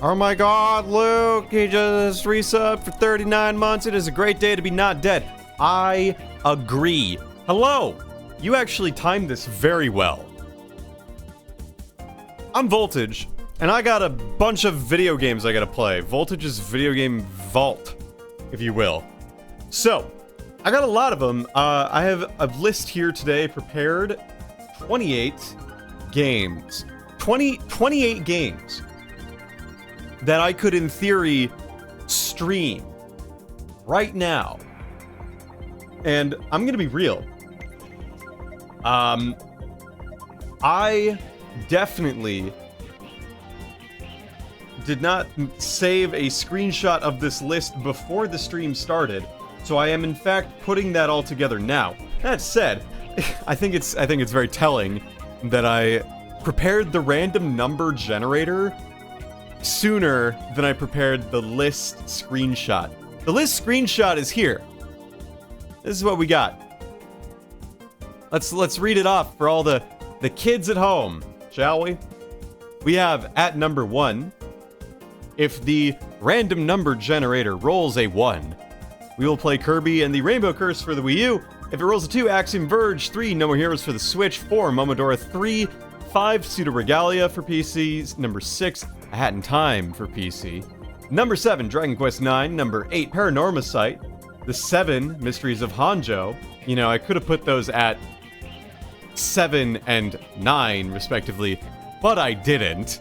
Oh my god, Luke, he just resubbed for 39 months. It is a great day to be not dead. I agree. Hello. You actually timed this very well. I'm Voltage, and I got a bunch of video games I gotta play. Voltage's video game vault, if you will. So, I got a lot of them. I have a list here today prepared. 28 games. 28 games that I could, in theory, stream right now. And I'm gonna be real. I definitely did not save a screenshot of this list before the stream started, so I am in fact putting that all together now. That said, I think it's very telling that I prepared the random number generator sooner than I prepared the list screenshot. The list screenshot is here. This is what we got. Let's read it off for all the kids at home, shall we? We have at number 1, if the random number generator rolls a 1, we will play Kirby and the Rainbow Curse for the Wii U. If it rolls a 2, Axiom Verge. 3, No More Heroes for the Switch. 4, Momodora 3. 5, Pseudo Regalia for PC. Number 6, A Hat in Time for PC. Number 7, Dragon Quest IX. Number 8, Paranormal Sight. The 7, Mysteries of Hanjo. You know, I could have put those at 7 and 9, respectively, but I didn't.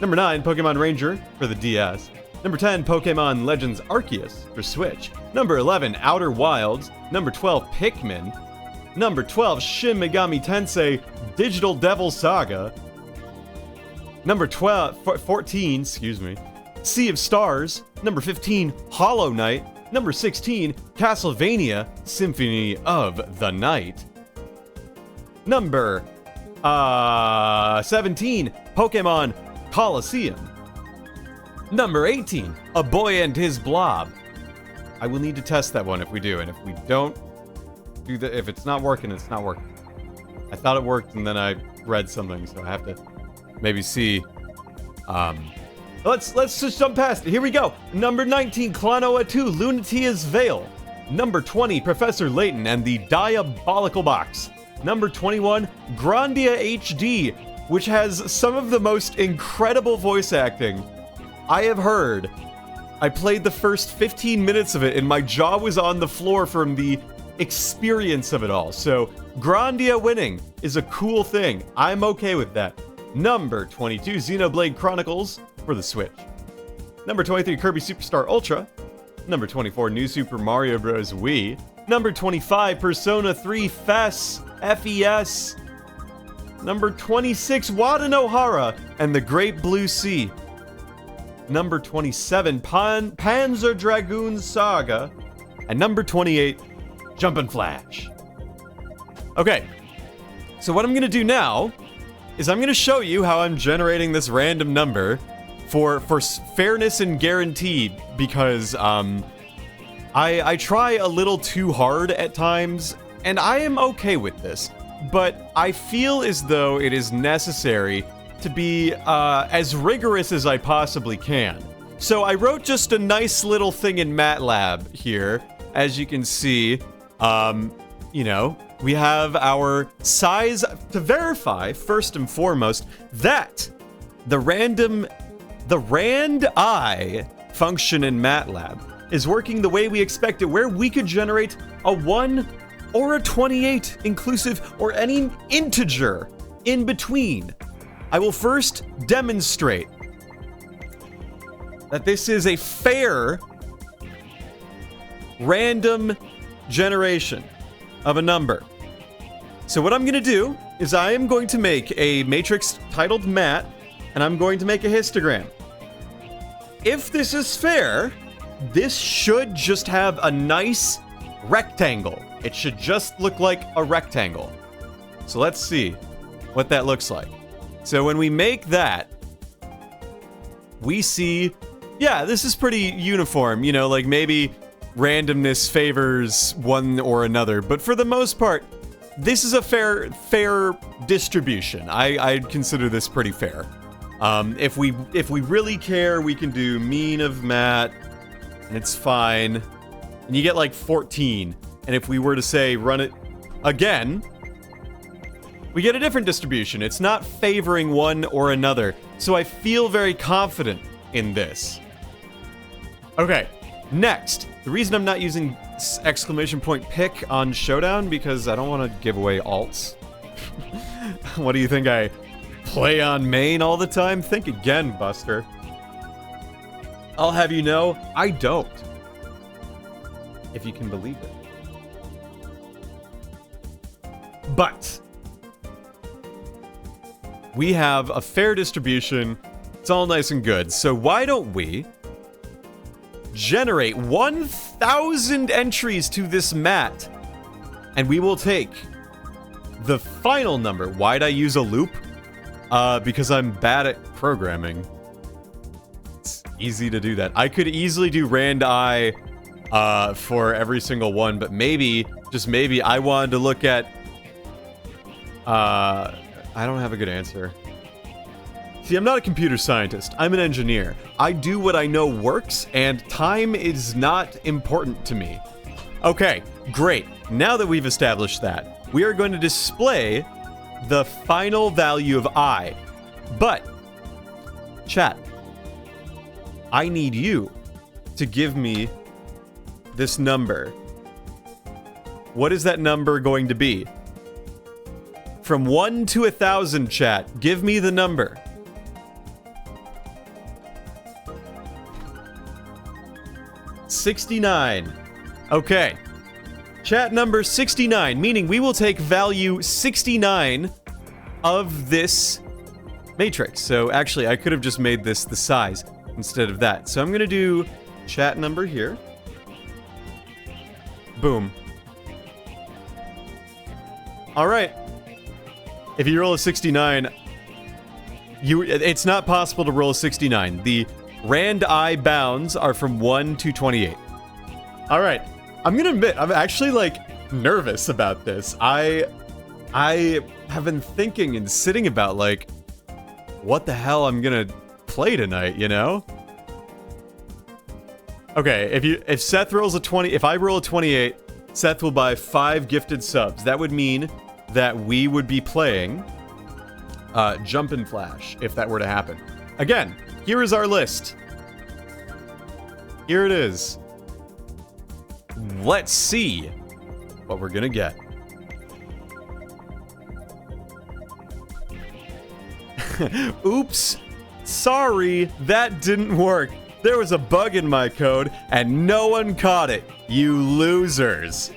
Number 9, Pokemon Ranger for the DS. Number 10, Pokemon Legends Arceus for Switch. Number 11, Outer Wilds. Number 12, Pikmin. Number 12, Shin Megami Tensei Digital Devil Saga. Number 14, Sea of Stars. Number 15, Hollow Knight. Number 16, Castlevania Symphony of the Night. Number 17, Pokemon Colosseum. Number 18, A Boy and His Blob. I will need to test that one if we do, and if we don't do that, if it's not working, it's not working. I thought it worked, and then I read something, so I have to maybe see. Let's just jump past it. Here we go. Number 19, Klonoa 2, Lunatia's Veil. Number 20, Professor Layton and the Diabolical Box. Number 21, Grandia HD, which has some of the most incredible voice acting I have heard. I played the first 15 minutes of it and my jaw was on the floor from the experience of it all. So Grandia winning is a cool thing. I'm okay with that. Number 22, Xenoblade Chronicles for the Switch. Number 23, Kirby Superstar Ultra. Number 24, New Super Mario Bros. Wii. Number 25, Persona 3 FES. FES. Number 26, Wadanohara and the Great Blue Sea. Number 27, Panzer Dragoon Saga. And number 28, Jumpin' Flash. Okay, so what I'm gonna do now is I'm gonna show you how I'm generating this random number for fairness and guarantee, because I try a little too hard at times, and I am okay with this, but I feel as though it is necessary to be as rigorous as I possibly can. So I wrote just a nice little thing in MATLAB here. As you can see, you know, we have our size to verify, first and foremost, that the rand I function in MATLAB is working the way we expect it, where we could generate a 1 or a 28 inclusive or any integer in between. I will first demonstrate that this is a fair random generation of a number. So what I'm going to do is I am going to make a matrix titled Matt, and I'm going to make a histogram. If this is fair, this should just have a nice rectangle. It should just look like a rectangle. So let's see what that looks like. So when we make that, we see, yeah, this is pretty uniform. You know, like maybe randomness favors one or another, but for the most part, this is a fair distribution. I'd consider this pretty fair. If we really care, we can do mean of Matt, and it's fine. And you get like 14. And if we were to say run it again, we get a different distribution. It's not favoring one or another. So I feel very confident in this. Okay, next. The reason I'm not using exclamation point pick on Showdown, because I don't want to give away alts. What do you think, I play on main all the time? Think again, Buster. I'll have you know, I don't. If you can believe it. But we have a fair distribution. It's all nice and good. So why don't we generate 1,000 entries to this mat, and we will take the final number. Why'd I use a loop? Because I'm bad at programming. It's easy to do that. I could easily do rand I for every single one, but maybe, just maybe, I wanted to look at I don't have a good answer. See, I'm not a computer scientist. I'm an engineer. I do what I know works, and time is not important to me. Okay, great. Now that we've established that, we are going to display the final value of I. But, chat, I need you to give me this number. What is that number going to be? From 1 to 1,000, chat, give me the number. $69. Okay. Chat number 69, meaning we will take value 69 of this matrix. So actually, I could have just made this the size instead of that. So I'm going to do chat number here. Boom. All right. If you roll a 69, it's not possible to roll a 69. The rand I bounds are from 1 to 28. All right. I'm going to admit, I'm actually, like, nervous about this. I have been thinking and sitting about, like, what the hell I'm going to play tonight, you know? Okay, if Seth rolls a 20, if I roll a 28, Seth will buy 5 gifted subs. That would mean that we would be playing Jumpin' Flash, if that were to happen. Again, here is our list. Here it is. Let's see what we're gonna get. Oops. Sorry, that didn't work. There was a bug in my code, and no one caught it. You losers.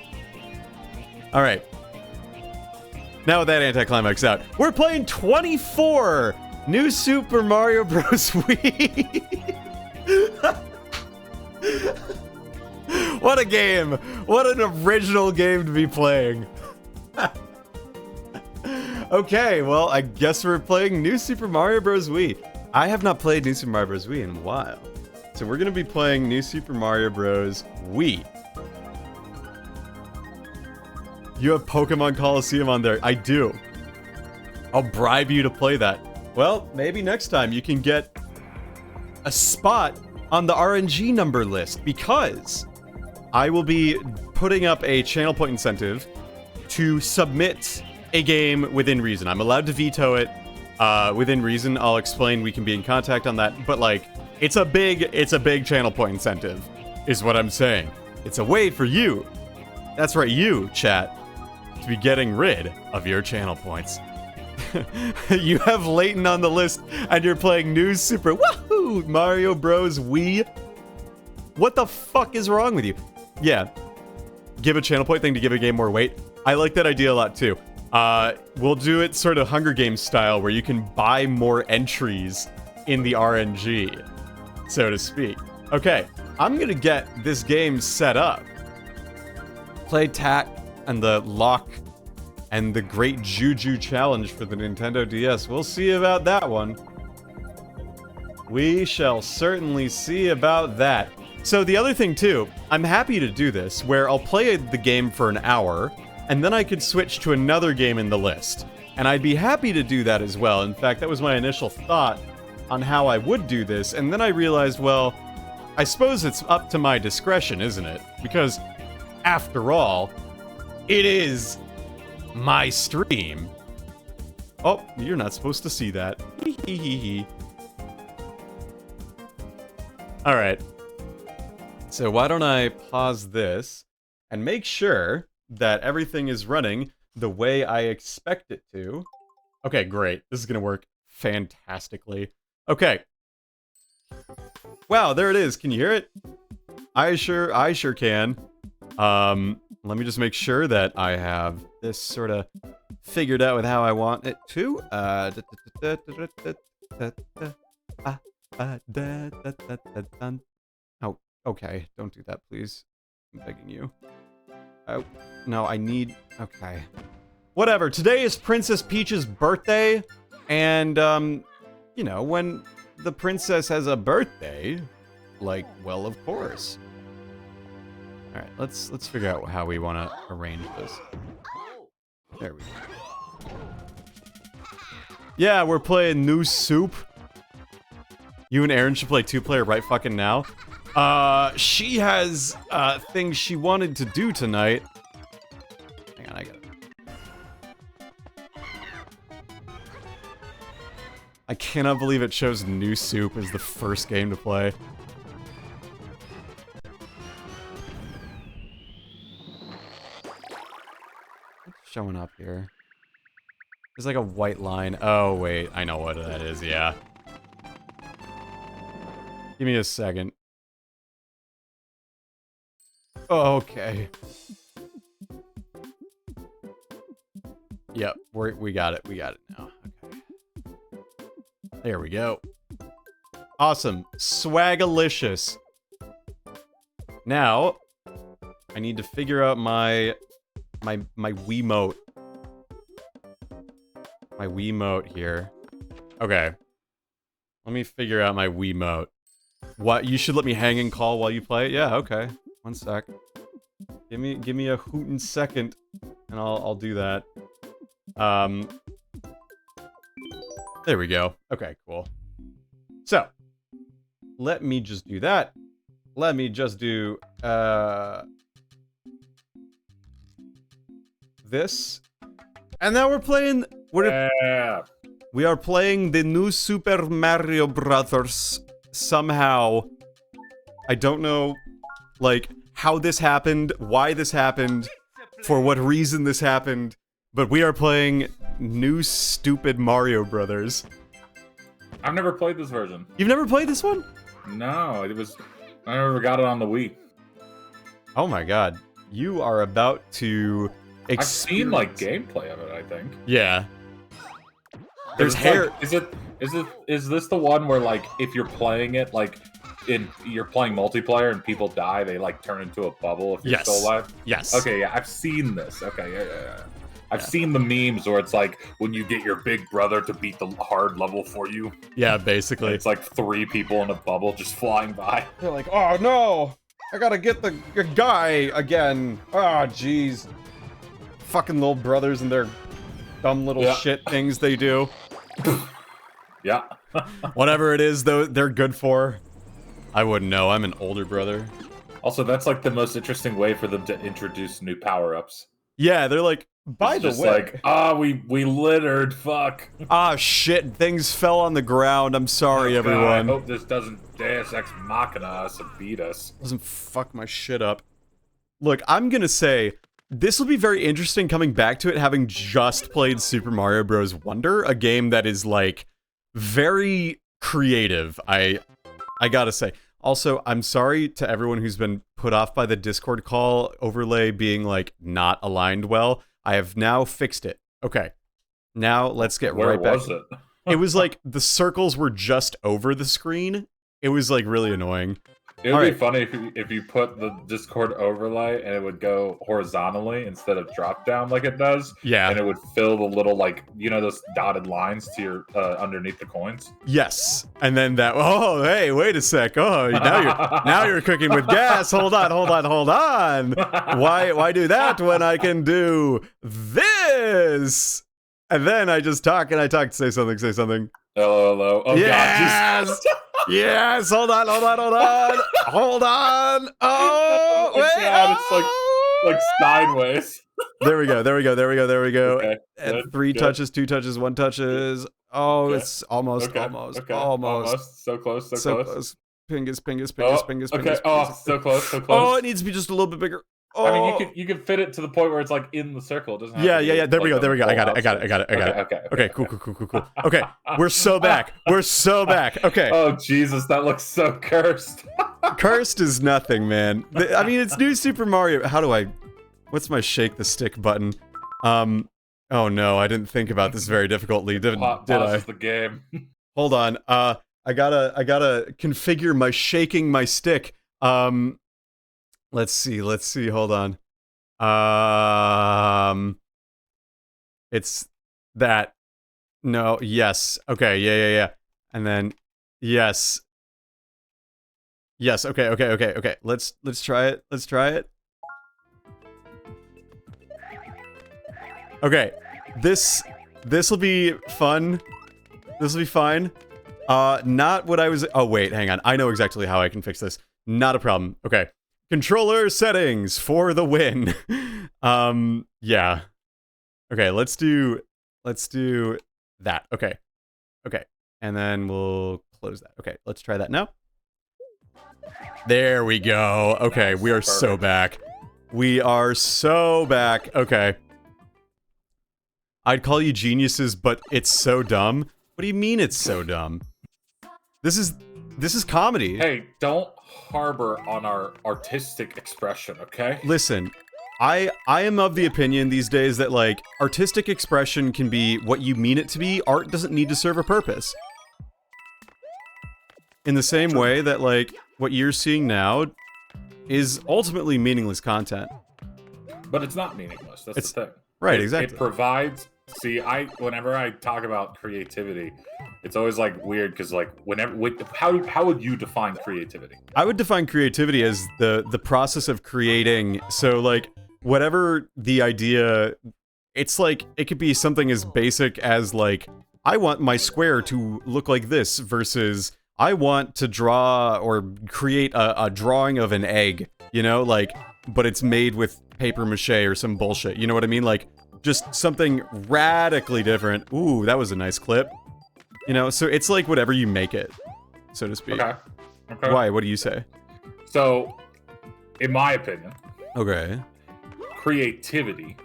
All right. Now with that anticlimax out, we're playing 24 New Super Mario Bros. Wii. What a game. What an original game to be playing. Okay, well, I guess we're playing New Super Mario Bros. Wii. I have not played New Super Mario Bros. Wii in a while. So we're going to be playing New Super Mario Bros. Wii. You have Pokemon Coliseum on there. I do. I'll bribe you to play that. Well, maybe next time you can get a spot on the RNG number list, because I will be putting up a channel point incentive to submit a game within reason. I'm allowed to veto it within reason. I'll explain. We can be in contact on that. But like, it's a big channel point incentive, is what I'm saying. It's a way for you. That's right, you, chat, to be getting rid of your channel points. You have Leighton on the list, and you're playing New Super Woohoo Mario Bros. Wii. What the fuck is wrong with you? Yeah, give a channel point thing to give a game more weight. I like that idea a lot too. We'll do it sort of Hunger Games style, where you can buy more entries in the RNG, so to speak. Okay, I'm gonna get this game set up. Play TAC and the Lock and the Great Juju Challenge for the Nintendo DS. We'll see about that one. We shall certainly see about that. So the other thing too, I'm happy to do this, where I'll play the game for an hour, and then I could switch to another game in the list. And I'd be happy to do that as well. In fact, that was my initial thought on how I would do this, and then I realized, well, I suppose it's up to my discretion, isn't it? Because, after all, it is my stream. Oh, you're not supposed to see that. Hee hee hee hee. Alright. So why don't I pause this and make sure that everything is running the way I expect it to. Okay, great. This is gonna work fantastically. Okay. Wow, there it is. Can you hear it? I sure can. Let me just make sure that I have this sort of figured out with how I want it to. Oh, okay. Don't do that, please. I'm begging you. Oh, no, I need... Okay. Whatever. Today is Princess Peach's birthday, and, you know, when the princess has a birthday, like, well, of course. Alright, let's figure out how we want to arrange this. There we go. Yeah, we're playing New Soup. You and Aaron should play 2-player right fucking now. She has, things she wanted to do tonight. Hang on, I got it. I cannot believe it shows New Soup as the first game to play. What's showing up here? There's like a white line. Oh, wait. I know what that is, yeah. Give me a second. Oh, okay. Yep, we got it. We got it now. Okay. There we go. Awesome. Swagalicious. Now, I need to figure out my Wiimote. My Wiimote here. Okay. Let me figure out my Wiimote. What? You should let me hang and call while you play? Yeah, okay. One sec. Give me a hootin' second, and I'll do that. There we go. Okay, cool. So, let me just do that. Let me just do, this. And now we're playing... We are playing the new Super Mario Brothers. Somehow. I don't know, like, how this happened, why this happened, for what reason this happened, but we are playing new stupid Mario Brothers. I've never played this version. You've never played this one? No, I never got it on the Wii. Oh my god. You are about to I've seen, like, gameplay of it, I think. Yeah. There's hair. Like, is this the one where, like, if you're playing it, like, you're playing multiplayer and people die, they, like, turn into a bubble if you're still alive? Yes. Okay, yeah, I've seen this. Okay, yeah. I've seen the memes where it's like when you get your big brother to beat the hard level for you. Yeah, basically. It's like 3 people in a bubble just flying by. They're like, oh no! I gotta get the guy again. Ah, jeez. Fucking little brothers and their dumb little shit things they do. Yeah. Whatever it is, though, they're good for. I wouldn't know. I'm an older brother. Also, that's like the most interesting way for them to introduce new power-ups. Yeah, they're like, by the way... like, we littered, fuck. Ah, shit, things fell on the ground. I'm sorry, everyone. God, I hope this doesn't Deus Ex Machina us and beat us. Doesn't fuck my shit up. Look, I'm gonna say, this will be very interesting coming back to it, having just played Super Mario Bros. Wonder, a game that is, like, very creative, I gotta say. Also, I'm sorry to everyone who's been put off by the Discord call overlay being, like, not aligned well. I have now fixed it. Okay. Now, let's get right back. Where was it? It was like, the circles were just over the screen. It was, like, really annoying. It would be funny if you put the Discord overlay and it would go horizontally instead of drop down like it does. Yeah. And it would fill the little, like, you know, those dotted lines to your underneath the coins. Yes. And then that. Oh, hey, wait a sec. Oh, now you're cooking with gas. Hold on. Why do that when I can do this? And then I just talk and I talk. Say something. Say something. Hello, hello. Oh Yes! God. Yes. Hold on. Hold on. Hold on. Hold on. Oh, Oh, wait. God, it's like sideways. There we go. There we go. There we go. There we go. Okay, And good, 3 good. touches, 2 touches, 1 touches. Oh, Okay. it's almost, Okay, almost, okay. almost. So close, so close. Pingus, pingus, Oh, pingus, pingus, okay. pingus, Oh, pingus. so close, so close. Oh, it needs to be just a little bit bigger. Oh. I mean, you can fit it to the point where it's like in the circle. It doesn't have Yeah, to be yeah, yeah. There we like go. There we go. I got it. full I got it. I got it. I got it. Okay, Okay, cool, cool, cool, cool, cool. Okay, we're so back. We're so back. Okay. Oh Jesus, that looks so cursed. Cursed is nothing, man. I mean, it's new Super Mario. How do I? What's my shake the stick button? Oh no, I didn't think about this very difficultly. Did I? Pauses the game. Hold on. I gotta configure my shaking my stick. Let's see. Hold on. It's that. No. Yes. Okay. Yeah. And then yes. Yes. Okay. Let's try it. Let's try it. Okay. This will be fun. This will be fine. Not what I was. Oh wait, hang on. I know exactly how I can fix this. Not a problem. Okay. Controller settings for the win. Yeah. Okay, let's do that. Okay. And then we'll close that. Okay, let's try that now. There we go. Okay, we are so back. We are so back. Okay. I'd call you geniuses, but it's so dumb. What do you mean it's so dumb? This is comedy. Hey, don't harbor on our artistic expression, okay? Listen, I am of the opinion these days that, like, artistic expression can be what you mean it to be. Art doesn't need to serve a purpose. In the same way that, like, what you're seeing now is ultimately meaningless content. But it's not meaningless. That's the thing. Right, exactly. It provides. See, whenever I talk about creativity, it's always like weird because like how would you define creativity? I would define creativity as the process of creating. So like whatever the idea, it's like it could be something as basic as like I want my square to look like this versus I want to draw or create a drawing of an egg, you know, like, but it's made with paper mache or some bullshit. You know what I mean? Like just something radically different. Ooh, that was a nice clip. You know, so it's like whatever you make it, so to speak. Okay. Why? What do you say? So, in my opinion, okay, creativity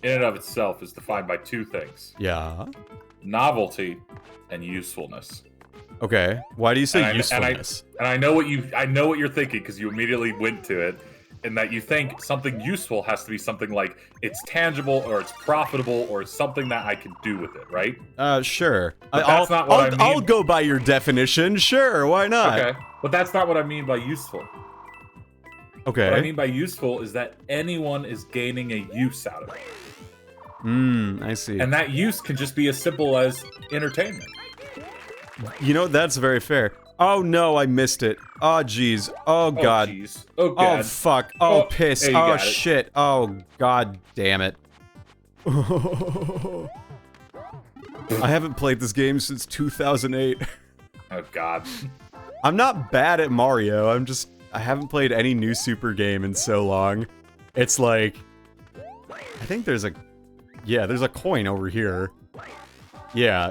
in and of itself is defined by two things. Yeah. Novelty and usefulness. Okay. Why do you say usefulness? And I know what you're thinking because you immediately went to it. In that you think something useful has to be something like it's tangible or it's profitable or it's something that I can do with it, right? Sure. That's not what I mean. I'll go by your definition. Sure, why not? Okay, but that's not what I mean by useful. Okay. What I mean by useful is that anyone is gaining a use out of it. I see. And that use can just be as simple as entertainment. You know, that's very fair. Oh no, I missed it. Oh jeez. Oh god. Oh jeez. Oh god. Oh fuck. Oh piss. Hey, Oh shit. Oh god damn it. I haven't played this game since 2008. Oh god. I'm not bad at Mario. I haven't played any new Super game in so long. It's like I think there's a coin over here. Yeah.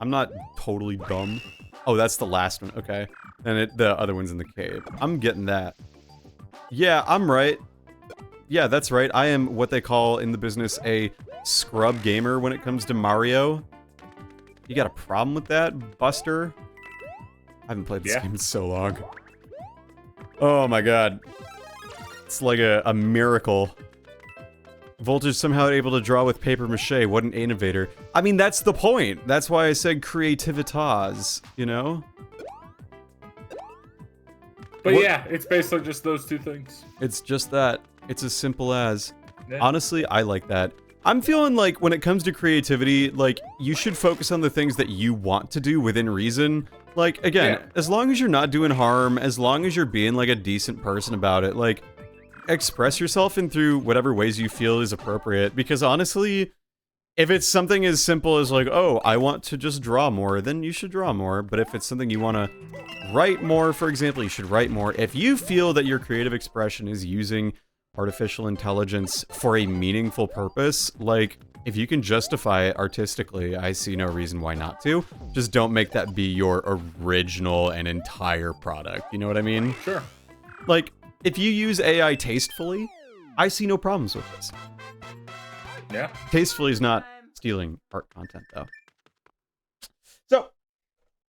I'm not totally dumb. Oh, that's the last one. Okay. And the other one's in the cave. I'm getting that. Yeah, I'm right. Yeah, that's right. I am what they call in the business a scrub gamer when it comes to Mario. You got a problem with that, Buster? I haven't played this game in so long. Oh my god. It's like a miracle. Voltage somehow able to draw with paper mache. What an innovator. I mean, that's the point. That's why I said creativitas, you know? But yeah, it's basically just those two things. It's just that. It's as simple as. Yeah. Honestly, I like that. I'm feeling like when it comes to creativity, like, you should focus on the things that you want to do within reason. Like, again, as long as you're not doing harm, as long as you're being, like, a decent person about it, like, express yourself in through whatever ways you feel is appropriate, because honestly, If it's something as simple as like, oh, I want to just draw more, then you should draw more. But if it's something you want to write more, for example, you should write more. If you feel that your creative expression is using artificial intelligence for a meaningful purpose, like, if you can justify it artistically, I see no reason why not to. Just don't make that be your original and entire product. You know what I mean? Sure. Like, if you use AI tastefully, I see no problems with this. Yeah. Tastefully is not stealing art content, though. So,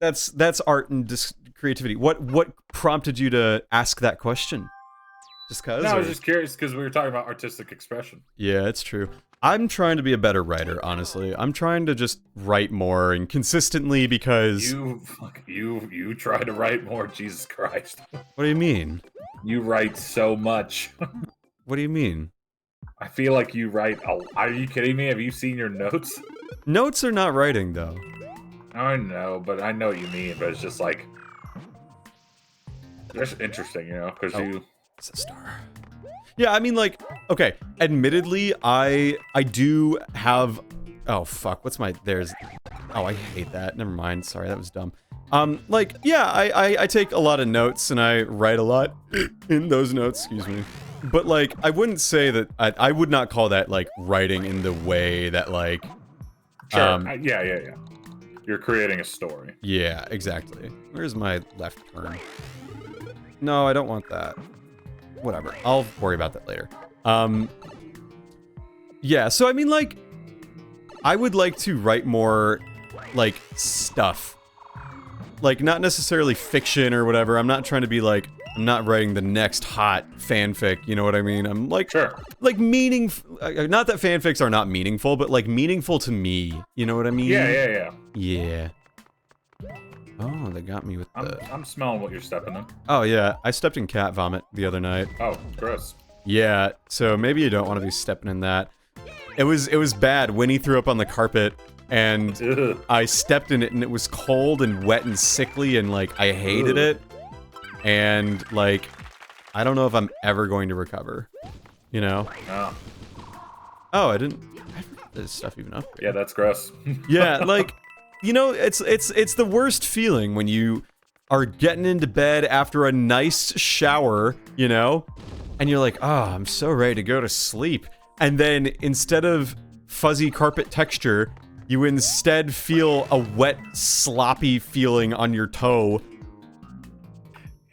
that's art and creativity. What prompted you to ask that question? Just cause? No, I was just curious because we were talking about artistic expression. Yeah, it's true. I'm trying to be a better writer, honestly. I'm trying to just write more and consistently because... You try to write more, Jesus Christ. What do you mean? You write so much. What do you mean? I feel like you write are you kidding me? Have you seen your notes? Notes are not writing, though. I know, but I know what you mean, but it's just like... That's interesting, you know, because you... It's a star. Yeah, I mean, like, okay, admittedly, I do have... Oh, fuck, what's my... There's... Oh, I hate that. Never mind. Sorry, that was dumb. Like, yeah, I take a lot of notes, and I write a lot in those notes, excuse me. But, like, I wouldn't say that... I would not call that, like, writing in the way that, like... Sure, yeah. You're creating a story. Yeah, exactly. Where's my left turn? No, I don't want that. Whatever. I'll worry about that later. Yeah, so I mean, like, I would like to write more, like, stuff. Like, not necessarily fiction or whatever. I'm not trying to be, like, I'm not writing the next hot fanfic, you know what I mean? I'm, like, sure. Like, not that fanfics are not meaningful, but, like, meaningful to me. You know what I mean? Yeah. Yeah. Oh, they got me with the... I'm smelling what you're stepping in. Oh, yeah. I stepped in cat vomit the other night. Oh, gross. Yeah, so maybe you don't want to be stepping in that. It was bad. Winnie threw up on the carpet, and Ugh. I stepped in it, and it was cold and wet and sickly, and, like, I hated it. And, like, I don't know if I'm ever going to recover. You know? Oh. Oh, I forgot this stuff even up here. Yeah, that's gross. Yeah, like... You know, it's the worst feeling when you are getting into bed after a nice shower, you know? And you're like, oh, I'm so ready to go to sleep. And then instead of fuzzy carpet texture, you instead feel a wet, sloppy feeling on your toe.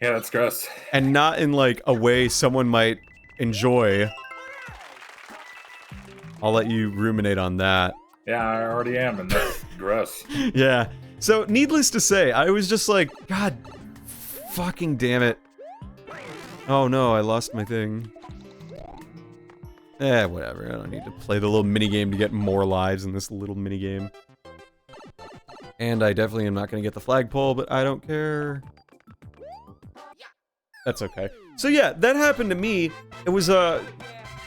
Yeah, that's gross. And not in, like, a way someone might enjoy. I'll let you ruminate on that. Yeah, I already am, and that's gross. Yeah. So, needless to say, I was just like, God fucking damn it. Oh no, I lost my thing. Whatever. I don't need to play the little minigame to get more lives in this little minigame. And I definitely am not going to get the flagpole, but I don't care. That's okay. So yeah, that happened to me. It was,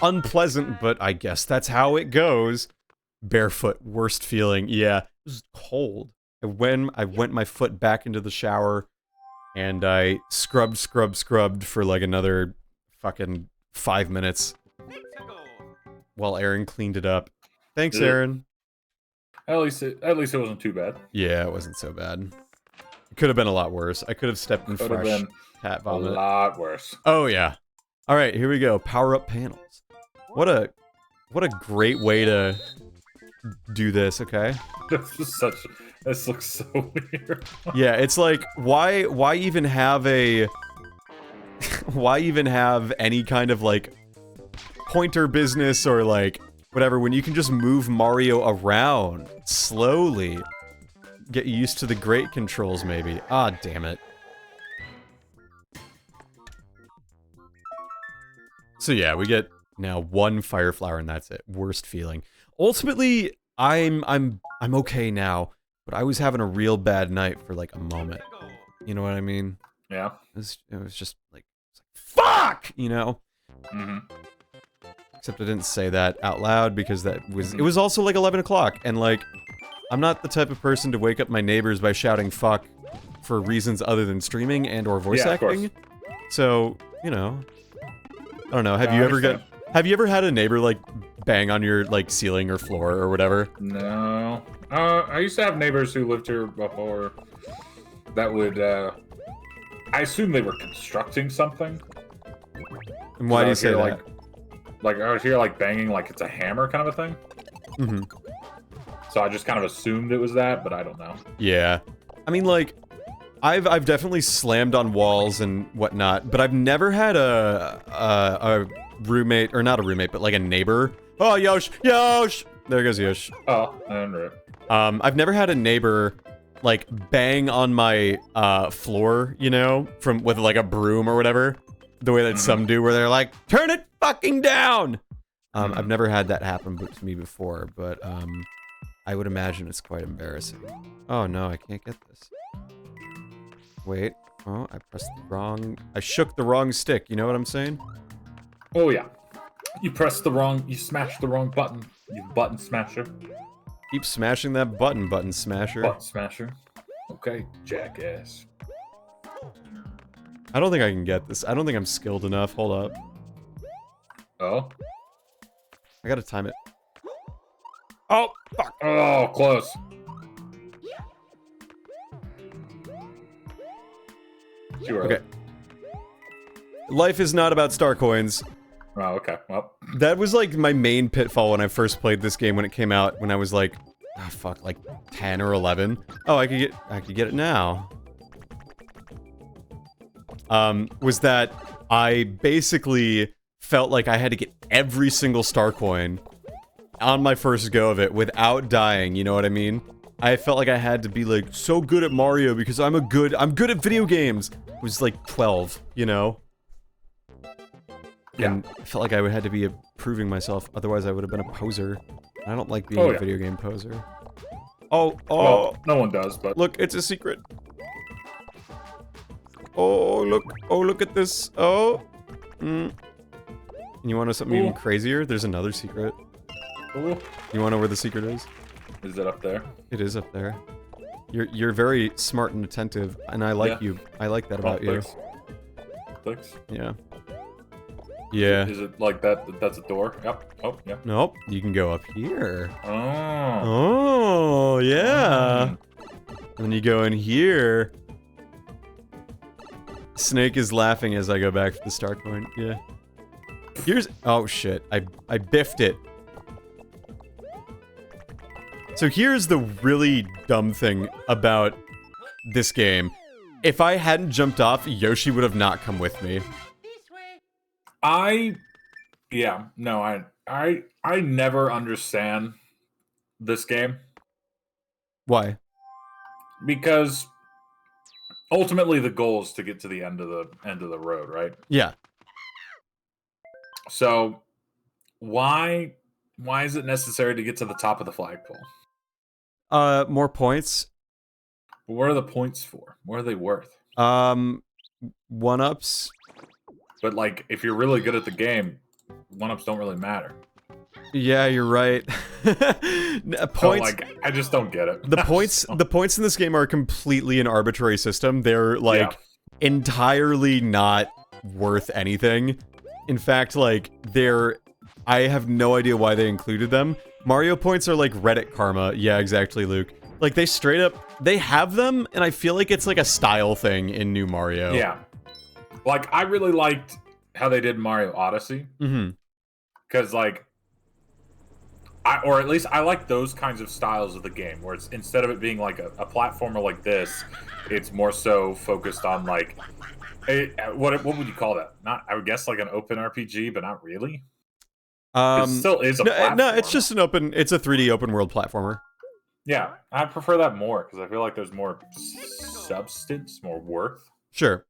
unpleasant, but I guess that's how it goes. Barefoot, worst feeling. Yeah, it was cold. I went my foot back into the shower, and I scrubbed for like another fucking 5 minutes while Aaron cleaned it up. Thanks, Aaron. At least it wasn't too bad. Yeah, it wasn't so bad. It could have been a lot worse. I could have stepped in fresh cat vomit. A lot worse. Oh yeah. All right, here we go. Power up panels. What a great way to do this, okay? This looks so weird. Yeah, it's like, why even have why even have any kind of, like, pointer business or, like, whatever, when you can just move Mario around slowly? Get used to the great controls, maybe. Ah, damn it. So yeah, we get now one fire flower and that's it. Worst feeling. Ultimately, I'm okay now, but I was having a real bad night for like a moment. You know what I mean? Yeah. It was just like, fuck! You know? Mm-hmm. Except I didn't say that out loud because it was also like 11 o'clock, and like, I'm not the type of person to wake up my neighbors by shouting fuck for reasons other than streaming and or voice acting. So, you know, I don't know, have you ever had a neighbor like bang on your, like, ceiling or floor or whatever? No. I used to have neighbors who lived here before that would, I assume they were constructing something. And why do you say that? Like, I would hear, like, banging like it's a hammer kind of a thing. Mm-hmm. So I just kind of assumed it was that, but I don't know. Yeah. I mean, like, I've definitely slammed on walls and whatnot, but I've never had a roommate, or not a roommate, but like a neighbor. Oh, Yosh! There goes Yosh. Oh, and right. I've never had a neighbor, like, bang on my, floor, you know, with, like, a broom or whatever. The way that some do, where they're like, turn it fucking down! I've never had that happen to me before, but, I would imagine it's quite embarrassing. Oh no, I can't get this. Wait. Oh, I shook the wrong stick, you know what I'm saying? Oh yeah. You smashed the wrong button, you button smasher. Keep smashing that button smasher. Button smasher. Okay, jackass. I don't think I can get this. I don't think I'm skilled enough. Hold up. Oh? I gotta time it. Oh, fuck. Oh, close. Okay. Life is not about star coins. Oh, okay. Well. That was like my main pitfall when I first played this game when it came out, when I was like, oh fuck, like 10 or 11. Oh, I could get it now. Was that I basically felt like I had to get every single star coin on my first go of it without dying, you know what I mean? I felt like I had to be like so good at Mario because I'm good at video games. I was like 12, you know? Yeah. And I felt like I had to be proving myself, otherwise I would have been a poser. I don't like being a video game poser. Oh, well, no one does, but look, it's a secret. Oh, look at this. Oh. And you want to know something even crazier? There's another secret. Ooh. You want to know where the secret is? Is it up there? It is up there. You're very smart and attentive, and I like you. I like that about you. Thanks. Yeah. Yeah. Is it like that? That's a door? Yep. Oh, yeah. Nope. You can go up here. Oh. Oh, yeah. And then you go in here. Snake is laughing as I go back to the star coin. Yeah. Here's... Oh, shit. I biffed it. So here's the really dumb thing about this game. If I hadn't jumped off, Yoshi would have not come with me. I never understand this game. Why? Because ultimately the goal is to get to the end of the road, right? Yeah. So why is it necessary to get to the top of the flagpole? More points. But what are the points for? What are they worth? 1-ups. But like, if you're really good at the game, 1-ups don't really matter. Yeah, you're right. Points. So, like, I just don't get it. The points in this game are completely an arbitrary system. They're like entirely not worth anything. In fact, like I have no idea why they included them. Mario points are like Reddit karma. Yeah, exactly, Luke. Like, they straight up, they have them, and I feel like it's like a style thing in New Mario. Yeah. Like, I really liked how they did Mario Odyssey. Mm-hmm. Because, like, or at least I like those kinds of styles of the game, where it's, instead of it being like a platformer like this, it's more so focused on, like, what would you call that? Not, I would guess, like an open RPG, but not really. It still is a platform. No, it's just it's a 3D open world platformer. Yeah, I prefer that more, because I feel like there's more substance, more worth. Sure.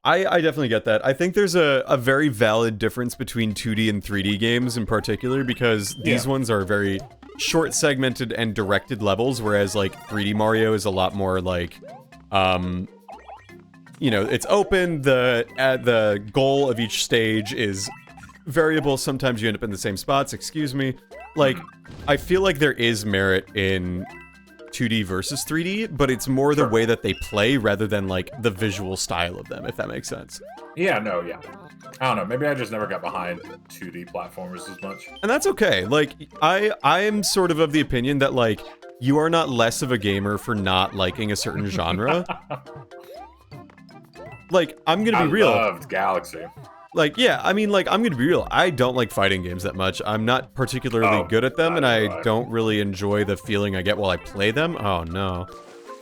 I definitely get that. I think there's a very valid difference between 2D and 3D games in particular, because these ones are very short segmented and directed levels, whereas like 3D Mario is a lot more like, you know, it's open, the goal of each stage is variable, sometimes you end up in the same spots, excuse me. Like, I feel like there is merit in 2D versus 3D, but it's more the Sure. way that they play rather than like the visual style of them, if that makes sense. Yeah, no, yeah. I don't know. Maybe I just never got behind 2D platformers as much. And that's okay. Like, I'm sort of the opinion that, like, you are not less of a gamer for not liking a certain genre. Like, I'm gonna be real. I loved Galaxy. Like, yeah, I mean, like, I'm gonna be real. I don't like fighting games that much. I'm not particularly good at them, and I don't really enjoy the feeling I get while I play them. Oh, no.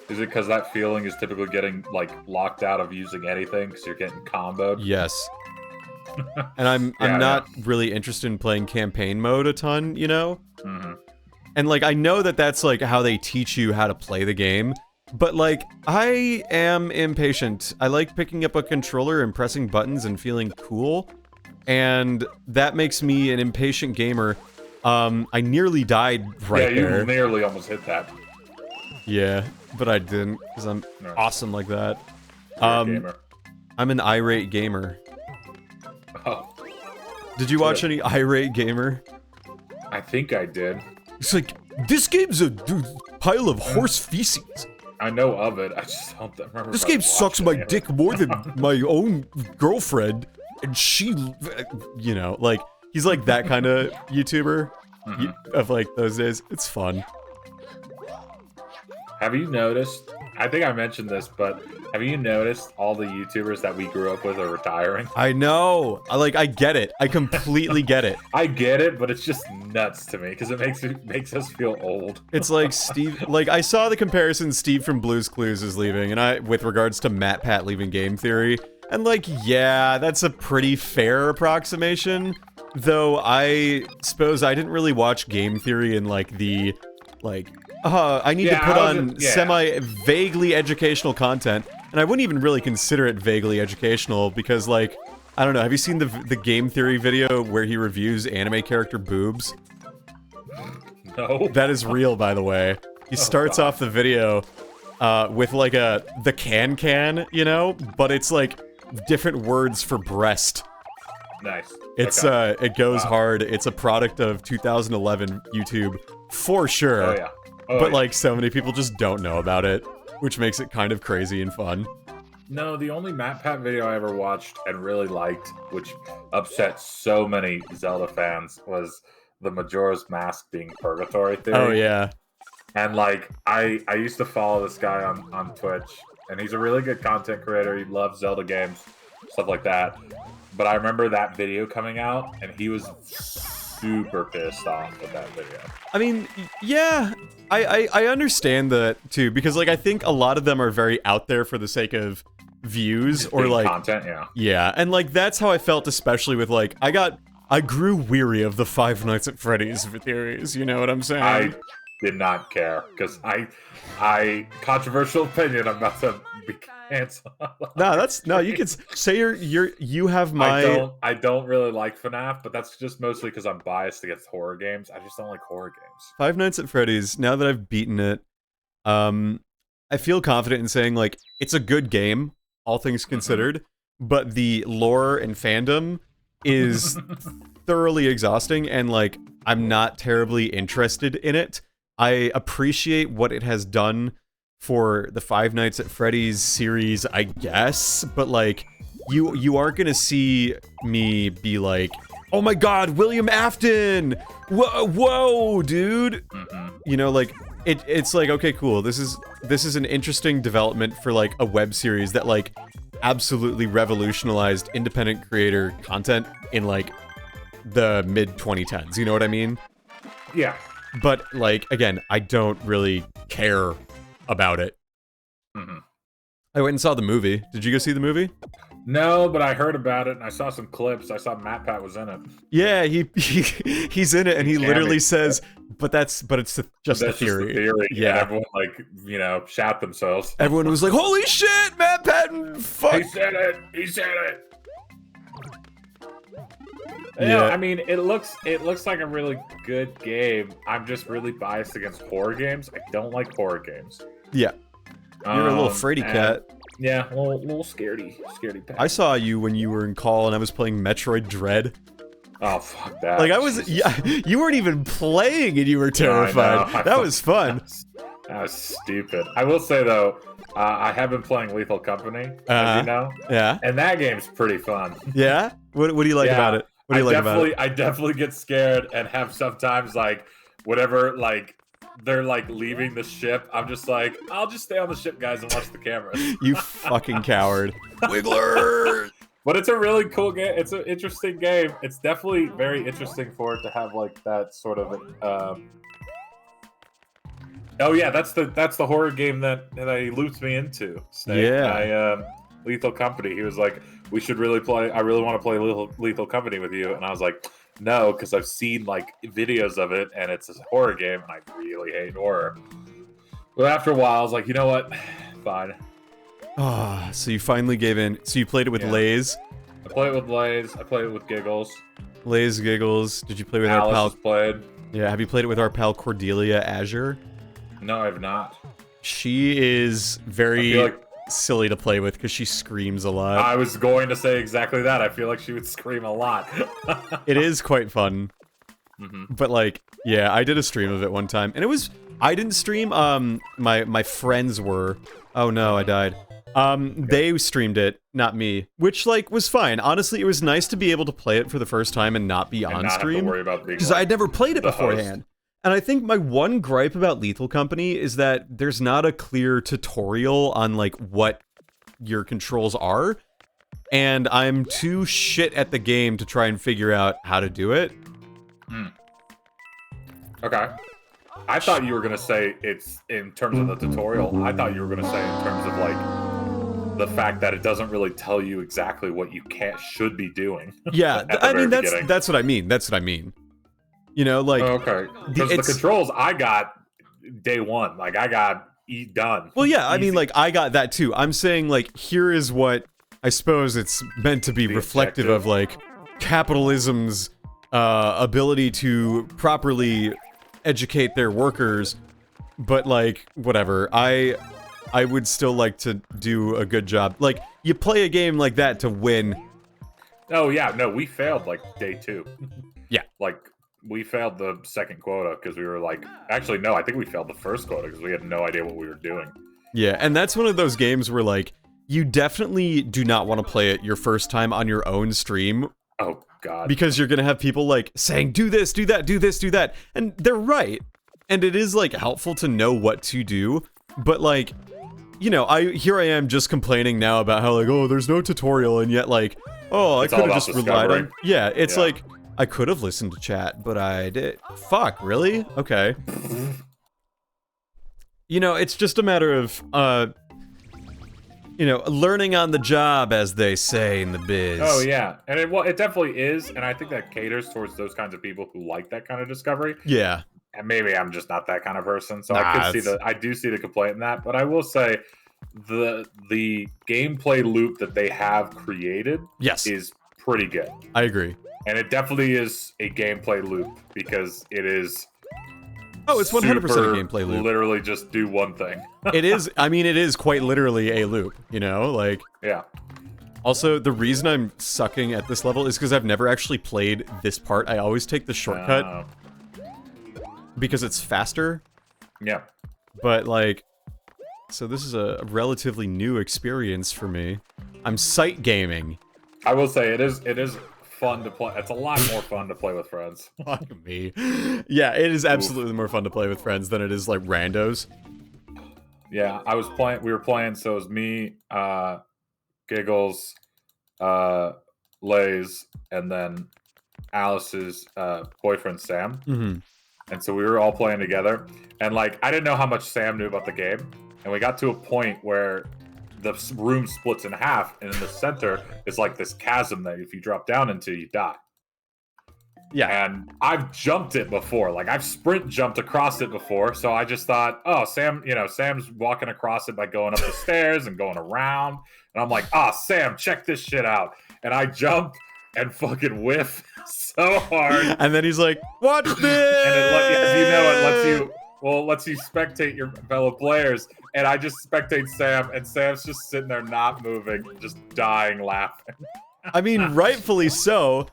Is it because that feeling is typically getting, like, locked out of using anything because you're getting comboed? Yes. And I'm not really interested in playing campaign mode a ton, you know? Mm-hmm. And, like, I know that that's, like, how they teach you how to play the game, but, like, I am impatient. I like picking up a controller and pressing buttons and feeling cool, and that makes me an impatient gamer. I nearly died right there. Yeah, you nearly almost hit that. Yeah, but I didn't, because I'm awesome like that. You're a gamer. I'm an irate gamer. Oh. Did you watch any irate gamer? I think I did. It's like, this game's a pile of horse feces. I know of it. I just don't remember. This game sucks my dick more than my own girlfriend, and she, you know, like, he's like that kind of YouTuber of like those days. It's fun. Have you noticed? I think I mentioned this, but have you noticed all the YouTubers that we grew up with are retiring? I know. I get it. I completely get it. I get it, but it's just nuts to me because it makes us feel old. It's like Steve. Like, I saw the comparison. Steve from Blue's Clues is leaving, and with regards to Matt leaving Game Theory, and like, yeah, that's a pretty fair approximation. Though I suppose I didn't really watch Game Theory in like the I need to put on semi-vaguely educational content, and I wouldn't even really consider it vaguely educational because, like, I don't know. Have you seen the Game Theory video where he reviews anime character boobs? No. That is real, by the way. He starts off the video with like the can, you know, but it's like different words for breast. Nice. It's it goes hard. It's a product of 2011 YouTube for sure. Oh yeah. But like so many people just don't know about it, which makes it kind of crazy and fun. No, the only MatPat video I ever watched and really liked, which upset so many Zelda fans, was the Majora's Mask being purgatory theory. Oh yeah. And like I used to follow this guy on Twitch, and he's a really good content creator. He loves Zelda games, stuff like that. But I remember that video coming out, and he was super pissed off with that video. I mean, yeah, I understand that too, because like I think a lot of them are very out there for the sake of views Just or being like content, yeah, and like that's how I felt, especially with like I grew weary of the Five Nights at Freddy's theories. You know what I'm saying? I did not care because I controversial opinion. I'm about to be canceled. No, you can say you have my. I don't really like FNAF, but that's just mostly because I'm biased against horror games. I just don't like horror games. Five Nights at Freddy's. Now that I've beaten it, I feel confident in saying like it's a good game, all things considered. But the lore and fandom is thoroughly exhausting, and like I'm not terribly interested in it. I appreciate what it has done for the Five Nights at Freddy's series, I guess, but like you aren't gonna see me be like, oh my god, William Afton, whoa dude. You know, like it's like, okay, cool, this is an interesting development for like a web series that like absolutely revolutionized independent creator content in like the mid 2010s, you know what I mean? Yeah. But like, again, I don't really care about it. I went and saw the movie. Did you go see the movie? No, but I heard about it and I saw some clips. I saw MatPat was in it. Yeah, he's in it, and he literally says, "But it's just the theory." Just the theory. Yeah, and everyone like shout themselves. Everyone was like, "Holy shit, Matt Patton! Fuck!" He said it. He said it. Yeah, I mean, it looks like a really good game. I'm just really biased against horror games. I don't like horror games. Yeah, you're a little fraidy cat. Yeah, a little scaredy cat. I saw you when you were in call and I was playing Metroid Dread. Oh, fuck that. Like, you weren't even playing and you were terrified. No, that was fun. That was stupid. I will say though, I have been playing Lethal Company, as you know. Yeah. And that game's pretty fun. Yeah. What do you like about it? What do you like about it? I definitely get scared and have sometimes like whatever like they're like leaving the ship. I'm just like, I'll just stay on the ship, guys, and watch the cameras. You fucking coward. Wiggler. But it's a really cool game. It's an interesting game. It's definitely very interesting for it to have like that sort of. Oh yeah, that's the horror game that he looped me into. Snake. Yeah. Lethal Company. He was like, we should really play. I really want to play Lethal Company with you, and I was like, no, because I've seen like videos of it, and it's a horror game, and I really hate horror. But after a while, I was like, you know what, fine. Ah, so you finally gave in. So you played it with Lays. I played it with Lays. I played it with Giggles. Lays, Giggles. Did you play with Alice our pal? Played. Yeah. Have you played it with our pal Cordelia Azure? No, I have not. She is very silly to play with because she screams a lot. I was going to say exactly that. I feel like she would scream a lot. It is quite fun. Mm-hmm. But like, yeah, I did a stream of it one time, and it was. I didn't stream. My friends were. Oh no, I died. They streamed it, not me, which like was fine. Honestly, it was nice to be able to play it for the first time and not be on stream. Because I'd never played it beforehand. And I think my one gripe about Lethal Company is that there's not a clear tutorial on like what your controls are, and I'm too shit at the game to try and figure out how to do it. Okay. I thought you were gonna say it's in terms of the tutorial. I thought you were gonna say in terms of like the fact that it doesn't really tell you exactly what you should be doing. Yeah, I mean that's what I mean. That's what I mean. You know, like okay, because the controls I got day one, like I got done. Well, yeah, I mean, like I got that too. I'm saying like here is what I suppose it's meant to be reflective of, like capitalism's ability to properly educate their workers. But like whatever, I would still like to do a good job. Like you play a game like that to win. Oh yeah, no, we failed like day 2. Yeah, like. We failed the second quota because we were like... Actually, no, I think we failed the first quota because we had no idea what we were doing. Yeah, and that's one of those games where, like, you definitely do not want to play it your first time on your own stream. Oh, God. Because you're going to have people, like, saying, do this, do that, do this, do that. And they're right. And it is, like, helpful to know what to do. But, like, you know, here I am just complaining now about how, like, oh, there's no tutorial, and yet, like, oh, I could have just relied on... Yeah, it's like... I could have listened to chat, but I did. Fuck, really? Okay. You know, it's just a matter of, you know, learning on the job, as they say in the biz. Oh, yeah. And it definitely is, and I think that caters towards those kinds of people who like that kind of discovery. Yeah. And maybe I'm just not that kind of person, so I do see the complaint in that, but I will say the gameplay loop that they have created is pretty good. I agree. And it definitely is a gameplay loop because it is. Oh, it's 100% a gameplay loop. Literally, just do one thing. It is. I mean, it is quite literally a loop. You know, like. Yeah. Also, the reason I'm sucking at this level is because I've never actually played this part. I always take the shortcut because it's faster. Yeah. But like, so this is a relatively new experience for me. I'm sight gaming. I will say it is fun to play. It's a lot more fun to play with friends. Fuck me. Yeah, it is absolutely more fun to play with friends than it is like randos. Yeah, we were playing, so it was me, Giggles, Lays, and then Alice's boyfriend Sam. Mm-hmm. And so we were all playing together. And like I didn't know how much Sam knew about the game. And we got to a point where the room splits in half, and in the center is like this chasm that if you drop down into, you die. Yeah. And I've jumped it before. Like I've sprint jumped across it before. So I just thought, oh, Sam's walking across it by going up the stairs and going around. And I'm like, Sam, check this shit out. And I jump and fucking whiff so hard. And then he's like, watch this! And it lets you spectate your fellow players. And I just spectate Sam, and Sam's just sitting there not moving, just dying laughing. I mean, rightfully so.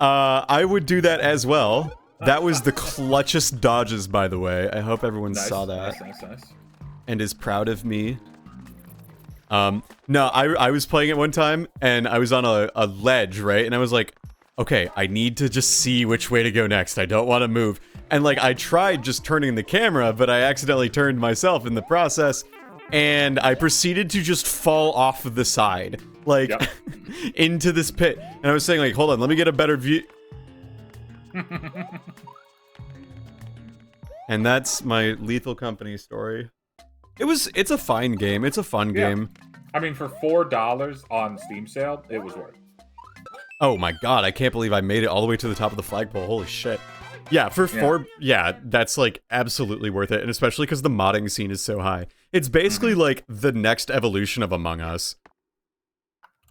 I would do that as well. That was the clutchest dodges, by the way. I hope everyone saw that. Nice. And is proud of me. No, I was playing it one time, and I was on a ledge, right? And I was like, okay, I need to just see which way to go next. I don't want to move. And, like, I tried just turning the camera, but I accidentally turned myself in the process, and I proceeded to just fall off of the side, like, into this pit. And I was saying, like, hold on, let me get a better view. And that's my Lethal Company story. It's a fine game. It's a fun game. I mean, for $4 on Steam sale, it was worth it. Oh my god, I can't believe I made it all the way to the top of the flagpole. Holy shit. Yeah, for that's like absolutely worth it, and especially because the modding scene is so high. It's basically like the next evolution of Among Us.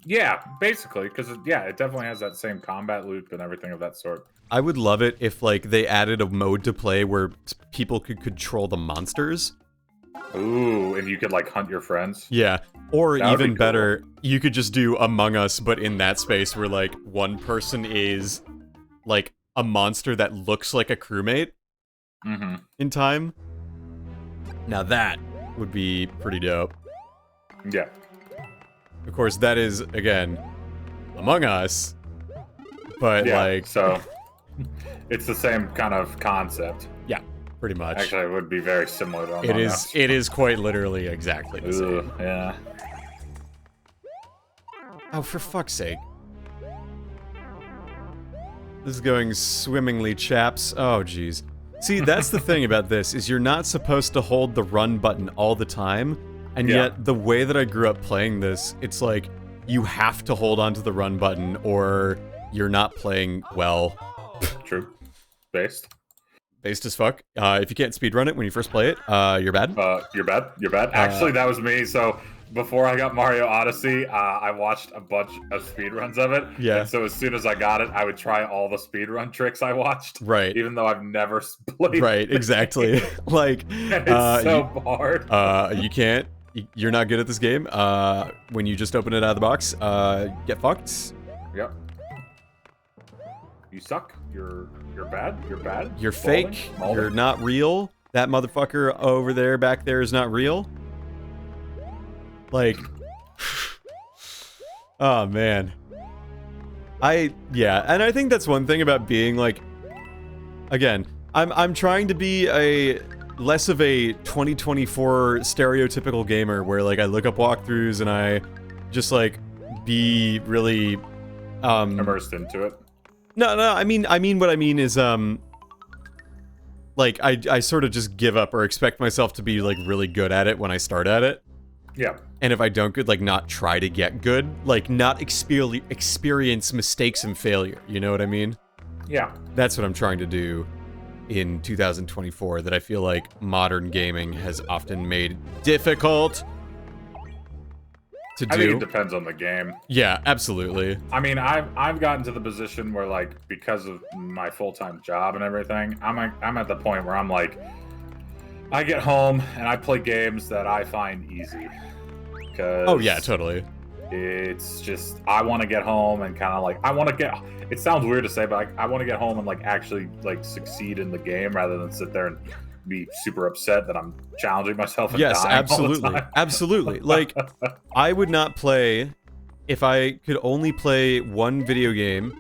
Yeah, basically, because it definitely has that same combat loop and everything of that sort. I would love it if like they added a mode to play where people could control the monsters. Ooh, and you could like hunt your friends. Yeah, or even cool. better, you could just do Among Us, but in that space where like one person is like a monster that looks like a crewmate in time. Now that would be pretty dope. Yeah. Of course, that is, again, Among Us, but like... so it's the same kind of concept. Yeah, pretty much. Actually, it would be very similar to Among Us. It is quite literally exactly the same. Yeah. Oh, for fuck's sake. This is going swimmingly, chaps. Oh, jeez. See, that's the thing about this, is you're not supposed to hold the run button all the time, and yet the way that I grew up playing this, it's like, you have to hold onto the run button, or you're not playing well. True. Based as fuck. If you can't speedrun it when you first play it, you're bad. You're bad. Actually, that was me, so... Before I got Mario Odyssey, I watched a bunch of speedruns of it. Yeah. And so as soon as I got it, I would try all the speedrun tricks I watched. Right. Even though I've never played. Right, exactly. Like, it's so hard. You can't. You're not good at this game. When you just open it out of the box, get fucked. Yep. You suck. You're bad. You're bad. You're fake. You're not real. That motherfucker over there, back there, is not real. Like, oh man. And I think that's one thing about being like, again, I'm trying to be less of a 2024 stereotypical gamer where like I look up walkthroughs and I just like be really immersed into it. No, I mean what I mean is like I sort of just give up or expect myself to be like really good at it when I start at it. Yeah. And if I don't good, like not try to get good, like not experience mistakes and failure. You know what I mean? Yeah. That's what I'm trying to do in 2024 that I feel like modern gaming has often made difficult to do. I think it depends on the game. Yeah, absolutely. I mean, I've gotten to the position where like because of my full-time job and everything, I'm at the point where I'm like, I get home and I play games that I find easy. Oh yeah, totally. It's just I want to get home and kind of like it sounds weird to say, but I want to get home and like actually like succeed in the game rather than sit there and be super upset that I'm challenging myself and yes, dying absolutely. all the time. Absolutely. Like I would not play if I could only play one video game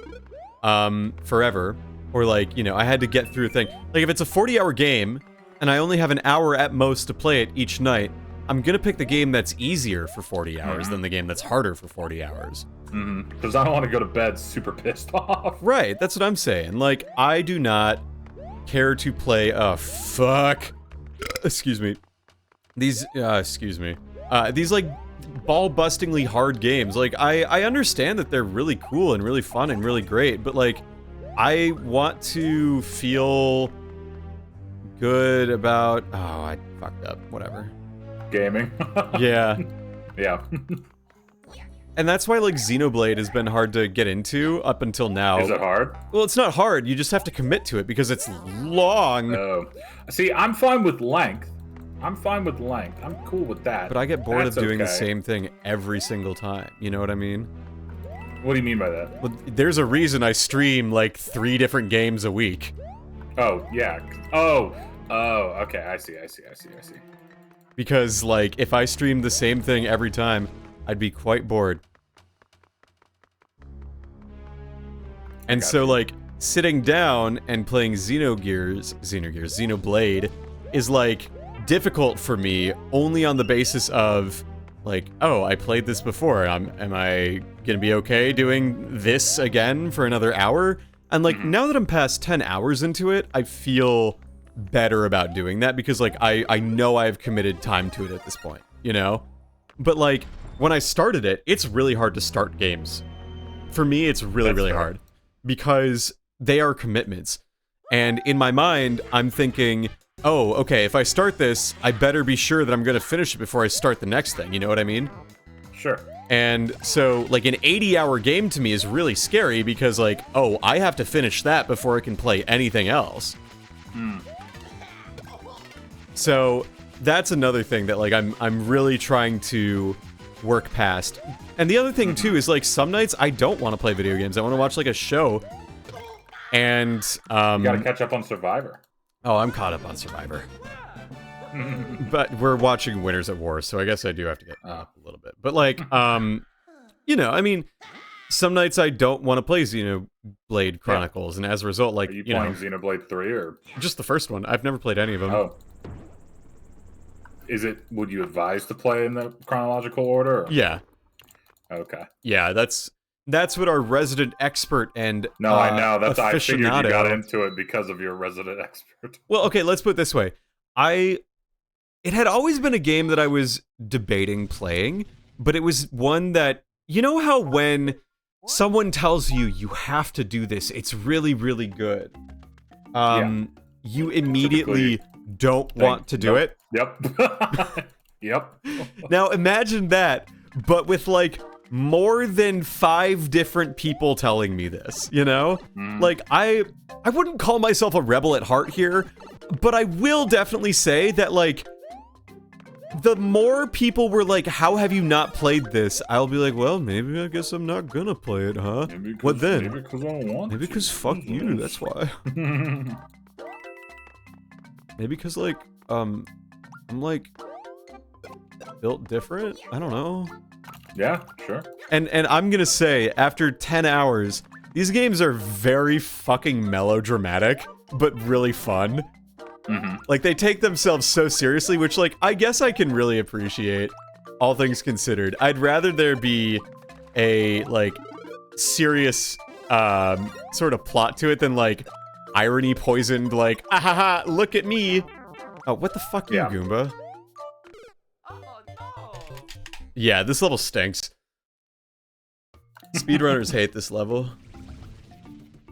forever, or like, you know, I had to get through a thing. Like if it's a 40-hour game and I only have an hour at most to play it each night, I'm gonna pick the game that's easier for 40 hours than the game that's harder for 40 hours. Because I don't want to go to bed super pissed off. Right, that's what I'm saying. Like, I do not care to play, excuse me. These, these, like, ball-bustingly hard games. Like, I understand that they're really cool and really fun and really great, but, like, I want to feel good about... Oh, I fucked up. Whatever. Gaming. Yeah. Yeah. And that's why, like, Xenoblade has been hard to get into up until now. Is it hard? Well, it's not hard. You just have to commit to it because it's long. Oh. See, I'm fine with length. I'm cool with that. But I get bored That's of doing the okay. same thing every single time. You know what I mean? What do you mean by that? Well, there's a reason I stream, like, 3 different games a week. Oh, yeah. Oh, okay. I see. Because, like, if I streamed the same thing every time, I'd be quite bored. And so, like, sitting down and playing Xenoblade is, like, difficult for me only on the basis of, like, oh, I played this before. Am I gonna be okay doing this again for another hour? And, like, now that I'm past 10 hours into it, I feel better about doing that because, like, I know I've committed time to it at this point, you know? But, like, when I started it, it's really hard to start games. For me, it's really hard. Because they are commitments. And in my mind, I'm thinking, oh, okay, if I start this, I better be sure that I'm gonna finish it before I start the next thing, you know what I mean? Sure. And so, like, an 80-hour game to me is really scary because, like, oh, I have to finish that before I can play anything else. So, that's another thing that, like, I'm really trying to work past. And the other thing, too, is, like, some nights I don't want to play video games. I want to watch, like, a show. And, You gotta catch up on Survivor. Oh, I'm caught up on Survivor. But we're watching Winners at War, so I guess I do have to get up a little bit. But, like, you know, I mean, some nights I don't want to play Xenoblade Chronicles, and as a result, like, Are you playing Xenoblade 3, or...? Just the first one. I've never played any of them. Oh. Would you advise to play in the chronological order? Or? Yeah. Okay. Yeah, that's what our resident expert and No, I know. That's I figured you got aficionado- into it because of your resident expert. Well, okay, let's put it this way. It had always been a game that I was debating playing, but it was one that, you know how when someone tells you you have to do this, it's really, really good. You immediately don't want to do it. Yep. Yep. Now imagine that, but with like more than 5 different people telling me this, you know? Like, I wouldn't call myself a rebel at heart here, but I will definitely say that, like, the more people were like, how have you not played this? I'll be like, well, maybe I guess I'm not gonna play it, huh? What then? Maybe because I don't want Maybe because fuck you, that's why. Maybe because, like, I'm, like, built different? I don't know. Yeah, sure. And I'm gonna say, after 10 hours, these games are very fucking melodramatic, but really fun. Like, they take themselves so seriously, which, like, I guess I can really appreciate, all things considered. I'd rather there be a, like, serious, sort of plot to it than, like, irony-poisoned, like, ahaha, look at me! Oh, what the fuck you, Goomba? Yeah, this level stinks. Speedrunners hate this level.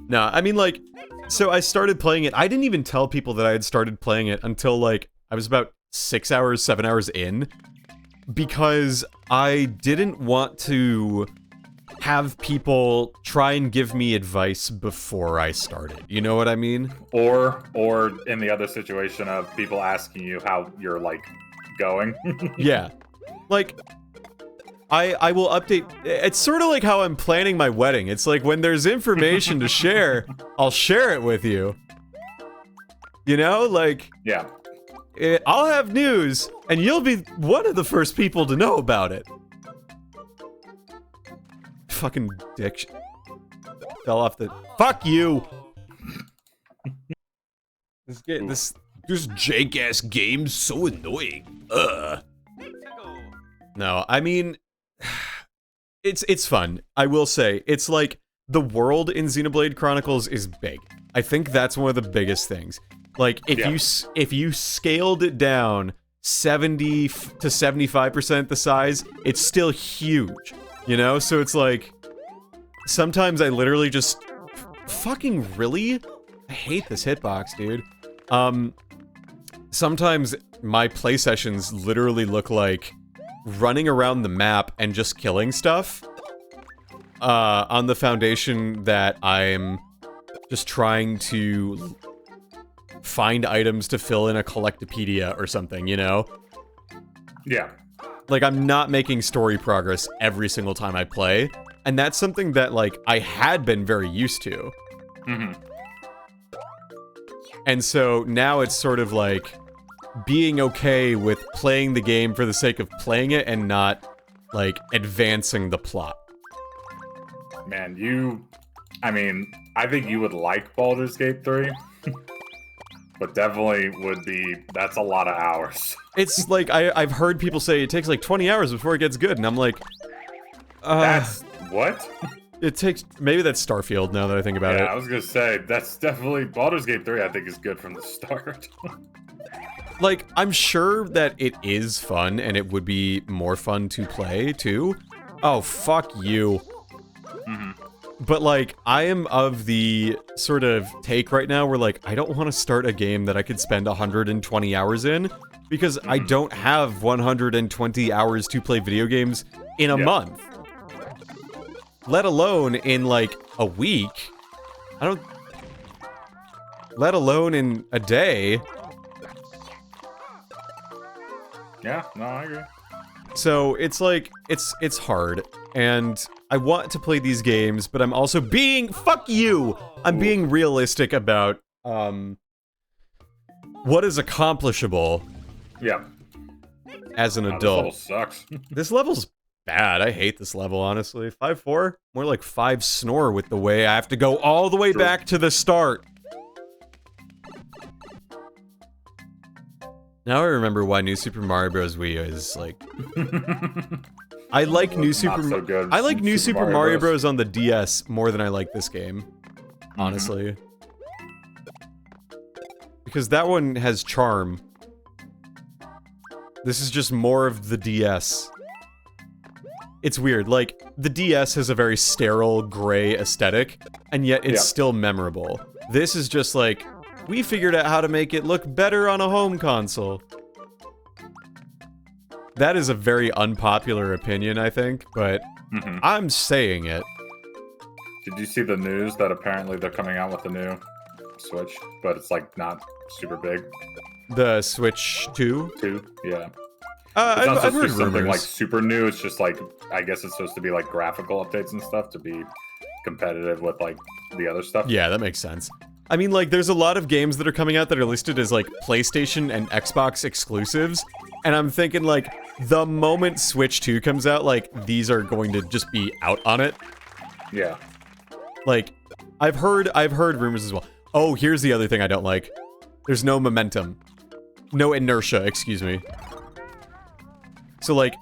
No, I mean, like, so I started playing it. I didn't even tell people that I had started playing it until, like, I was about 6 hours, 7 hours in. Because I didn't want to have people try and give me advice before I started. You know what I mean? Or in the other situation of people asking you how you're, like, going. Yeah. Like, I will update. It's sort of like how I'm planning my wedding. It's like when there's information to share, I'll share it with you. You know, like, yeah, I'll have news, and you'll be one of the first people to know about it. Fucking dick. Fell off the. Fuck you. This jank-ass game's so annoying. No, I mean, it's fun. I will say, it's like, the world in Xenoblade Chronicles is big. I think that's one of the biggest things. Like, if you scaled it down 70 to 75% the size, it's still huge. You know? So it's like, sometimes I literally just, fucking really? I hate this hitbox, dude. Sometimes my play sessions literally look like running around the map and just killing stuff, on the foundation that I'm just trying to find items to fill in a collectopedia or something, you know? Yeah. Like, I'm not making story progress every single time I play, and that's something that, like, I had been very used to. And so now it's sort of like being okay with playing the game for the sake of playing it and not, like, advancing the plot. Man, I mean, I think you would like Baldur's Gate 3, but definitely would be, that's a lot of hours. It's like, I've heard people say it takes like 20 hours before it gets good, and I'm like... That's... what? It takes... maybe that's Starfield, now that I think about it. Yeah, I was gonna say, that's definitely... Baldur's Gate 3, I think, is good from the start. Like, I'm sure that it is fun, and it would be more fun to play, too. Oh, fuck you. But, like, I am of the sort of take right now where, like, I don't want to start a game that I could spend 120 hours in, because I don't have 120 hours to play video games in a month. Let alone in, like, a week. Let alone in a day. Yeah, no, I agree. So, it's like, it's hard, and I want to play these games, but I'm also being- fuck you! I'm being realistic about, what is accomplishable. Yeah. As an This level adult. sucks. This level's bad. I hate this level, honestly. 5-4? More like 5 snore with the way I have to go all the way back to the start. Now I remember why New Super Mario Bros. Wii is, like... I like New Super... so good. I like New Super Mario Bros. Bros. On the DS more than I like this game. Honestly. Because that one has charm. This is just more of the DS. It's weird, like, the DS has a very sterile, gray aesthetic, and yet it's still memorable. This is just like, we figured out how to make it look better on a home console. That is a very unpopular opinion, I think, but I'm saying it. Did you see the news that apparently they're coming out with a new Switch, but it's, like, not super big? The Switch 2? 2? Yeah. It's I've not supposed to heard be something, rumors. like, super new. It's just, like, I guess it's supposed to be, like, graphical updates and stuff to be competitive with, like, the other stuff. Yeah, that makes sense. I mean, like, there's a lot of games that are coming out that are listed as, like, PlayStation and Xbox exclusives, and I'm thinking, like, the moment Switch 2 comes out, like, these are going to just be out on it. Yeah. Like, I've heard rumors as well. Oh, here's the other thing I don't like. There's no momentum. No inertia, excuse me. So, like...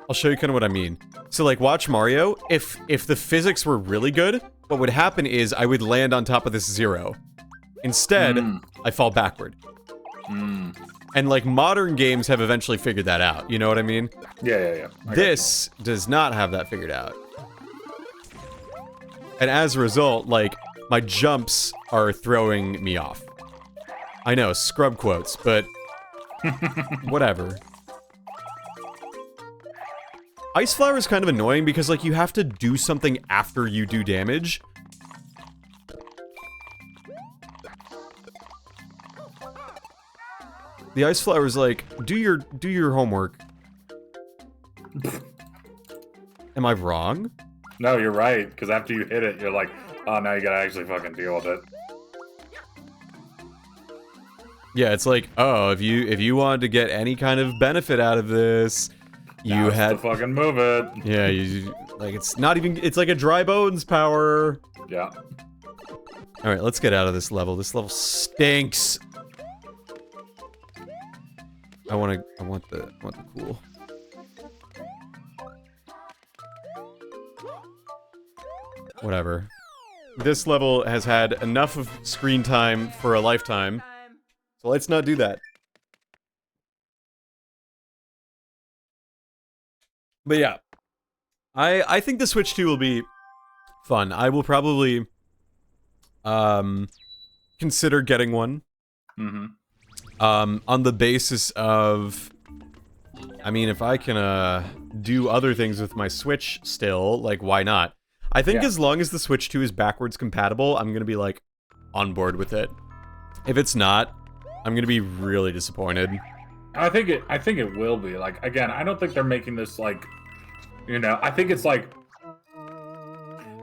I'll show you kind of what I mean. So, like, watch Mario. If the physics were really good, what would happen is I would land on top of this 0. Instead, I fall backward. And, like, modern games have eventually figured that out. You know what I mean? Yeah. This does not have that figured out. And as a result, like, my jumps are throwing me off. I know, scrub quotes, but... whatever. Ice Flower is kind of annoying because, like, you have to do something after you do damage. The Ice Flower is like, do your homework. Am I wrong? No, you're right, because after you hit it, you're like, oh, now you gotta actually fucking deal with it. Yeah, it's like, oh, if you wanted to get any kind of benefit out of this, you had to fucking move it. Yeah, like, it's not even, it's like a dry bones power. Yeah. All right, let's get out of this level. This level stinks. I want the cool. Whatever. This level has had enough of screen time for a lifetime, so let's not do that. But yeah, I think the Switch 2 will be fun. I will probably consider getting one. On the basis of, I mean, if I can do other things with my Switch still, like, why not? I think as long as the Switch 2 is backwards compatible, I'm gonna be, like, on board with it. If it's not, I'm gonna be really disappointed. I think it will be. Like, again, I don't think they're making this, like, you know, I think it's like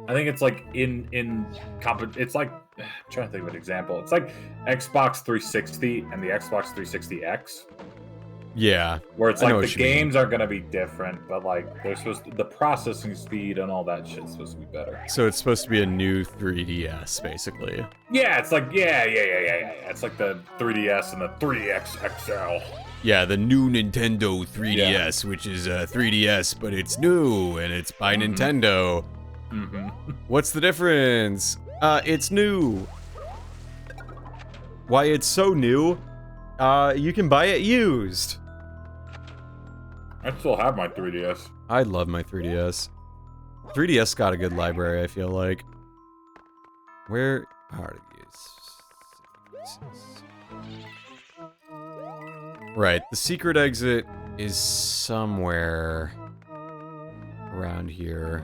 I think it's like it's like I'm trying to think of an example. It's like Xbox 360 and the Xbox 360X. Yeah. Where it's I know like what the you mean. games are gonna be different, but like the processing speed and all that shit's supposed to be better. So it's supposed to be a new 3DS, basically. Yeah, it's like yeah. It's like the 3DS and the 3X XL. Yeah, the new Nintendo 3DS, which is a 3DS, but it's new and it's by Nintendo. What's the difference? It's new. Why it's so new? You can buy it used. I still have my 3DS. I love my 3DS. 3DS got a good library, I feel like. Where are these? Right, the secret exit is somewhere around here.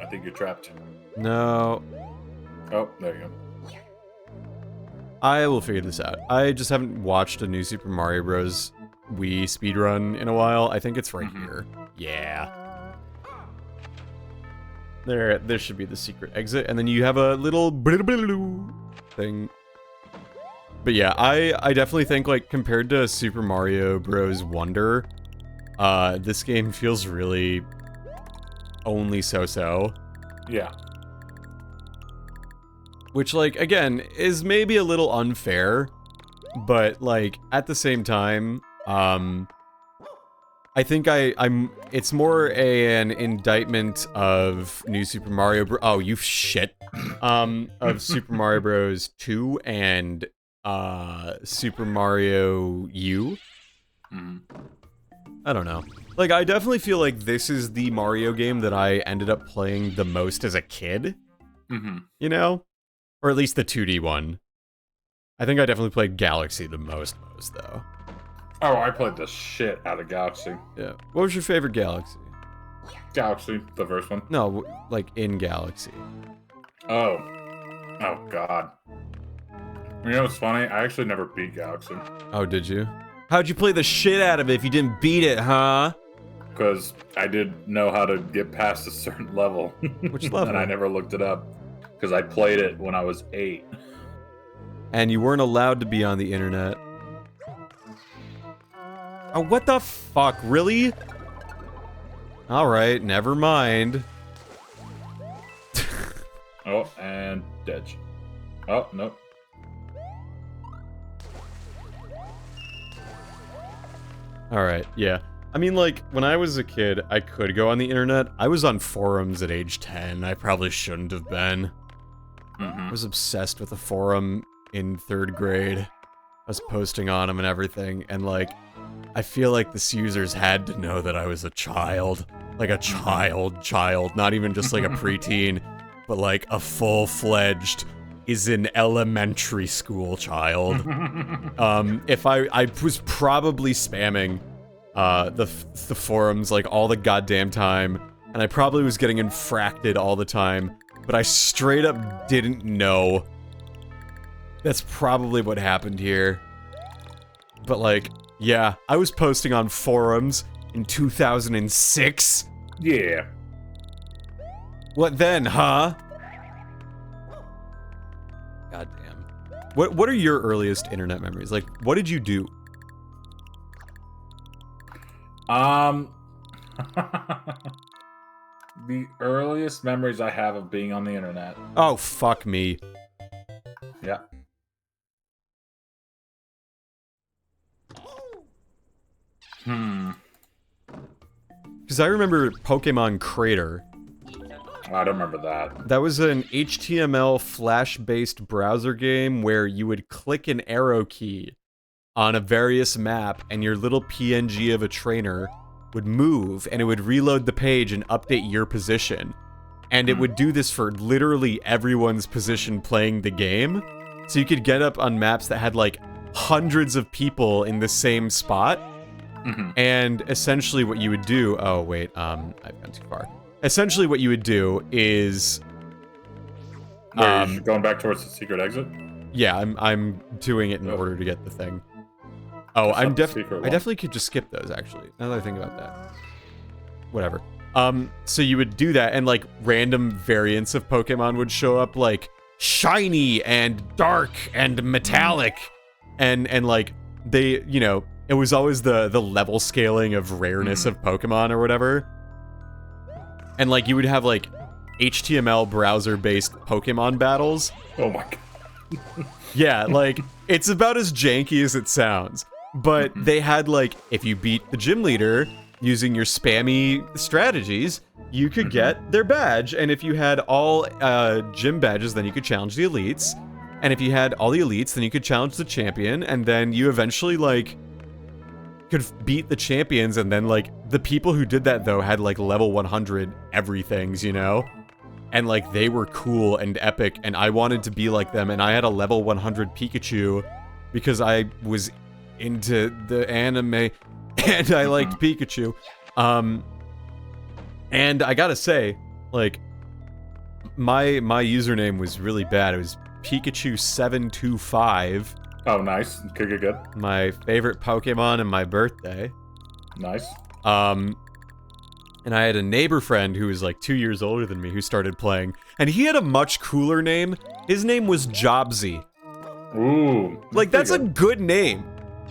I think you're trapped. No, Oh, there you go. I will figure this out. I just haven't watched a new Super Mario Bros. Wii speedrun in a while. I think it's right here. Yeah. There should be the secret exit, and then you have a little thing. But yeah, I definitely think, like, compared to Super Mario Bros. Wonder, this game feels really only so-so. Yeah. Which, like, again, is maybe a little unfair, but, like, at the same time, I think it's more an indictment of New Super Mario Bros. Oh, you shit. Of Super Mario Bros. 2 and, Super Mario U. I don't know. Like, I definitely feel like this is the Mario game that I ended up playing the most as a kid. You know? Or at least the 2D one. I think I definitely played Galaxy the most, though. Oh, I played the shit out of Galaxy. Yeah. What was your favorite Galaxy? Galaxy, the first one. No, like in Galaxy. Oh. Oh, God. You know what's funny? I actually never beat Galaxy. Oh, did you? How'd you play the shit out of it if you didn't beat it, huh? Because I didn't know how to get past a certain level. Which level? And I never looked it up. Because I played it when I was 8. And you weren't allowed to be on the internet. Oh, what the fuck? Really? Alright, never mind. Oh, and ditch. Oh, nope. Alright, yeah. I mean, like, when I was a kid, I could go on the internet. I was on forums at age 10. I probably shouldn't have been. I was obsessed with a forum in 3rd grade. I was posting on them and everything, and, like, I feel like this users had to know that I was a child. Like, a child. Not even just, like, a preteen, but, like, a full-fledged is an elementary school child. If I was probably spamming the forums, like, all the goddamn time, and I probably was getting infracted all the time, but I straight up didn't know. That's probably what happened here. But, like, yeah, I was posting on forums in 2006. Yeah. What then, huh? Goddamn. What are your earliest internet memories? Like, what did you do? The earliest memories I have of being on the internet. Oh, fuck me. Yeah. Because I remember Pokemon Crater. I don't remember that. That was an HTML Flash-based browser game where you would click an arrow key on a various map and your little PNG of a trainer would move and it would reload the page and update your position. And it would do this for literally everyone's position playing the game. So you could get up on maps that had like hundreds of people in the same spot. And essentially what you would do... Oh, wait, I've gone too far. Essentially what you would do is... Going back towards the secret exit? Yeah, I'm doing it in order to get the thing. Oh, I definitely could just skip those, actually, now that I think about that. Whatever. So you would do that, and like random variants of Pokemon would show up, like shiny and dark and metallic, and like they, you know, it was always the level scaling of rareness of Pokemon or whatever. And like you would have like HTML browser based Pokemon battles. Oh my god. Yeah, like it's about as janky as it sounds. But they had like, if you beat the gym leader using your spammy strategies, you could get their badge. And if you had all gym badges, then you could challenge the elites. And if you had all the elites, then you could challenge the champion. And then you eventually like could beat the champions. And then like the people who did that though had like level 100 everythings, you know? And like they were cool and epic, and I wanted to be like them. And I had a level 100 Pikachu because I was into the anime and I liked Pikachu. And I gotta say, like, my username was really bad. It was Pikachu725. Oh, nice. Good. My favorite Pokemon and my birthday. Nice. And I had a neighbor friend who was like 2 years older than me who started playing, and he had a much cooler name. His name was Jobsy. Ooh. Like, that's a good name.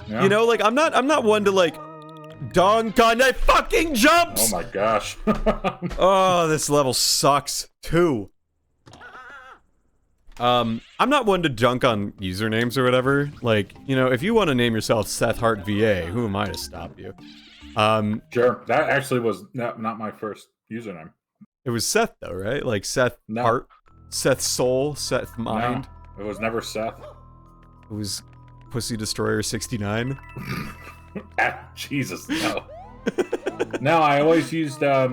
Yeah. You know, like, I'm not one to, like, dunk on that fucking jumps! Oh my gosh. Oh, this level sucks, too. I'm not one to dunk on usernames or whatever. Like, you know, if you want to name yourself Seth Hart VA, who am I to stop you? Sure. That actually was not my first username. It was Seth, though, right? Like, Seth Hart, Seth Soul, Seth Mind. No, it was never Seth. It was Pussy Destroyer 69. Jesus, no. No, I always used I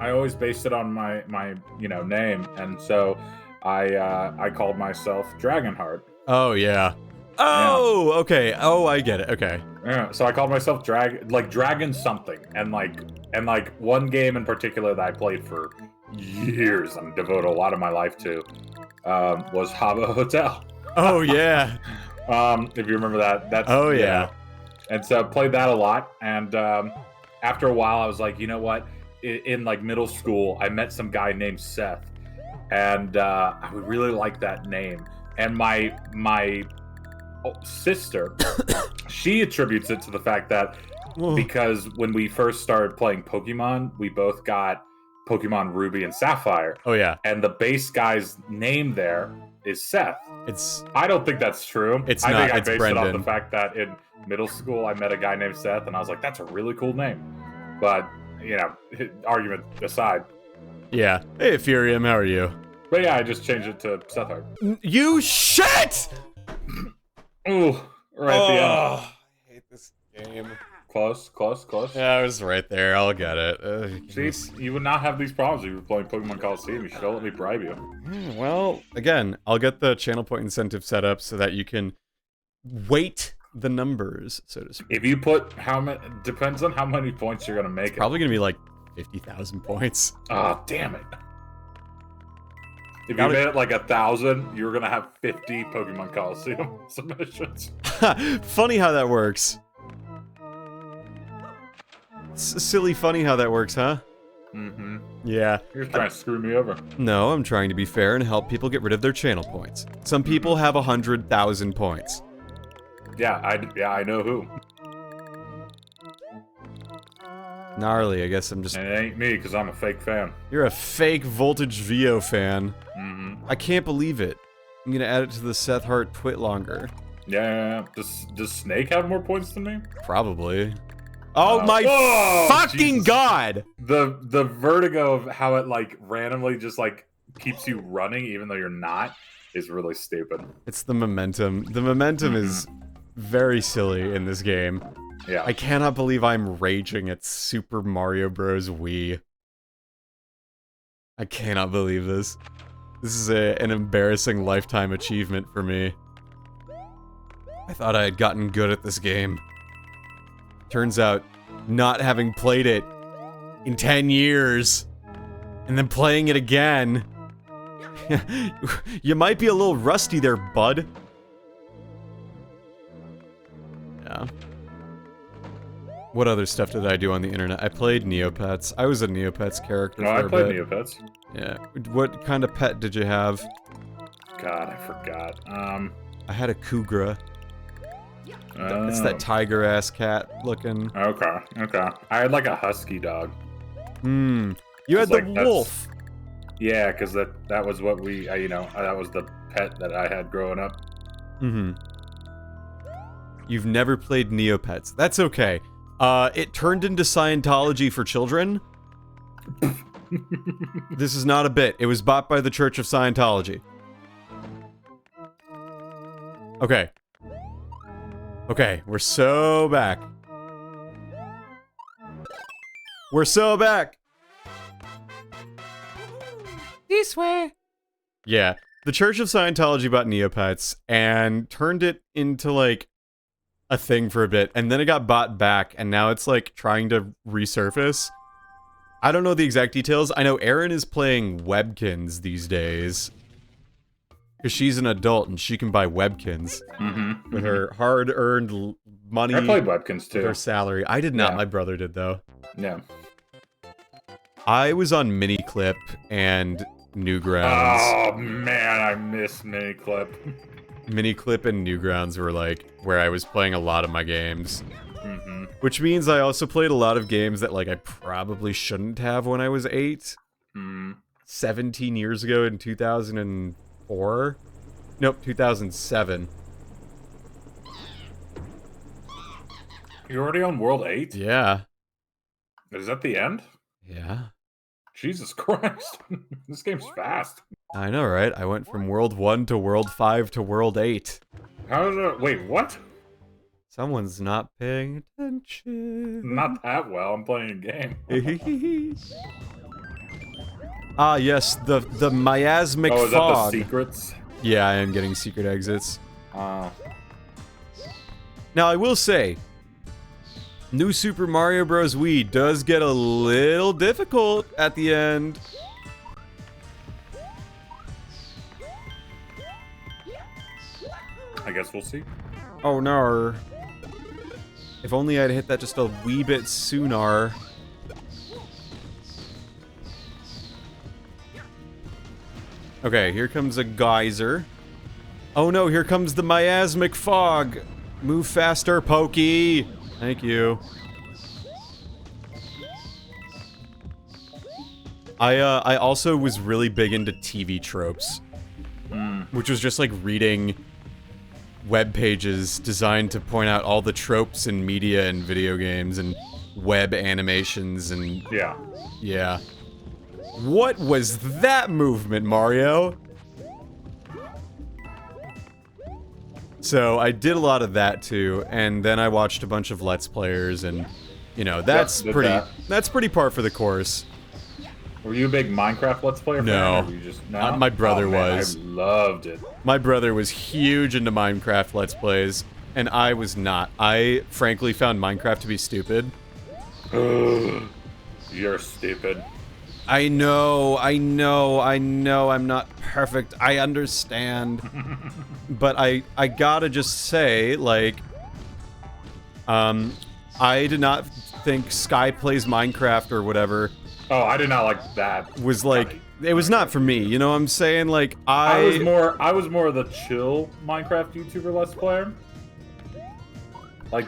always based it on my you know name, and so I called myself Dragonheart. Oh yeah. Oh, yeah. Okay. Oh, I get it. Okay. Yeah. So I called myself Dragon something, and like one game in particular that I played for years and devoted a lot of my life to was Habbo Hotel. Oh yeah. If you remember that. That's oh yeah. And so I played that a lot, and after a while I was like, you know what? In like middle school, I met some guy named Seth, and I would really like that name. And my sister, she attributes it to the fact that because when we first started playing Pokemon, we both got Pokemon Ruby and Sapphire. Oh yeah. And the base guy's name there is Seth. I don't think that's true. It's I not. think I it's based Brendan. it off the fact that in middle school I met a guy named Seth, and I was like, that's a really cool name. But you know, argument aside. Yeah. Hey, Ethereum, how are you? But yeah, I just changed it to Seth Hart. You shit! Ooh, right at the end. I hate this game. Close. Yeah, I was right there. I'll get it. See, you would not have these problems if you were playing Pokemon Coliseum. You should all let me bribe you. Well, again, I'll get the channel point incentive set up so that you can weight the numbers, so to speak. If you put how many, depends on how many points you're gonna make. It's probably gonna be like 50,000 points. Ah, damn it. If you made it like 1,000, you were gonna have 50 Pokemon Coliseum submissions. Funny how that works. Silly funny how that works, huh? Mm-hmm. Yeah. You're trying to screw me over. No, I'm trying to be fair and help people get rid of their channel points. Some people have 100,000 points. Yeah, I know who. Gnarly, I guess I'm just... And it ain't me, because I'm a fake fan. You're a fake Voltage VO fan. Mm-hmm. I can't believe it. I'm gonna add it to the Seth Hart twit longer. Yeah. Does Snake have more points than me? Probably. Oh my fucking Jesus. god! The vertigo of how it like randomly just like keeps you running even though you're not is really stupid. It's the momentum. The momentum is very silly in this game. Yeah. I cannot believe I'm raging at Super Mario Bros. Wii. I cannot believe this. This is an embarrassing lifetime achievement for me. I thought I had gotten good at this game. Turns out, not having played it in 10 years, and then playing it again, you might be a little rusty there, bud. Yeah. What other stuff did I do on the internet? I played Neopets. I was a Neopets character No, for I a played bit. Neopets. Yeah. What kind of pet did you have? God, I forgot. I had a Kugra. It's Oh. that tiger-ass cat looking. Okay, okay. I had like a husky dog. You had the wolf. Yeah, because that was what we, that was the pet that I had growing up. You've never played Neopets. That's okay. It turned into Scientology for children. This is not a bit. It was bought by the Church of Scientology. Okay. Okay, we're so back. We're so back! This way! Yeah, the Church of Scientology bought Neopets and turned it into, like, a thing for a bit, and then it got bought back, and now it's, like, trying to resurface. I don't know the exact details. I know Erin is playing Webkins these days. Because she's an adult and she can buy Webkins. With her hard-earned money. I played Webkins too. Her salary. I did not. Yeah. My brother did, though. Yeah. I was on Miniclip and Newgrounds. Oh, man, I miss Miniclip. Miniclip and Newgrounds were, like, where I was playing a lot of my games. Which means I also played a lot of games that, like, I probably shouldn't have when I was 8. 17 years ago in 2004? Nope, 2007. You're already on World 8? Yeah. Is that the end? Yeah. Jesus Christ. This game's fast. I know, right? I went from World 1 to World 5 to World 8. How did it... Wait, what? Someone's not paying attention. Not that well. I'm playing a game. Ah, yes, the miasmic fog. Oh, is that the secrets? Yeah, I am getting secret exits. Uh, Now, I will say, New Super Mario Bros. Wii does get a little difficult at the end. I guess we'll see. Oh no. If only I'd hit that just a wee bit sooner. Okay, here comes a geyser. Oh no, here comes the miasmic fog. Move faster, Pokey. Thank you. I also was really big into TV tropes. Which was just like reading web pages designed to point out all the tropes in media and video games and web animations and... Yeah. Yeah. What was that movement, Mario? So I did a lot of that too, and then I watched a bunch of Let's Players, and you know that's pretty par for the course. Were you a big Minecraft Let's Player fan? No. Or were you just, no? My brother Oh, man, was. I loved it. My brother was huge into Minecraft Let's Plays, and I was not. I frankly found Minecraft to be stupid. You're stupid. I know, I'm not perfect, I understand. But I gotta just say, like, I did not think Sky Plays Minecraft or whatever. Oh, I did not like that. Was like, it was not for me, you know what I'm saying? Like, I was more of the chill Minecraft YouTuber Let's Player. Like,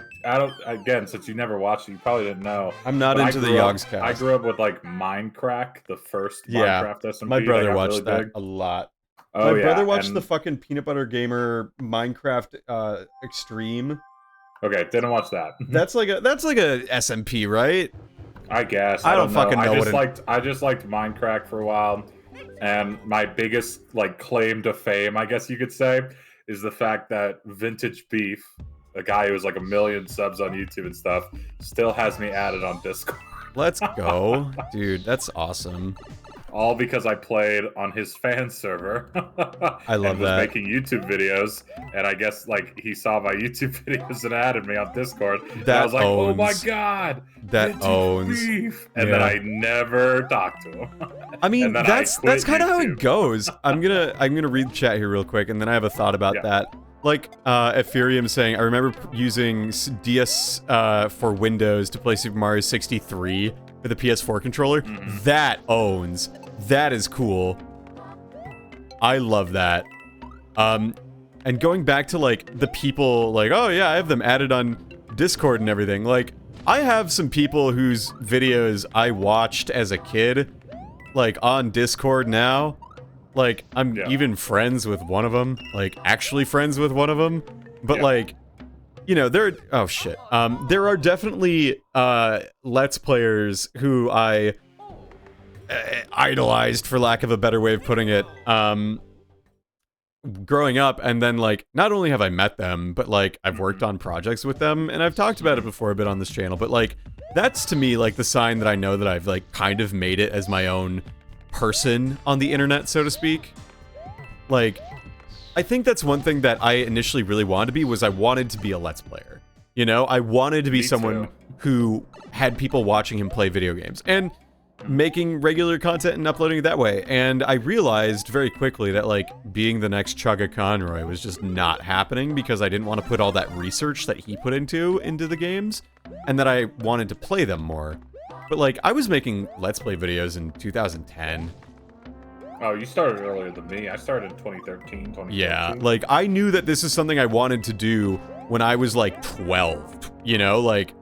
again, since you never watched it, you probably didn't know. I'm not into the Yogscast. I grew up with, like, Minecraft, the first Minecraft SMP. My brother that watched really that big. a lot. Oh, My yeah, brother watched and... the fucking Peanut Butter Gamer Minecraft Extreme. Okay, didn't watch that. That's like a SMP, right? I guess. I don't fucking know I just liked Minecraft for a while, and my biggest like claim to fame, I guess you could say, is the fact that Vintage Beef, a guy who has like 1 million subs on YouTube and stuff, still has me added on Discord. Let's go, dude. That's awesome. All because I played on his fan server. I love and was that. making YouTube videos, and I guess like he saw my YouTube videos and added me on Discord. And That I was like, owns. "Oh my god, That Vintage owns. Beef." And Yeah. then I never talked to him. I mean, that's kind of how it YouTube. goes. I'm gonna read the chat here real quick, and then I have a thought about Yeah. that. Like Ethereum saying, I remember using DS for Windows to play Super Mario 63 with a PS4 controller. That owns. That is cool. I love that. And going back to, like, the people, like, oh yeah, I have them added on Discord and everything. Like, I have some people whose videos I watched as a kid, like, on Discord now. Like, I'm even friends with one of them. Like, actually friends with one of them. But, like, you know, oh, shit. There are definitely, Let's Players who I idolized, for lack of a better way of putting it, growing up, and then, like, not only have I met them, but, like, I've worked on projects with them, and I've talked about it before a bit on this channel, but, like, that's, to me, like, the sign that I know that I've, like, kind of made it as my own person on the internet, so to speak. Like, I think that's one thing that I initially really wanted to be, was I wanted to be a Let's Player. You know, I wanted to be someone who had people watching him play video games, and making regular content and uploading it that way. And I realized very quickly that, like, being the next Chugga Conroy was just not happening, because I didn't want to put all that research that he put into the games, and that I wanted to play them more. But, like, I was making Let's Play videos in 2010. Oh, you started earlier than me. I started in 2013, 2014. Yeah, like, I knew that this is something I wanted to do when I was, like, 12. You know, like,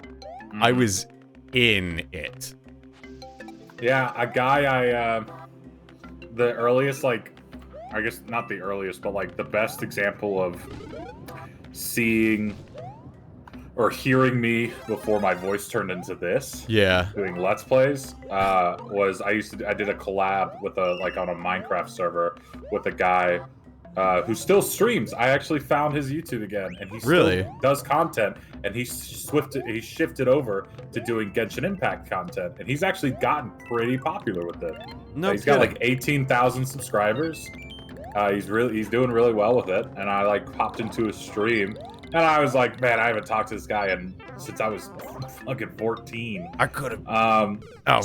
I was in it. Yeah, a guy the earliest, like, I guess not the earliest, but, like, the best example of seeing or hearing me before my voice turned into this. Yeah. Doing Let's Plays, was I did a collab with on a Minecraft server with a guy who still streams. I actually found his YouTube again, and he still does content, and he shifted over to doing Genshin Impact content, and he's actually gotten pretty popular with it. He's got like 18,000 subscribers. He's doing really well with it, and I, like, popped into his stream, and I was like, man, I haven't talked to this guy since I was fucking 14. I could have.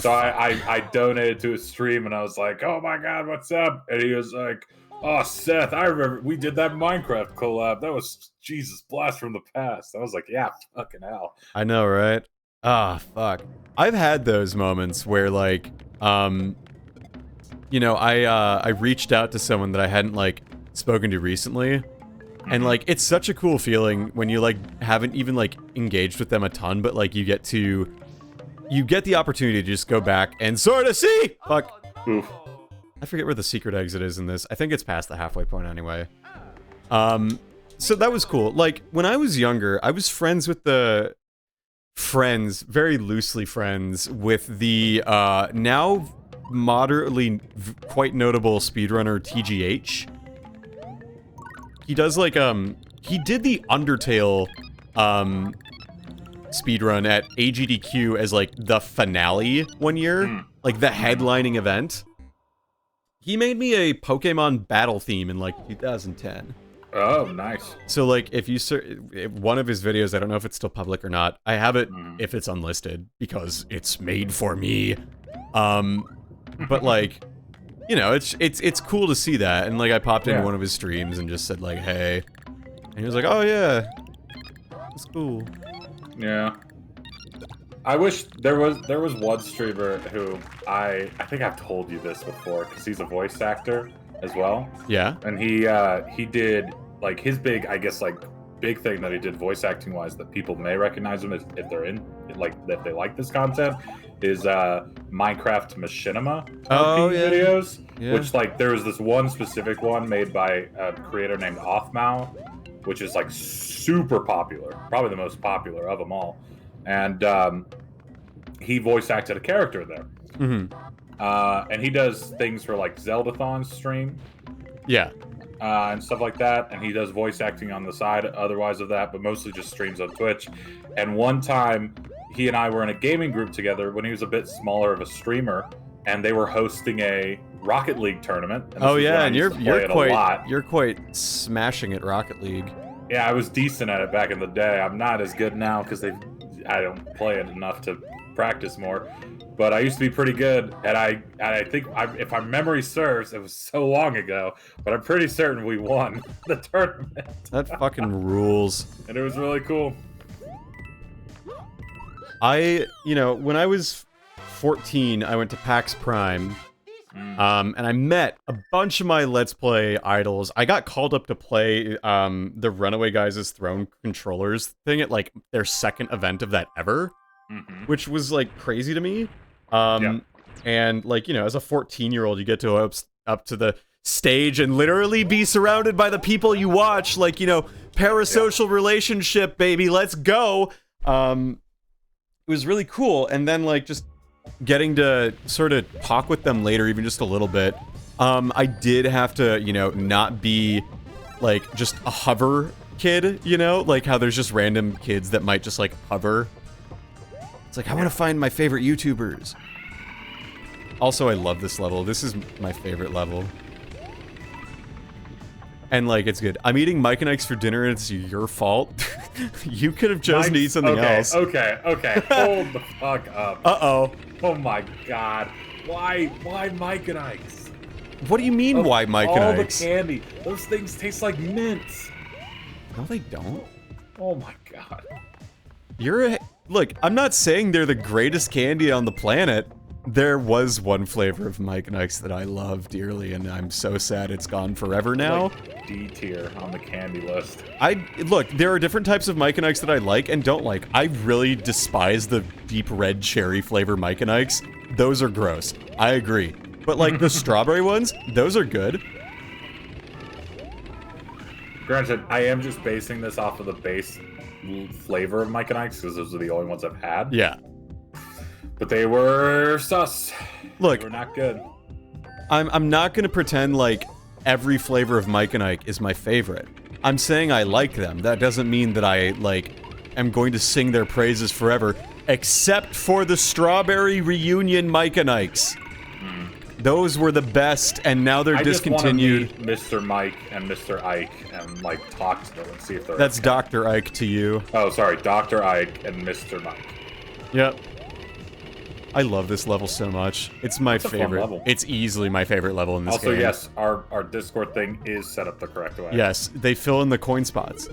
So I donated to his stream, and I was like, oh my god, what's up? And he was like, oh, Seth, I remember we did that Minecraft collab. That was, Jesus, blast from the past. I was like, yeah, fucking hell. I know, right? Ah, fuck. I've had those moments where, like, you know, I reached out to someone that I hadn't, like, spoken to recently. And, like, it's such a cool feeling when you, like, haven't even, like, engaged with them a ton, but, like, you get the opportunity to just go back and sort of see! Fuck. Oof. I forget where the secret exit is in this. I think it's past the halfway point anyway. So that was cool. Like, when I was younger, I was friends with very loosely friends with the, now moderately quite notable speedrunner TGH. He does, like, he did the Undertale, speedrun at AGDQ as, like, the finale one year. Like, the headlining event. He made me a Pokemon battle theme in, like, 2010. Oh, nice. So, like, if you one of his videos, I don't know if it's still public or not. I have it if it's unlisted, because it's made for me. But, like, you know, it's cool to see that. And, like, I popped into one of his streams and just said, like, hey. And he was like, oh, yeah. It's cool. Yeah. I wish there was one streamer who I think I've told you this before, because he's a voice actor as well. Yeah. And he did, like, his big, I guess, like, big thing that he did voice acting wise that people may recognize him if they're in, like, if they like this content, is Minecraft Machinima videos. Yeah. Which, like, there was this one specific one made by a creator named Offmao, which is, like, super popular, probably the most popular of them all. And he voice acted a character there. And he does things for, like, Zeldathon's stream. Yeah. And stuff like that. And he does voice acting on the side otherwise of that, but mostly just streams on Twitch. And one time, he and I were in a gaming group together when he was a bit smaller of a streamer, and they were hosting a Rocket League tournament. And oh yeah, and you're quite smashing at Rocket League. Yeah, I was decent at it back in the day. I'm not as good now because I don't play it enough to practice more. but I used to be pretty good, and I think if my memory serves, it was so long ago, but I'm pretty certain we won the tournament. That fucking rules. And it was really cool. When I was 14, I went to PAX Prime, and I met a bunch of my Let's Play idols. I got called up to play the Runaway Guys' Throne Controllers thing at, like, their second event of that ever, which was, like, crazy to me. And, like, as a 14-year-old, you get to go up to the stage and literally be surrounded by the people you watch, like, parasocial relationship, baby, let's go! It was really cool, and then, like, just getting to sort of talk with them later, even just a little bit. I did have to, not be, like, just a hover kid, like how there's just random kids that might just, like, hover. It's like, I want to find my favorite YouTubers. Also, I love this level. This is my favorite level. And, like, it's good. I'm eating Mike and Ike's for dinner, and it's your fault. You could have chosen to eat something else. Okay. Hold the fuck up. Uh-oh. Oh my god. Why Mike and Ike's? What do you mean, why Mike and Ike's? All the candy. Those things taste like mint. No, they don't. Oh my god. Look, I'm not saying they're the greatest candy on the planet. There was one flavor of Mike and Ike's that I love dearly, and I'm so sad it's gone forever now. Like D tier on the candy list. Look, there are different types of Mike and Ike's that I like and don't like. I really despise the deep red cherry flavor Mike and Ike's. Those are gross. I agree. But, like, the strawberry ones, those are good. Granted, I am just basing this off of the base flavor of Mike and Ike's, because those are the only ones I've had. Yeah. But they were sus. Look, they were not good. I'm not gonna pretend like every flavor of Mike and Ike is my favorite. I'm saying I like them. That doesn't mean that I, like, am going to sing their praises forever, except for the strawberry reunion Mike and Ike's. Those were the best, and now they're discontinued. I just want to meet Mr. Mike and Mr. Ike and, like, talk to them and see if they're That's okay. Dr. Ike to you. Oh, sorry, Dr. Ike and Mr. Mike. Yep. I love this level so much. It's my favorite. Level. It's easily my favorite level in this game. Also, yes, our Discord thing is set up the correct way. Yes, they fill in the coin spots.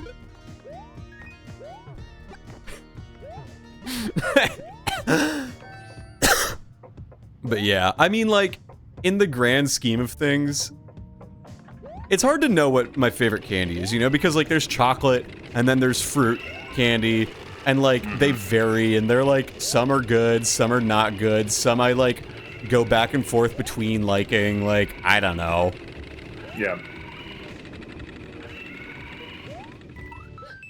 But yeah, I mean, like, in the grand scheme of things, it's hard to know what my favorite candy is, because, like, there's chocolate, and then there's fruit candy, and, like, they vary, and they're, like, some are good, some are not good, some I, like, go back and forth between liking, like, I don't know. Yeah.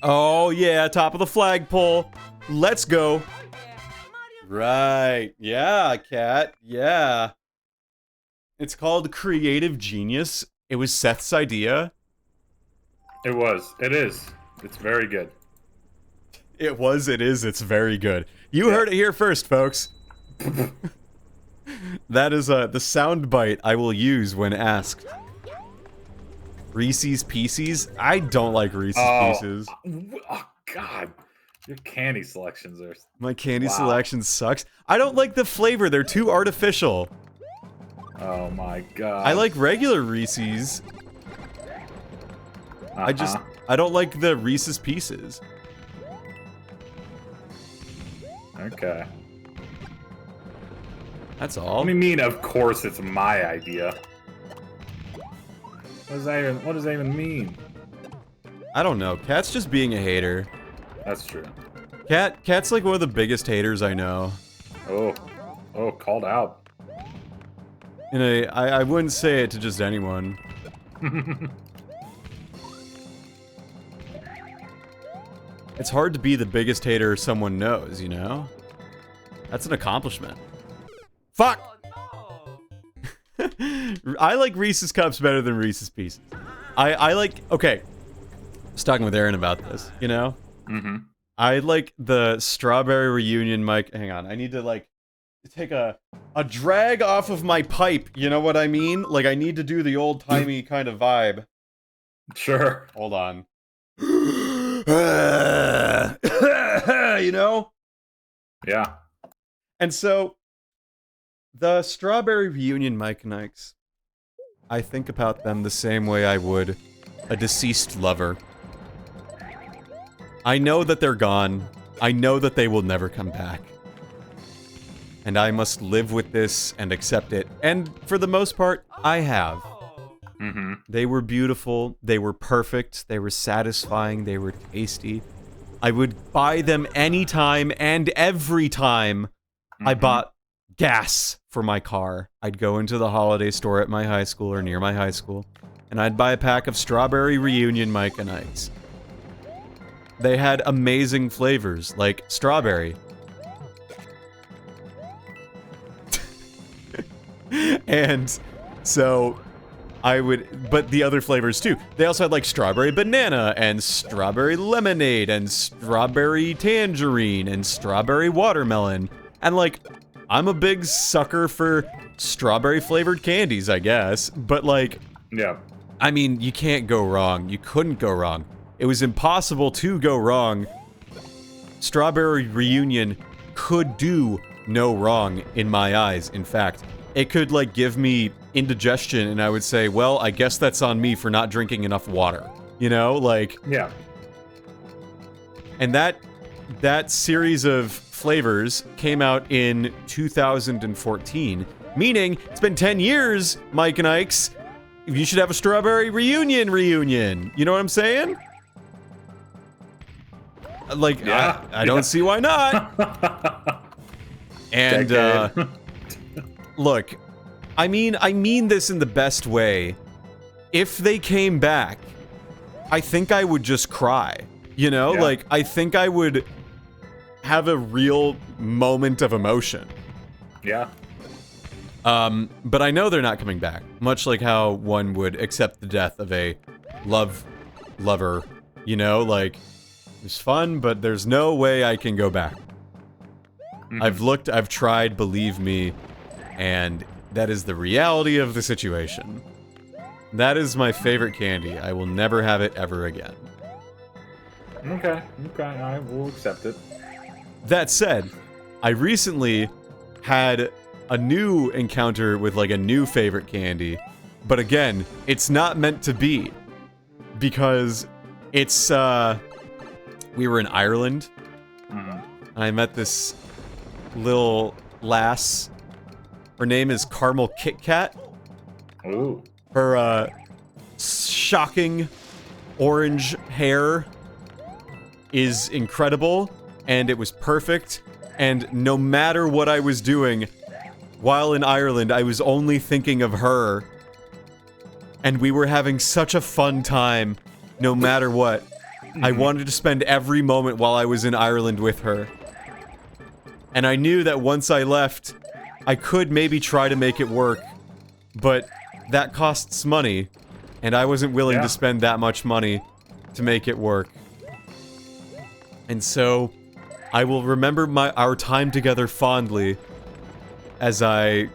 Oh, yeah, top of the flagpole. Let's go. Right. Yeah, Cat. Yeah. It's called Creative Genius. It was Seth's idea. It was. It is. It's very good. It was, it is, it's very good. You heard it here first, folks. That is the sound bite I will use when asked. Reese's Pieces? I don't like Reese's Pieces. Oh, God. Your candy selections are... My candy selection sucks. I don't like the flavor. They're too artificial. Oh, my God. I like regular Reese's. I don't like the Reese's Pieces. Okay. That's all. What do you mean, of course it's my idea? What does that even mean? I don't know. Cat's just being a hater. That's true. Cat's like one of the biggest haters I know. Oh, called out. And I wouldn't say it to just anyone. It's hard to be the biggest hater someone knows, That's an accomplishment. Fuck! I like Reese's Cups better than Reese's Pieces. I like... Okay. I was talking with Aaron about this, Mm-hmm. I like the strawberry reunion, Mike. Hang on, I need to, like, take a drag off of my pipe, you know what I mean? Like, I need to do the old-timey kind of vibe. Sure. Hold on. Yeah. And so, The strawberry reunion Mike and Ike's. I think about them the same way I would a deceased lover. I know that they're gone. I know that they will never come back. And I must live with this and accept it. And for the most part, I have. Mm-hmm. They were beautiful. They were perfect. They were satisfying. They were tasty. I would buy them anytime and every time I bought gas for my car. I'd go into the holiday store at my high school or near my high school, and I'd buy a pack of strawberry reunion Mike and Ike's. They had amazing flavors, like strawberry. And so I would, but the other flavors too. They also had like strawberry banana and strawberry lemonade and strawberry tangerine and strawberry watermelon. And like, I'm a big sucker for strawberry flavored candies, I guess. But like, Yeah. I mean, you can't go wrong. You couldn't go wrong. It was impossible to go wrong. Strawberry reunion could do no wrong in my eyes. In fact, it could like give me indigestion and I would say, well, I guess that's on me for not drinking enough water. You know, like... Yeah. And that series of flavors came out in 2014, meaning it's been 10 years, Mike and Ike's. You should have a strawberry reunion. You know what I'm saying? Like, Yeah. I don't see why not. And, look, I mean this in the best way. If they came back, I think I would just cry. You know? Yeah. Like, I think I would have a real moment of emotion. Yeah. But I know they're not coming back. Much like how one would accept the death of a lover. You know? Like, it's fun, but there's no way I can go back. Mm-hmm. I've tried, believe me, and that is the reality of the situation. That is my favorite candy. I will never have it ever again. Okay, I will accept it. That said, I recently had a new encounter with like a new favorite candy, but again, it's not meant to be because it's we were in Ireland and I met this little lass. Her name is Caramel Kit Kat. Ooh. Her shocking orange hair is incredible, and it was perfect, and no matter what I was doing while in Ireland, I was only thinking of her, and we were having such a fun time no matter what. I wanted to spend every moment while I was in Ireland with her. And I knew that once I left, I could maybe try to make it work, but that costs money, and I wasn't willing to spend that much money to make it work. And so, I will remember our time together fondly as I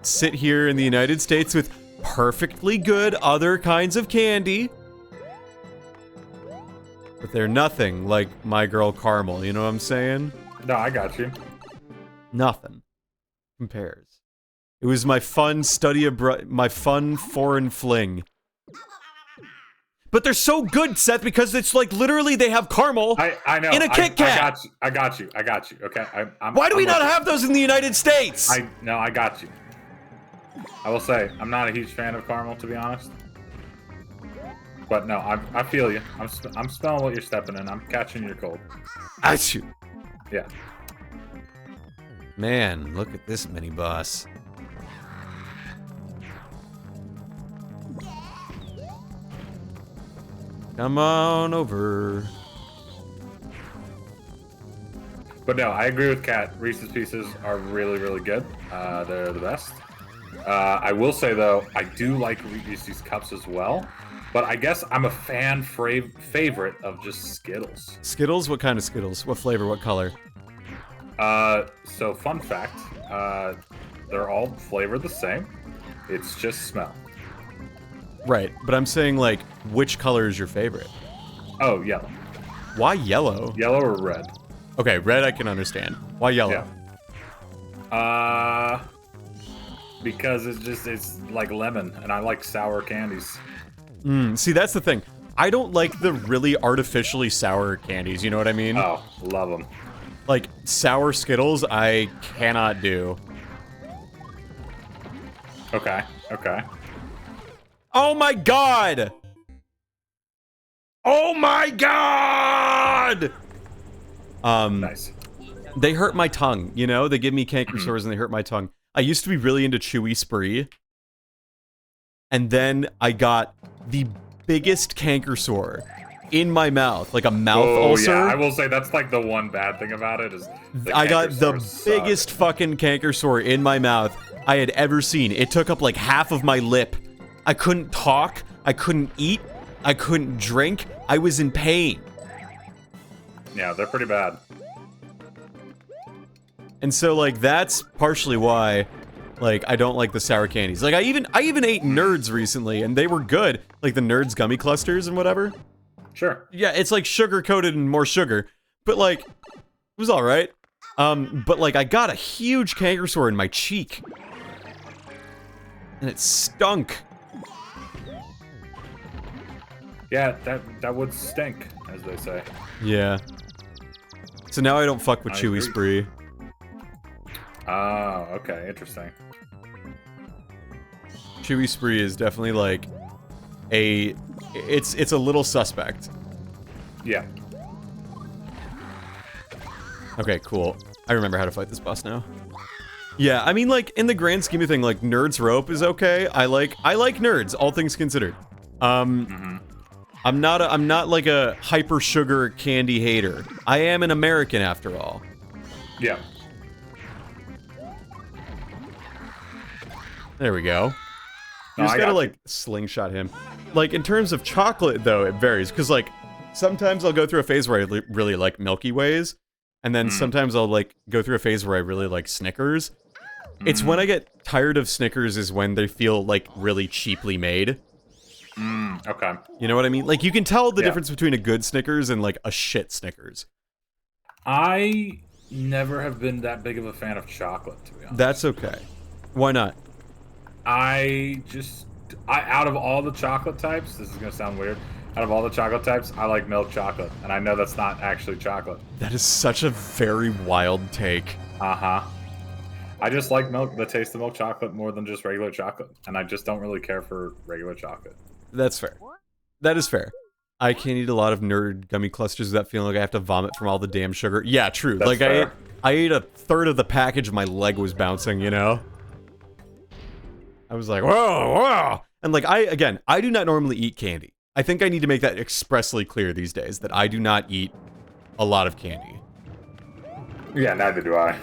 sit here in the United States with perfectly good other kinds of candy. But they're nothing like my girl Caramel, you know what I'm saying? No, I got you. Nothing compares. It was my fun my fun foreign fling. But they're so good, Seth, because it's like literally they have caramel I know. in a Kit Kat. I got you. Okay. Why do we not have those in the United States? I got you. I will say I'm not a huge fan of caramel, to be honest. But no, I feel you. I'm smelling what you're stepping in. I'm catching your cold. Achoo. Yeah. Man, look at this mini boss. Come on over. But no, I agree with Kat. Reese's Pieces are really, really good. They're the best. I will say, though, I do like Reese's Cups as well. But I guess I'm a fan favorite of just Skittles. Skittles? What kind of Skittles? What flavor? What color? So fun fact, they're all flavored the same. It's just smell. Right, but I'm saying, like, which color is your favorite? Oh, yellow. Why yellow? Yellow or red? Okay, red I can understand. Why yellow? Yeah. because it's like lemon, and I like sour candies. See, that's the thing. I don't like the really artificially sour candies, you know what I mean? Oh, love them. Like, sour Skittles, I cannot do. Okay, okay. Oh my god! Oh my god! Nice. They hurt my tongue, you know? They give me canker sores and they hurt my tongue. I used to be really into Chewy Spree. And then I got the biggest canker sore in my mouth, like a mouth ulcer. Yeah, I will say that's like the one bad thing about it is I got the biggest fucking canker sore in my mouth I had ever seen. It took up like half of my lip. I couldn't talk, I couldn't eat, I couldn't drink. I was in pain. Yeah, they're pretty bad. And so like that's partially why like I don't like the sour candies. Like I even ate Nerds recently and they were good. Like the Nerds gummy clusters and whatever. Sure. Yeah, it's like sugar coated and more sugar. But like it was all right. But like I got a huge canker sore in my cheek. And it stunk. Yeah, that would stink, as they say. Yeah. So now I don't fuck with Chewy Spree. Oh, okay, interesting. Chewy Spree is definitely like it's a little suspect. Yeah. Okay, cool. I remember how to fight this boss now. Yeah, I mean like in the grand scheme of thing, like Nerds Rope is okay. I like Nerds, all things considered. I'm not like a hyper sugar candy hater. I am an American after all. Yeah. There we go. You No, just I gotta got like slingshot him. Like in terms of chocolate though, it varies because like sometimes I'll go through a phase where I really like Milky Ways, and then sometimes I'll like go through a phase where I really like Snickers. It's when I get tired of Snickers is when they feel like really cheaply made. Okay. You know what I mean? Like you can tell the difference between a good Snickers and like a shit Snickers. I never have been that big of a fan of chocolate, to be honest. That's okay. Why not? Out of all the chocolate types, this is gonna sound weird. Out of all the chocolate types, I like milk chocolate, and I know that's not actually chocolate. That is such a very wild take. I just like the taste of milk chocolate more than just regular chocolate, and I just don't really care for regular chocolate. That's fair. That is fair. I can't eat a lot of Nerd gummy clusters without feeling like I have to vomit from all the damn sugar. Yeah, true. That's like fair. I ate a third of the package, my leg was bouncing, you know? I was like, whoa, whoa. And like I do not normally eat candy. I think I need to make that expressly clear these days that I do not eat a lot of candy. Yeah, neither do I.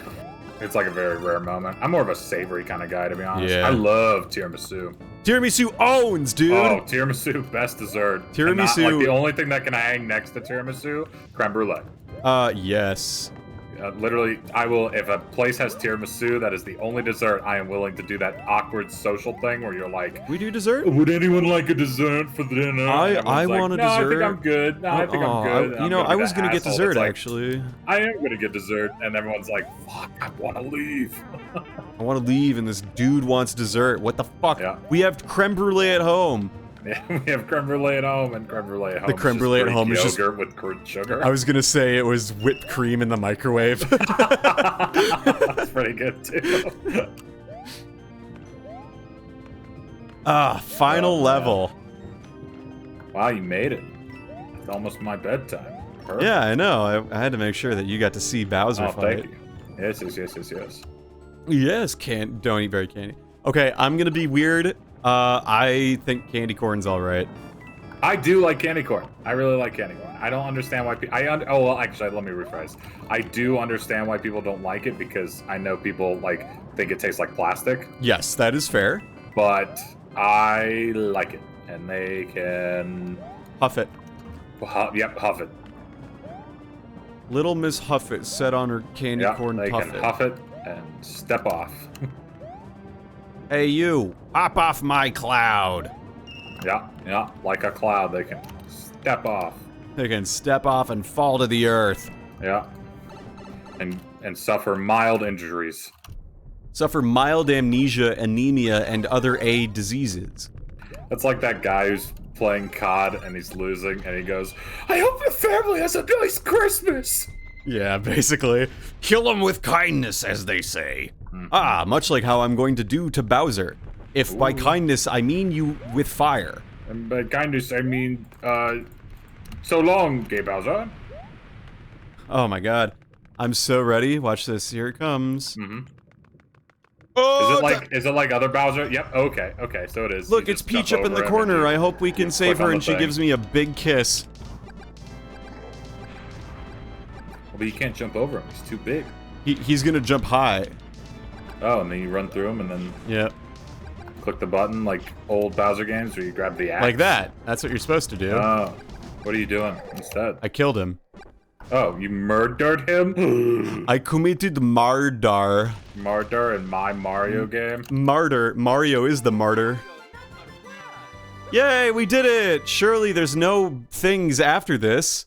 It's like a very rare moment. I'm more of a savory kind of guy, to be honest. Yeah. I love tiramisu. Tiramisu owns, dude! Oh, tiramisu, best dessert. Tiramisu. And not, like, the only thing that can hang next to tiramisu, creme brulee. Yes. Literally, I will, if a place has tiramisu, that is the only dessert I am willing to do that awkward social thing where you're like, We do dessert? would anyone like a dessert for dinner? I want a no, dessert. I think I'm good. No, I think I'm good. You know, I was gonna get asshole dessert, that's like, actually. I am gonna get dessert, and everyone's like, fuck, I want to leave. I want to leave, and this dude wants dessert. What the fuck? Yeah. We have creme brulee at home. Yeah, we have creme brulee at home, and creme brulee at home. The creme brulee at home is just yogurt with sugar. I was gonna say it was whipped cream in the microwave. That's pretty good too. Final level. Wow, you made it. It's almost my bedtime. Perfect. Yeah, I know. I had to make sure that you got to see Bowser fight. Thank you. Yes. Yes, don't eat very candy. Okay, I'm gonna be weird. I think candy corn's alright. I do like candy corn. I really like candy corn. I don't understand why people. Oh well, actually, let me rephrase. I do understand why people don't like it because I know people like think it tastes like plastic. Yes, that is fair. But I like it, and they can Huff it. huff it. Little Miss Huffit set on her candy corn they puff can it. huff it and step off. Hey you, hop off my cloud. Yeah, like a cloud, they can step off. They can step off and fall to the earth. Yeah, and suffer mild injuries. suffer mild amnesia, anemia, and other A diseases. That's like that guy who's playing COD and he's losing and he goes, I hope your family has a nice Christmas. Yeah, basically. Kill them with kindness, as they say. Ah, much like how I'm going to do to Bowser. If by kindness I mean you with fire. And by kindness I mean, so long, gay Bowser. Oh my god. I'm so ready. Watch this. Here it comes. Oh, is it like other Bowser? Yep. Okay. So it is. Look, it's Peach up in the corner. I hope we can save her, and she gives me a big kiss. But you can't jump over him. He's too big. He's gonna jump high. Oh, and then you run through him, and then click the button like old Bowser games where you grab the axe. Like that. That's what you're supposed to do. Oh, what are you doing instead? I killed him. Oh, you murdered him? I committed murder. Murder in my Mario game? Martyr. Mario is the martyr. Yay, we did it! Surely there's no things after this.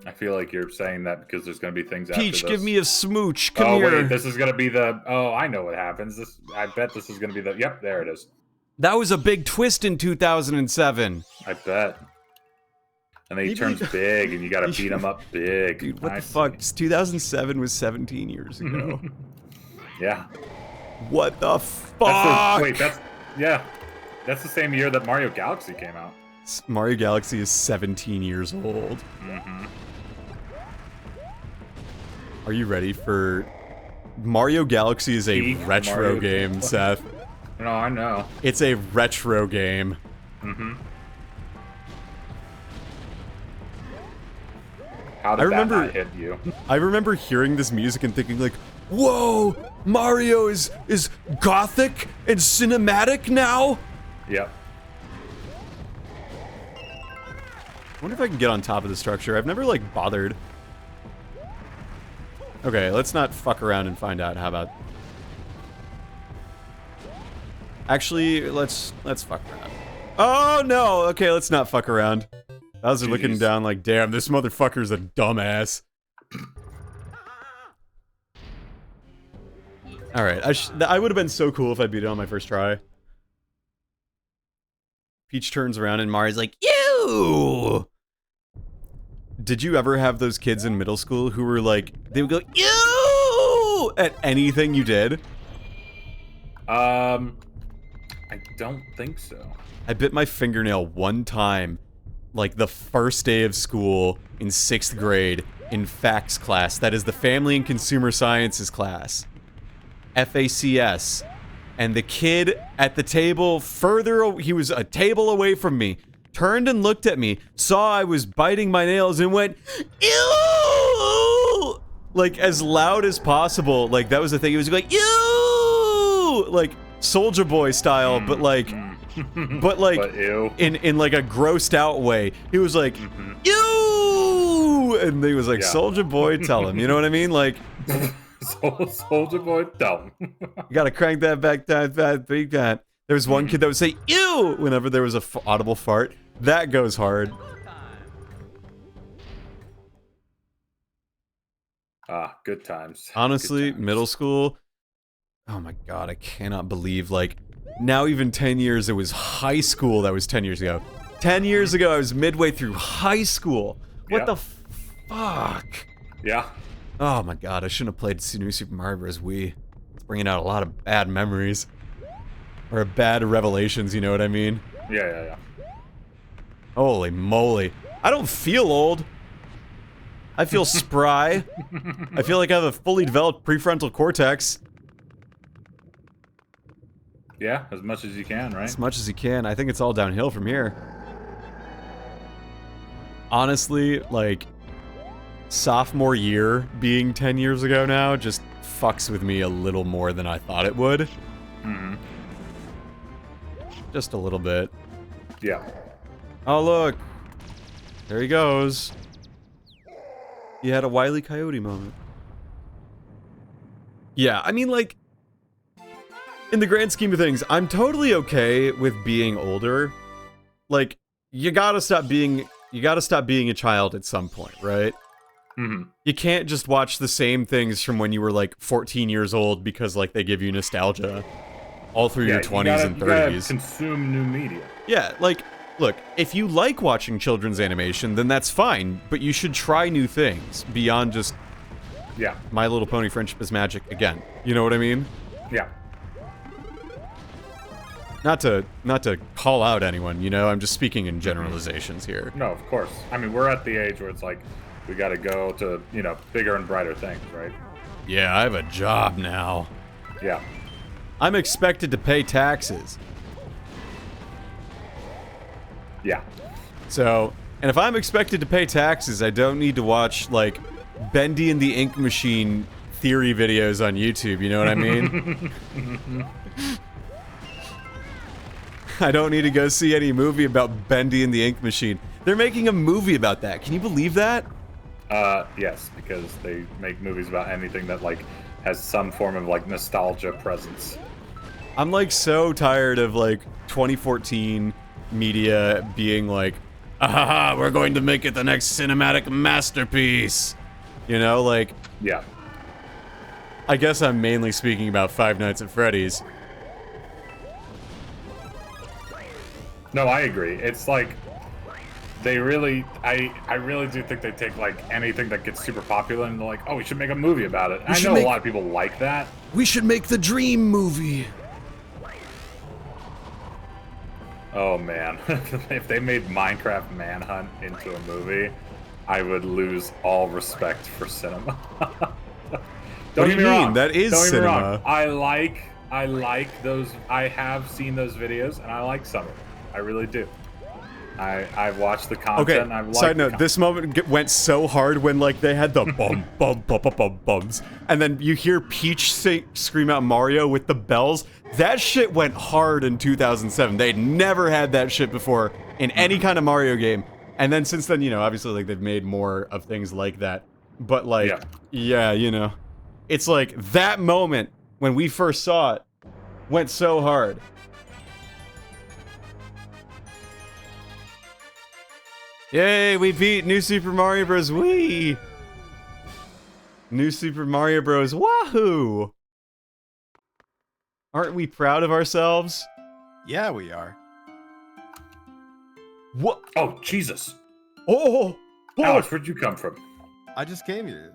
I feel like you're saying that because there's gonna be things after this. Peach, give me a smooch. Come here. Oh wait, this is gonna be the... Oh, I know what happens. I bet this is gonna be the... Yep, there it is. That was a big twist in 2007. I bet. And then he turns big, and you gotta beat him up big. Dude, what the fuck? 2007 was 17 years ago. Yeah. What the fuck? That's the same year that Mario Galaxy came out. Mario Galaxy is 17 years old. Are you ready for... Mario Galaxy is a retro game, Seth. No, I know. It's a retro game. How did that not hit you? I remember hearing this music and thinking like, whoa, Mario is gothic and cinematic now? Yep. I wonder if I can get on top of the structure. I've never, like, bothered. Okay, let's not fuck around and find out. How about... Actually, let's fuck around. Oh, no! Okay, let's not fuck around. Bowser looking down like, damn, this motherfucker's a dumbass. Alright, I would have been so cool if I beat it on my first try. Peach turns around and Mario's like, ew! Did you ever have those kids in middle school who were like, they would go, ew! At anything you did? I don't think so. I bit my fingernail one time, like the first day of school in 6th grade in FACS class. That is the Family and Consumer Sciences class. FACS. And the kid at the table he was a table away from me, turned and looked at me, saw I was biting my nails and went, ew! Like, as loud as possible. Like, that was the thing. He was like, ew! Like, Soulja Boy style, but like, ew. in like a grossed out way. He was like, ew! And he was like, Soulja Boy, tell him. You know what I mean? Like... Soulja Boy, dumb. You gotta crank that back down, big time. There was one kid that would say, ew! Whenever there was a audible fart. That goes hard. Ah, good times. Honestly, good times. Middle school... Oh my god, I cannot believe, like... Now even 10 years, it was high school that was 10 years ago. 10 years ago, I was midway through high school. What the fuck? Yeah. Oh my god, I shouldn't have played New Super Mario Bros. Wii. It's bringing out a lot of bad memories. Or bad revelations, you know what I mean? Yeah. Holy moly. I don't feel old. I feel spry. I feel like I have a fully developed prefrontal cortex. Yeah, as much as you can, right? As much as you can. I think it's all downhill from here. Honestly, like... sophomore year being 10 years ago now just fucks with me a little more than I thought it would. Just a little bit. Yeah. Oh, look. There he goes. He had a Wile E. Coyote moment. Yeah, I mean, like... in the grand scheme of things, I'm totally okay with being older. Like, you gotta stop being a child at some point, right? You can't just watch the same things from when you were like 14 years old because like they give you nostalgia all through your 20s and 30s. You gotta consume new media. Yeah, like, look, if you like watching children's animation, then that's fine, but you should try new things beyond just My Little Pony Friendship is Magic again. You know what I mean? Yeah. Not to call out anyone, you know, I'm just speaking in generalizations here. No, of course. I mean, we're at the age where it's like, we gotta go to, you know, bigger and brighter things, right? Yeah, I have a job now. Yeah. I'm expected to pay taxes. Yeah. So, and if I'm expected to pay taxes, I don't need to watch, like, Bendy and the Ink Machine theory videos on YouTube, you know what I mean? I don't need to go see any movie about Bendy and the Ink Machine. They're making a movie about that. Can you believe that? Yes, because they make movies about anything that, like, has some form of, like, nostalgia presence. I'm, like, so tired of, like, 2014 media being like, ah, we're going to make it the next cinematic masterpiece. You know, like... Yeah. I guess I'm mainly speaking about Five Nights at Freddy's. No, I agree. It's like... They really... I really do think they take, like, anything that gets super popular and they're like, oh, we should make a movie about it. I know a lot of people like that. We should make the Dream movie. Oh, man. If they made Minecraft Manhunt into a movie, I would lose all respect for cinema. What do you mean? That is cinema. I like those. I have seen those videos, and I like some of them. I really do. I've watched the content. Okay. And I've liked Side note: this moment went so hard when like they had the bum bum bum bum bum bums, and then you hear Peach scream out Mario with the bells. That shit went hard in 2007. They'd never had that shit before in any kind of Mario game. And then since then, you know, obviously like they've made more of things like that. But like, yeah, you know, it's like that moment when we first saw it went so hard. Yay, we beat New Super Mario Bros. Wii! New Super Mario Bros. Wahoo! Aren't we proud of ourselves? Yeah, we are. What? Oh, Jesus. Oh! Alex, where'd you come from? I just came here.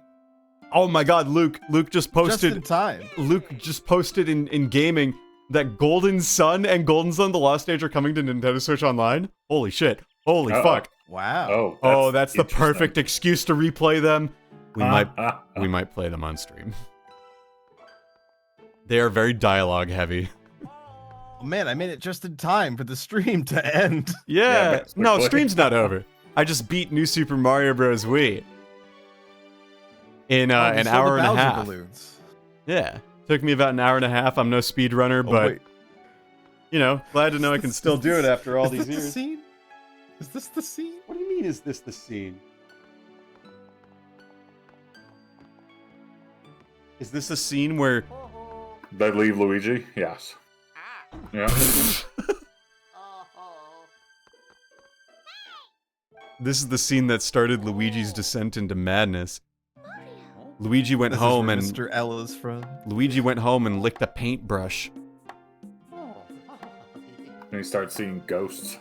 Oh my god, Luke just posted... Just in time. Luke just posted in gaming that Golden Sun and Golden Sun The Lost Age are coming to Nintendo Switch Online. Holy shit. Holy fuck. Wow. That's the perfect excuse to replay them. We might play them on stream. They are very dialogue heavy. Oh, man, I made it just in time for the stream to end. Yeah. No, stream's not over. I just beat New Super Mario Bros. Wii. In an hour and a half. Balloons. Yeah. Took me about an hour and a half. I'm no speedrunner, but you know, glad to know I can still do it after all these years. The scene? Is this the scene? What do you mean, is this the scene? Is this a scene where... They leave Luigi? Yes. Yeah. This is the scene that started Luigi's descent into madness. Luigi went home and... Mr. Ella's from. Luigi went home and licked a paintbrush. And he starts seeing ghosts.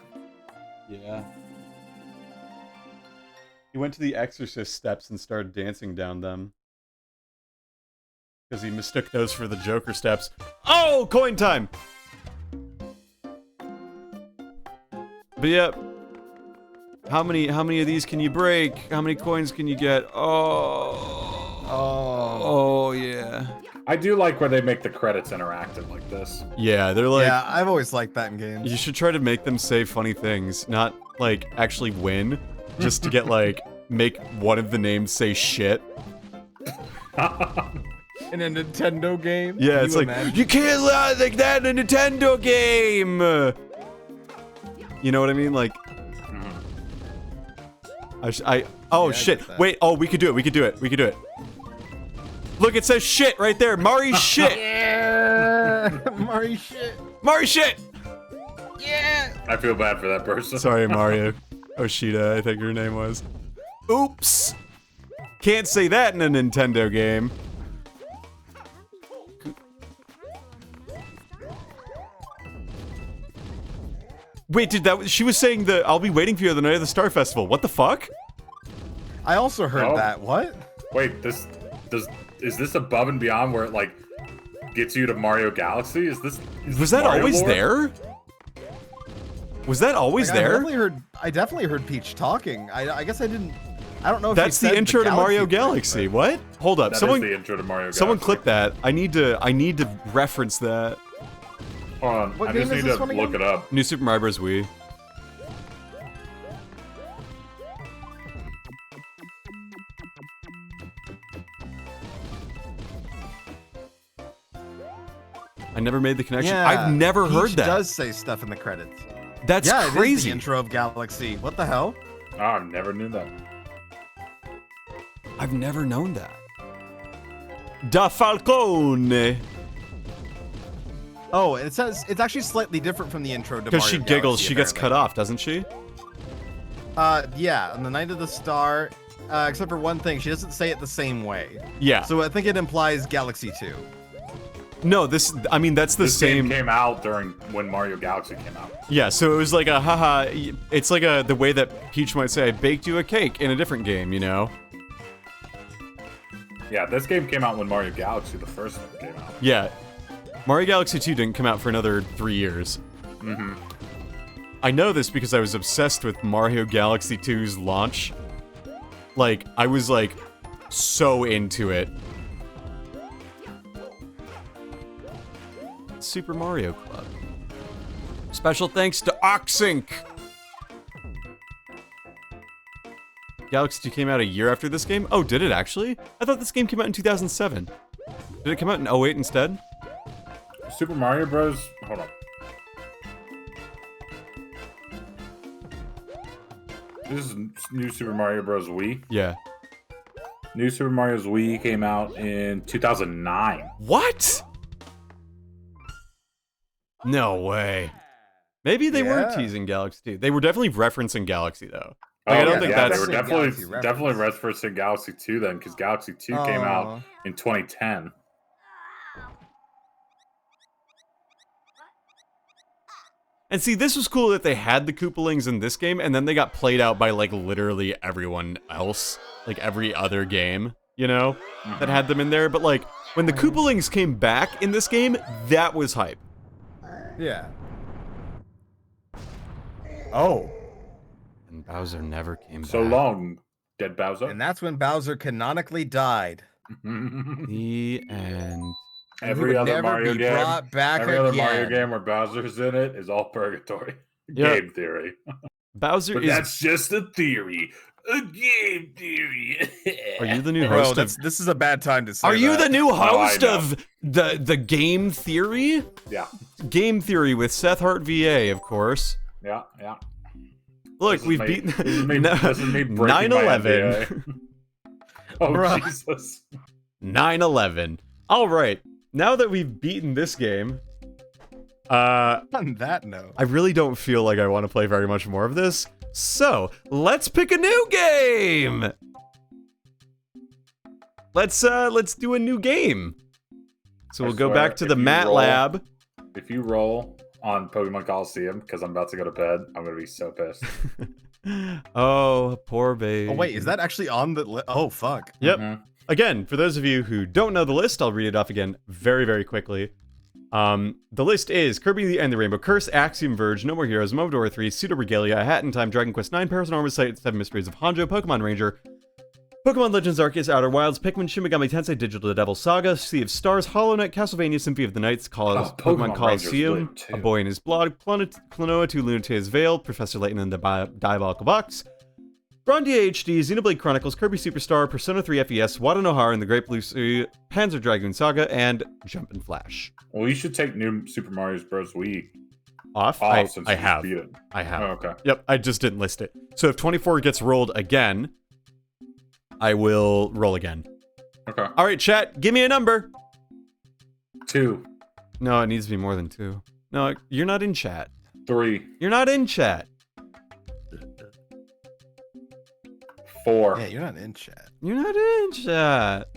Yeah. He went to the Exorcist steps and started dancing down them. Because he mistook those for the Joker steps. Oh, coin time! But yeah, how many of these can you break? How many coins can you get? Oh, yeah. I do like where they make the credits interactive like this. Yeah, they're like... Yeah, I've always liked that in games. You should try to make them say funny things, not, like, actually win, just to get, like, make one of the names say shit. In a Nintendo game? Yeah, it's like, you can't lie like that in a Nintendo game! You know what I mean? Like... Oh, shit. Wait, we could do it, we could do it, we could do it. Look, it says shit right there. Mari's shit. Yeah. Mari's shit. Mari's shit. Yeah. I feel bad for that person. Sorry, Mario. Oshida, I think her name was. Oops. Can't say that in a Nintendo game. Wait, she was saying that I'll be waiting for you the night of the Star Festival. What the fuck? I also heard that. What? Wait, is this above and beyond where it like gets you to Mario Galaxy? Was that Mario always lore? there? Was that always Like, there? I definitely heard Peach talking. I guess I didn't. I don't know if That's they the said intro to Mario thing, Galaxy. What? Hold up. That Someone is the intro to Mario Galaxy. Someone clip that. I need to reference that. Hold on. What I game just is need this to one look again? it up. New Super Mario Bros. Wii. I never made the connection. Yeah, I've never heard Peach that. does say stuff in the credits. That's Yeah, it is crazy. the intro of Galaxy. What the hell? Oh, I never knew that. I've never known that. Da Falcone. Oh, it says it's actually slightly different from the intro to Mario Because she giggles, Galaxy, she gets cut apparently. off, doesn't she? Yeah, on the night of the star, except for one thing, she doesn't say it the same way. Yeah. So I think it implies Galaxy 2. No, that's the This same. game came out during when Mario Galaxy came out. Yeah, so it was like a haha. It's like the way that Peach might say, "I baked you a cake" in a different game, you know? Yeah, this game came out when Mario Galaxy, the first one, came out. Yeah. Mario Galaxy 2 didn't come out for another 3 years. Mm-hmm. I know this because I was obsessed with Mario Galaxy 2's launch. Like, I was like so into it. Super Mario Club. Special thanks to Oxync. Galaxy 2 came out a year after this game? Oh, did it actually? I thought this game came out in 2007. Did it come out in 08 instead? Super Mario Bros. Hold on. This is New Super Mario Bros. Wii. Yeah. New Super Mario's Wii came out in 2009. What? No way. Maybe they were Yeah. teasing Galaxy 2. They were definitely referencing Galaxy though. Like, I don't think They that's were definitely Galaxy referencing Galaxy 2 then, because Galaxy 2 came out in 2010. And see, this was cool that they had the Koopalings in this game, and then they got played out by, like, literally everyone else. Like, every other game, you know, that had them in there. But, like, when the Koopalings came back in this game, that was hype. Yeah. Oh. And Bowser never came So back. long, dead Bowser. And that's when Bowser canonically died. The end. And he Every would other never Mario be game, brought back every other Mario again. game where Bowser's in it is all purgatory. Yeah. Game theory. Bowser But is... that's just a theory. A game theory. Are you the new Bro, host of... this is a bad time to say Are you that. the new I host know. of the Game Theory? Yeah, Game Theory with Seth Hart VA, of course. yeah. Look, This is we've me- beaten This is me, this is me breaking 9/11. my NDA. Oh, Bruh. Jesus. 9/11. All right. Now that we've beaten this game, On that note. I really don't feel like I want to play very much more of this. So, let's pick a new game. Let's do a new game. So I we'll go swear, back to if the you Mat roll- Lab. If you roll on Pokemon Coliseum, because I'm about to go to bed, I'm going to be so pissed. Oh, poor baby. Oh wait, is that actually on the list? Oh fuck. Yep. Mhm. Again, for those of you who don't know the list, I'll read it off again very, very quickly. The list is Kirby and the Rainbow Curse, Axiom Verge, No More Heroes, Momodora 3, Pseudo Regalia, A Hat in Time, Dragon Quest 9, Paranormal Sight, 7 Mysteries of Hanjo, Pokemon Ranger, Pokemon Legends Arceus, Outer Wilds, Pikmin, Shin Megami Tensei, Digital Devil Saga, Sea of Stars, Hollow Knight, Castlevania, Symphony of the Nights, Pokemon Pokemon Ranger's Coliseum, lit, too. A Boy in His Blood, Klonoa 2, Lunatea's Veil, Professor Layton and the Diabolical Box, Grandia HD, Xenoblade Chronicles, Kirby Superstar, Persona 3 FES, Wada no Hara and the Great Blue Sea, Panzer Dragoon Saga, and Jumpin' Flash. Well, you should take New Super Mario Bros. Wii Off? off since I you have. beat it. I have. Oh, okay. Yep, I just didn't list it. So if 24 gets rolled again, I will roll again. Okay. All right, chat, give me a number. 2, No, it needs to be more than 2. No, you're not in chat. 3, You're not in chat. 4. Yeah, you're not in chat. You're not in chat.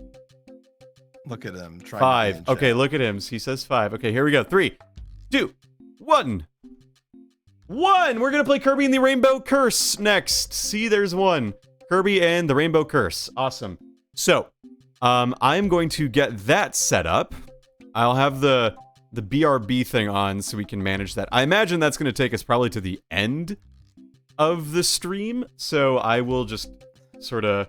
Look at him. Trying 5. To be in Okay, chat. look at him. He says 5. Okay, here we go. 3, 2, 1. 1! We're gonna play Kirby and the Rainbow Curse next. See, there's 1. Kirby and the Rainbow Curse. Awesome. So, I'm going to get that set up. I'll have the BRB thing on so we can manage that. I imagine that's gonna take us probably to the end of the stream, so I will just sort of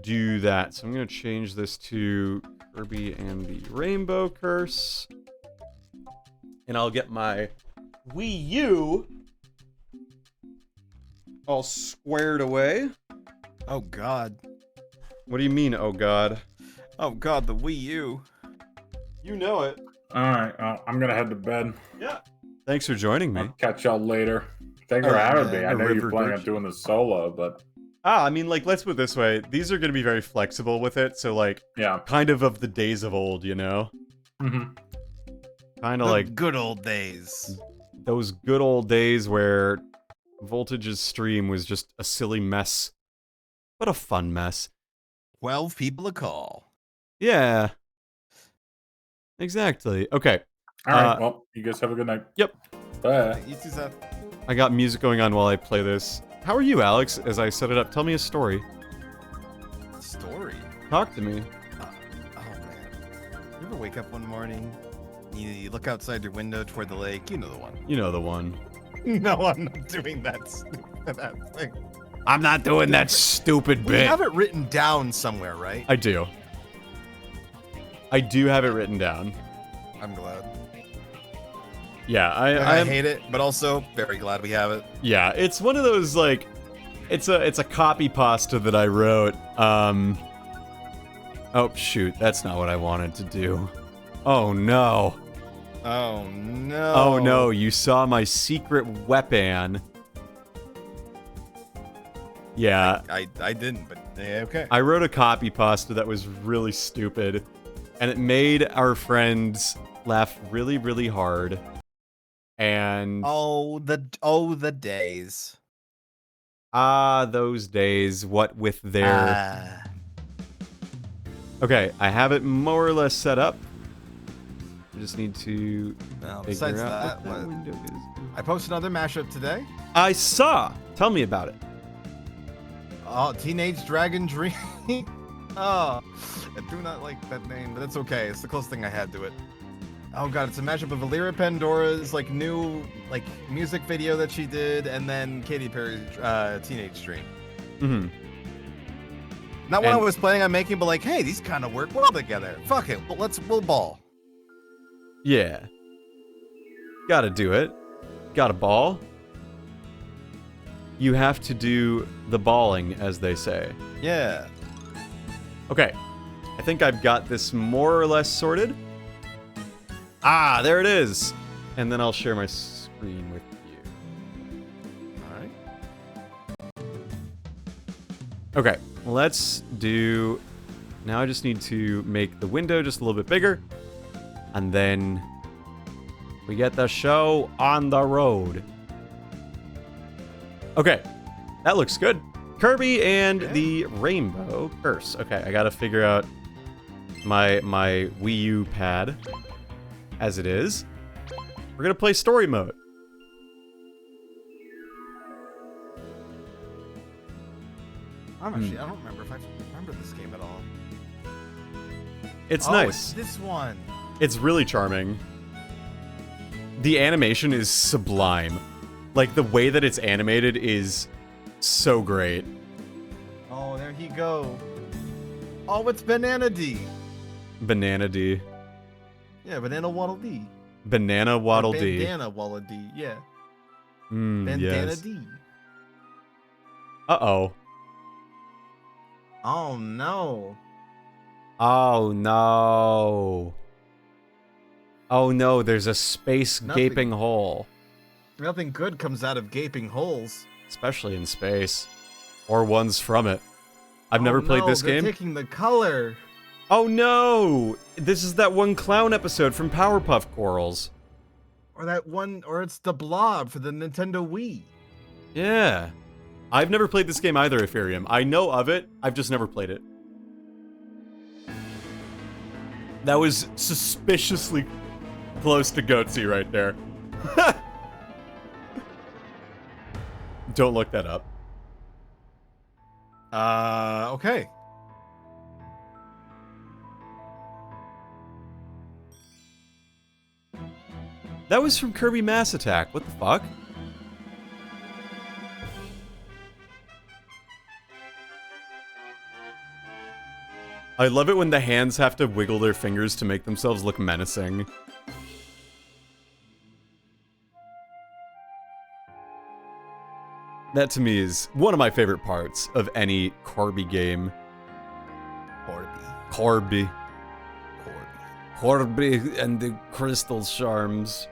do that. So I'm gonna change this to Kirby and the Rainbow Curse, and I'll get my Wii U all squared away. Oh God. What do you mean, oh God? Oh God, the Wii U. You know it. All right, I'm gonna head to bed. Yeah. Thanks for joining me. I'll catch y'all later. Thanks for having me. I know you're planning on doing this solo, but I mean, like, let's put it this way. These are going to be very flexible with it, so, like, yeah. kind of the days of old, you know? Mm-hmm. Kind of like good old days. those good old days where Voltage's stream was just a silly mess. But a fun mess. 12 people a call. Yeah. Exactly. Okay. All right, well, you guys have a good night. Yep. Bye. You too, Seth. I got music going on while I play this. How are you, Alex, as I set it up? Tell me a story. Story? Talk to me. Oh, man. You ever wake up one morning, you look outside your window toward the lake, you know the one. You know the one. No, I'm not doing that thing. I'm not doing that stupid We bit. have it written down somewhere, right? I do. I do have it written down. I'm glad. Yeah, I hate it, but also very glad we have it. Yeah, it's one of those, like, it's a copy pasta that I wrote. Oh shoot, that's not what I wanted to do. Oh no. Oh no. Oh no, you saw my secret weapon. Yeah. I didn't, but yeah, okay. I wrote a copy pasta that was really stupid, and it made our friends laugh really, really hard. And Oh the days. those days, what with their Okay, I have it more or less set up. I just need to Well, figure besides out that, what that window is. I posted another mashup today. I saw. Tell me about it. Oh, Teenage Dragon Dream. Oh, I do not like that name, but it's okay. It's the closest thing I had to it. Oh god, it's a mashup of Alira Pandora's like new like music video that she did, and then Katy Perry's Teenage Dream. Mm-hmm. Not one I And- was planning on making, but like, hey, these kind of work well together. Fuck it, we'll ball. Yeah. Gotta do it. Got a ball. You have to do the balling, as they say. Yeah. Okay. I think I've got this more or less sorted. Ah, there it is. And then I'll share my screen with you. All right. Okay, let's do... Now I just need to make the window just a little bit bigger. And then we get the show on the road. Okay, that looks good. Kirby and the Rainbow Curse. Okay, I gotta figure out my Wii U pad as it is. We're gonna play story mode. I don't remember if I remember this game at all. It's Oh, nice. It's this one. It's really charming. The animation is sublime. Like, the way that it's animated is so great. Oh, there he go. Oh, it's Banana D. Banana D. Yeah, Banana Waddle D. Banana Waddle D. Bandana Waddle D. Yeah. Mm, Bandana yes. D. Uh-oh. Oh no. Oh, no. Oh, no, there's a space Nothing. gaping hole. Nothing good comes out of gaping holes. Especially in space. Or ones from it. I've never played this they're game. Taking the color. Oh, no! This is that one clown episode from Powerpuff Girls. Or that one, or it's the Blob for the Nintendo Wii. Yeah. I've never played this game either, Ethereum. I know of it, I've just never played it. That was suspiciously close to Goatsy right there. Don't look that up. Okay. That was from Kirby Mass Attack. What the fuck? I love it when the hands have to wiggle their fingers to make themselves look menacing. That to me is one of my favorite parts of any Kirby game. Kirby and the crystal charms.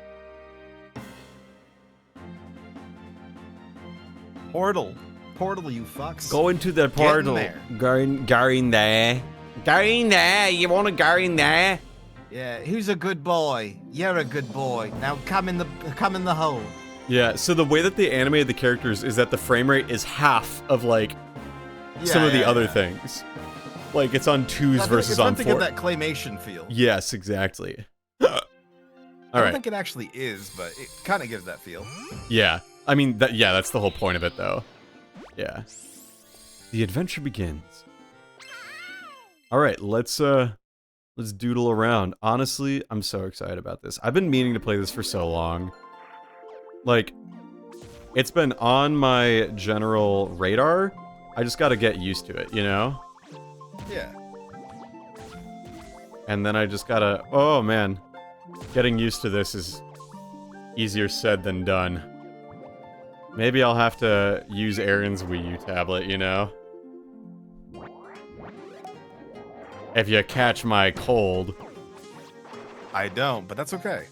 Portal, you fucks. Go into the portal. Go in there. Go in there. You want to go in there? Yeah, who's a good boy? You're a good boy. Now come in the hole. Yeah. So the way that they animated the characters is that the frame rate is half of like some of the other things. Like it's on 2s versus on 4s. It's meant to give that claymation feel. Yes, exactly. I don't think it actually is, but it kind of gives that feel. Yeah. I mean, that's the whole point of it, though. Yeah. The adventure begins. All right, let's doodle around. Honestly, I'm so excited about this. I've been meaning to play this for so long. Like, it's been on my general radar. I just got to get used to it, you know? Yeah. And then I just gotta... Oh, man. Getting used to this is easier said than done. Maybe I'll have to use Aaron's Wii U tablet, you know? If you catch my cold. I don't, but that's okay.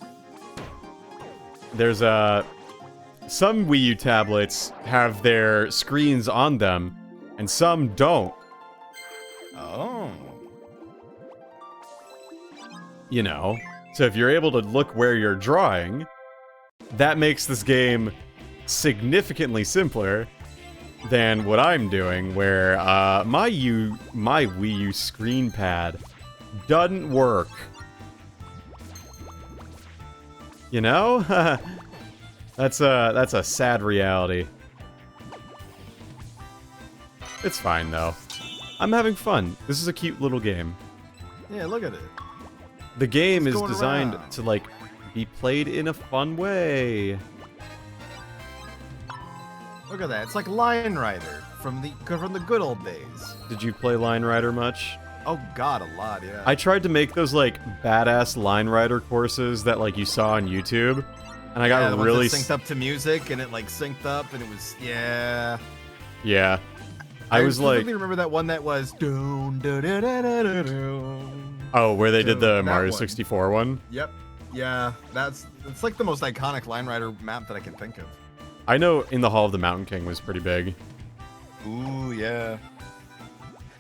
There's some Wii U tablets have their screens on them, and some don't. Oh. You know? So if you're able to look where you're drawing, that makes this game significantly simpler than what I'm doing, where my Wii U screen pad doesn't work. You know? That's a sad reality. It's fine though. I'm having fun. This is a cute little game. Yeah, look at it. The game is going designed around? to like be played in a fun way. Look at that. It's like Lion Rider from the good old days. Did you play Line Rider much? Oh god, a lot, yeah. I tried to make those like badass Line Rider courses that like you saw on YouTube, and I got the ones really that synced up to music, and it like synced up, and it was yeah. I was like, specifically remember that one that was doon, da, da, da, da, da, doon. Oh, where they did the that Mario one. 64 one? Yep. Yeah, it's like the most iconic Line Rider map that I can think of. I know In the Hall of the Mountain King was pretty big. Ooh, yeah.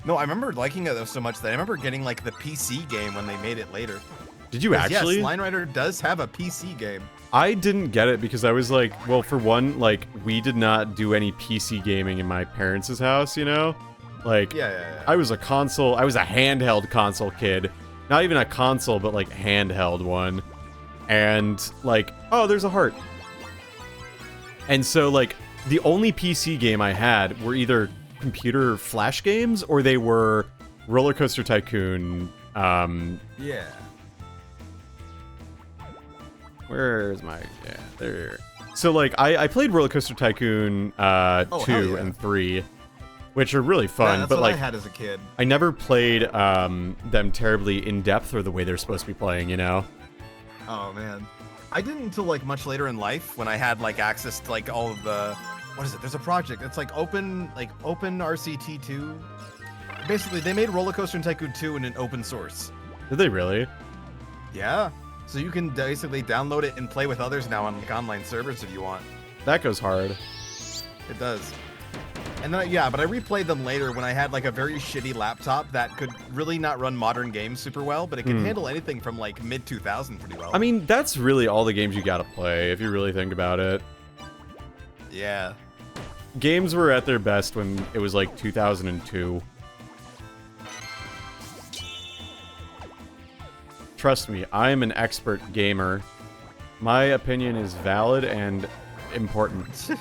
No, I remember liking it though so much that I remember getting like the PC game when they made it later. Did you actually? Yes, Line Rider does have a PC game. I didn't get it because I was like, well, for one, like, we did not do any PC gaming in my parents' house, you know? Like, Yeah. I was a handheld console kid. Not even a console, but like handheld one. And like, oh, there's a heart. And so like, the only PC game I had were either computer flash games or they were Roller Coaster Tycoon. Yeah. Where's my... Yeah, there. So, like, I played Roller Coaster Tycoon 2 and 3, which are really fun, that's but, what like, I had as a kid. I never played them terribly in-depth or the way they're supposed to be playing, you know? Oh, man. I didn't until, like, much later in life when I had, like, access to, like, all of the... What is it? There's a project. It's, like, Open RCT2. Basically, they made Roller Coaster Tycoon 2 in an open source. Did they really? Yeah. So you can basically download it and play with others now on like online servers if you want. That goes hard. It does. And then but I replayed them later when I had like a very shitty laptop that could really not run modern games super well, but it can handle anything from like mid 2000 pretty well. I mean, that's really all the games you gotta play if you really think about it. Yeah. games were at their best when it was like 2002. Trust me, I am an expert gamer. My opinion is valid and important.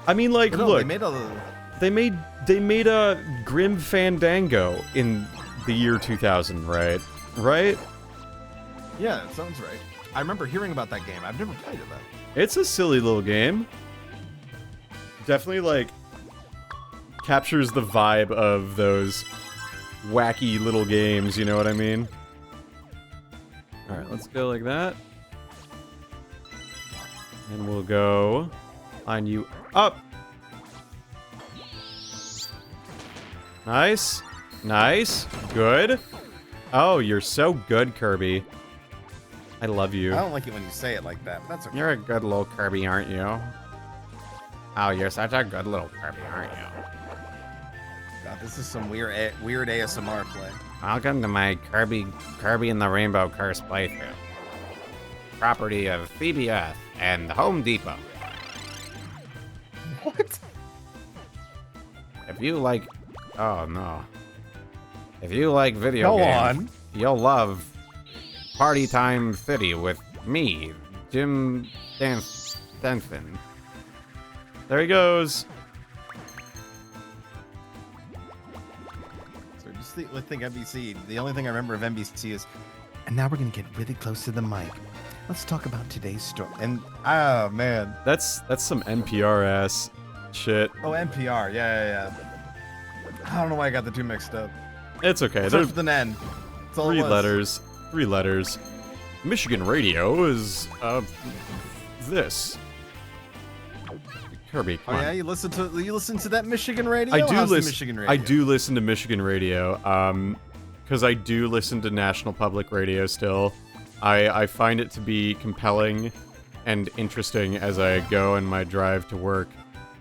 I mean, like, But no, look, they made a Grim Fandango in the year 2000, right? Right? Yeah, that sounds right. I remember hearing about that game. I've never played it though. It's a silly little game. Definitely, like, captures the vibe of those wacky little games, you know what I mean? Alright, let's go like that. And we'll go line you up. Nice. Nice. Good. Oh, you're so good, Kirby. I love you. I don't like it when you say it like that, but that's okay. You're a good little Kirby, aren't you? Oh, you're such a good little Kirby, aren't you? God, this is some weird ASMR play. Welcome to my Kirby and the Rainbow Curse playthrough. Property of CBS and Home Depot. What? If you like... Oh, no. If you like video Go games, on. you'll love Party Time City with me, Jim Stenson. There he goes. So just think NBC. The only thing I remember of NBC is, and now we're gonna get really close to the mic. Let's talk about today's story. And oh man, That's some NPR ass shit. oh NPR, yeah. I don't know why I got the two mixed up. It's okay. It There's starts with an N. That's all it three was. letters. 3 letters. Michigan radio is this. Kirby, come Oh on. yeah, you listen to that Michigan radio? I do How's the listen. Michigan radio? I do listen to Michigan radio. Because I do listen to National Public Radio still. I find it to be compelling and interesting as I go in my drive to work.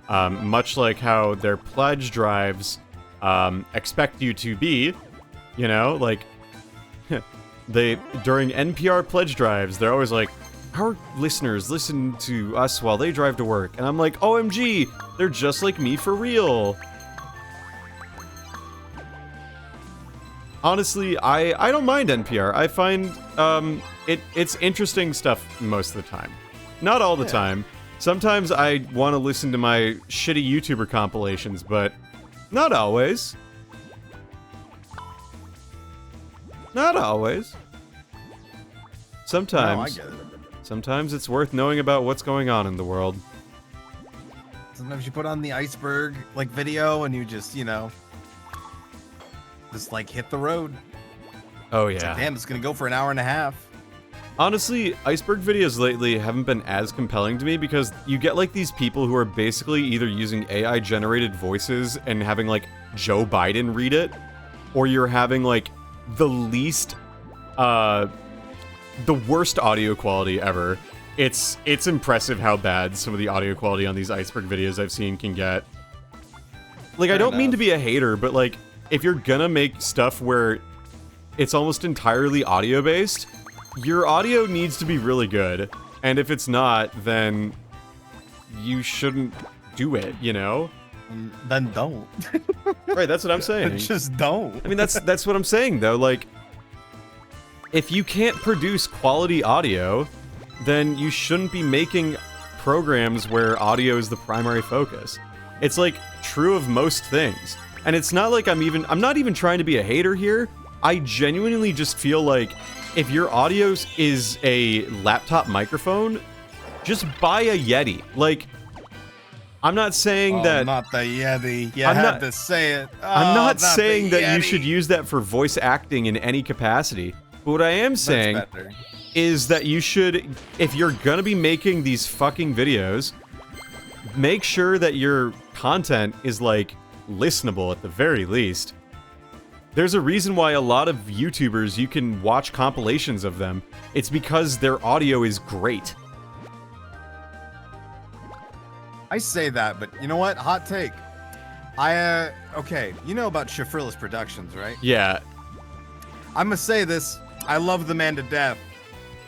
Much like how their pledge drives expect you to be, you know, like they during NPR pledge drives, they're always like, our listeners listen to us while they drive to work, and I'm like, OMG, they're just like me for real. Honestly, I don't mind NPR. I find it's interesting stuff most of the time. Not all the time. Sometimes I want to listen to my shitty YouTuber compilations, but not always. Not always. Sometimes. No, I get it. Sometimes it's worth knowing about what's going on in the world. Sometimes you put on the iceberg like video and you just, just like hit the road. Oh It's yeah. like, damn, it's gonna go for an hour and a half. Honestly, iceberg videos lately haven't been as compelling to me because you get like these people who are basically either using AI generated voices and having like Joe Biden read it, or you're having like the worst audio quality ever. It's impressive how bad some of the audio quality on these iceberg videos I've seen can get. Like, I don't mean to be a hater, but like, if you're gonna make stuff where it's almost entirely audio based, your audio needs to be really good. And if it's not, then you shouldn't do it, you know? Then don't. Right, that's what I'm saying. Just don't. I mean, that's what I'm saying, though. Like, if you can't produce quality audio, then you shouldn't be making programs where audio is the primary focus. It's like true of most things. And it's not like I'm not even trying to be a hater here. I genuinely just feel like if your audio is a laptop microphone, just buy a Yeti. Like, I'm not saying that... Not the Yeti. You I'm had not- to say it. I'm not the saying that you Yeti. should use that for voice acting in any capacity. But what I am saying That's better. is that you should, if you're gonna be making these fucking videos, make sure that your content is, like, listenable at the very least. There's a reason why a lot of YouTubers, you can watch compilations of them. It's because their audio is great. I say that, but you know what? Hot take. Okay, you know about Shafrillis Productions, right? Yeah. I'm gonna say this. I love the man to death.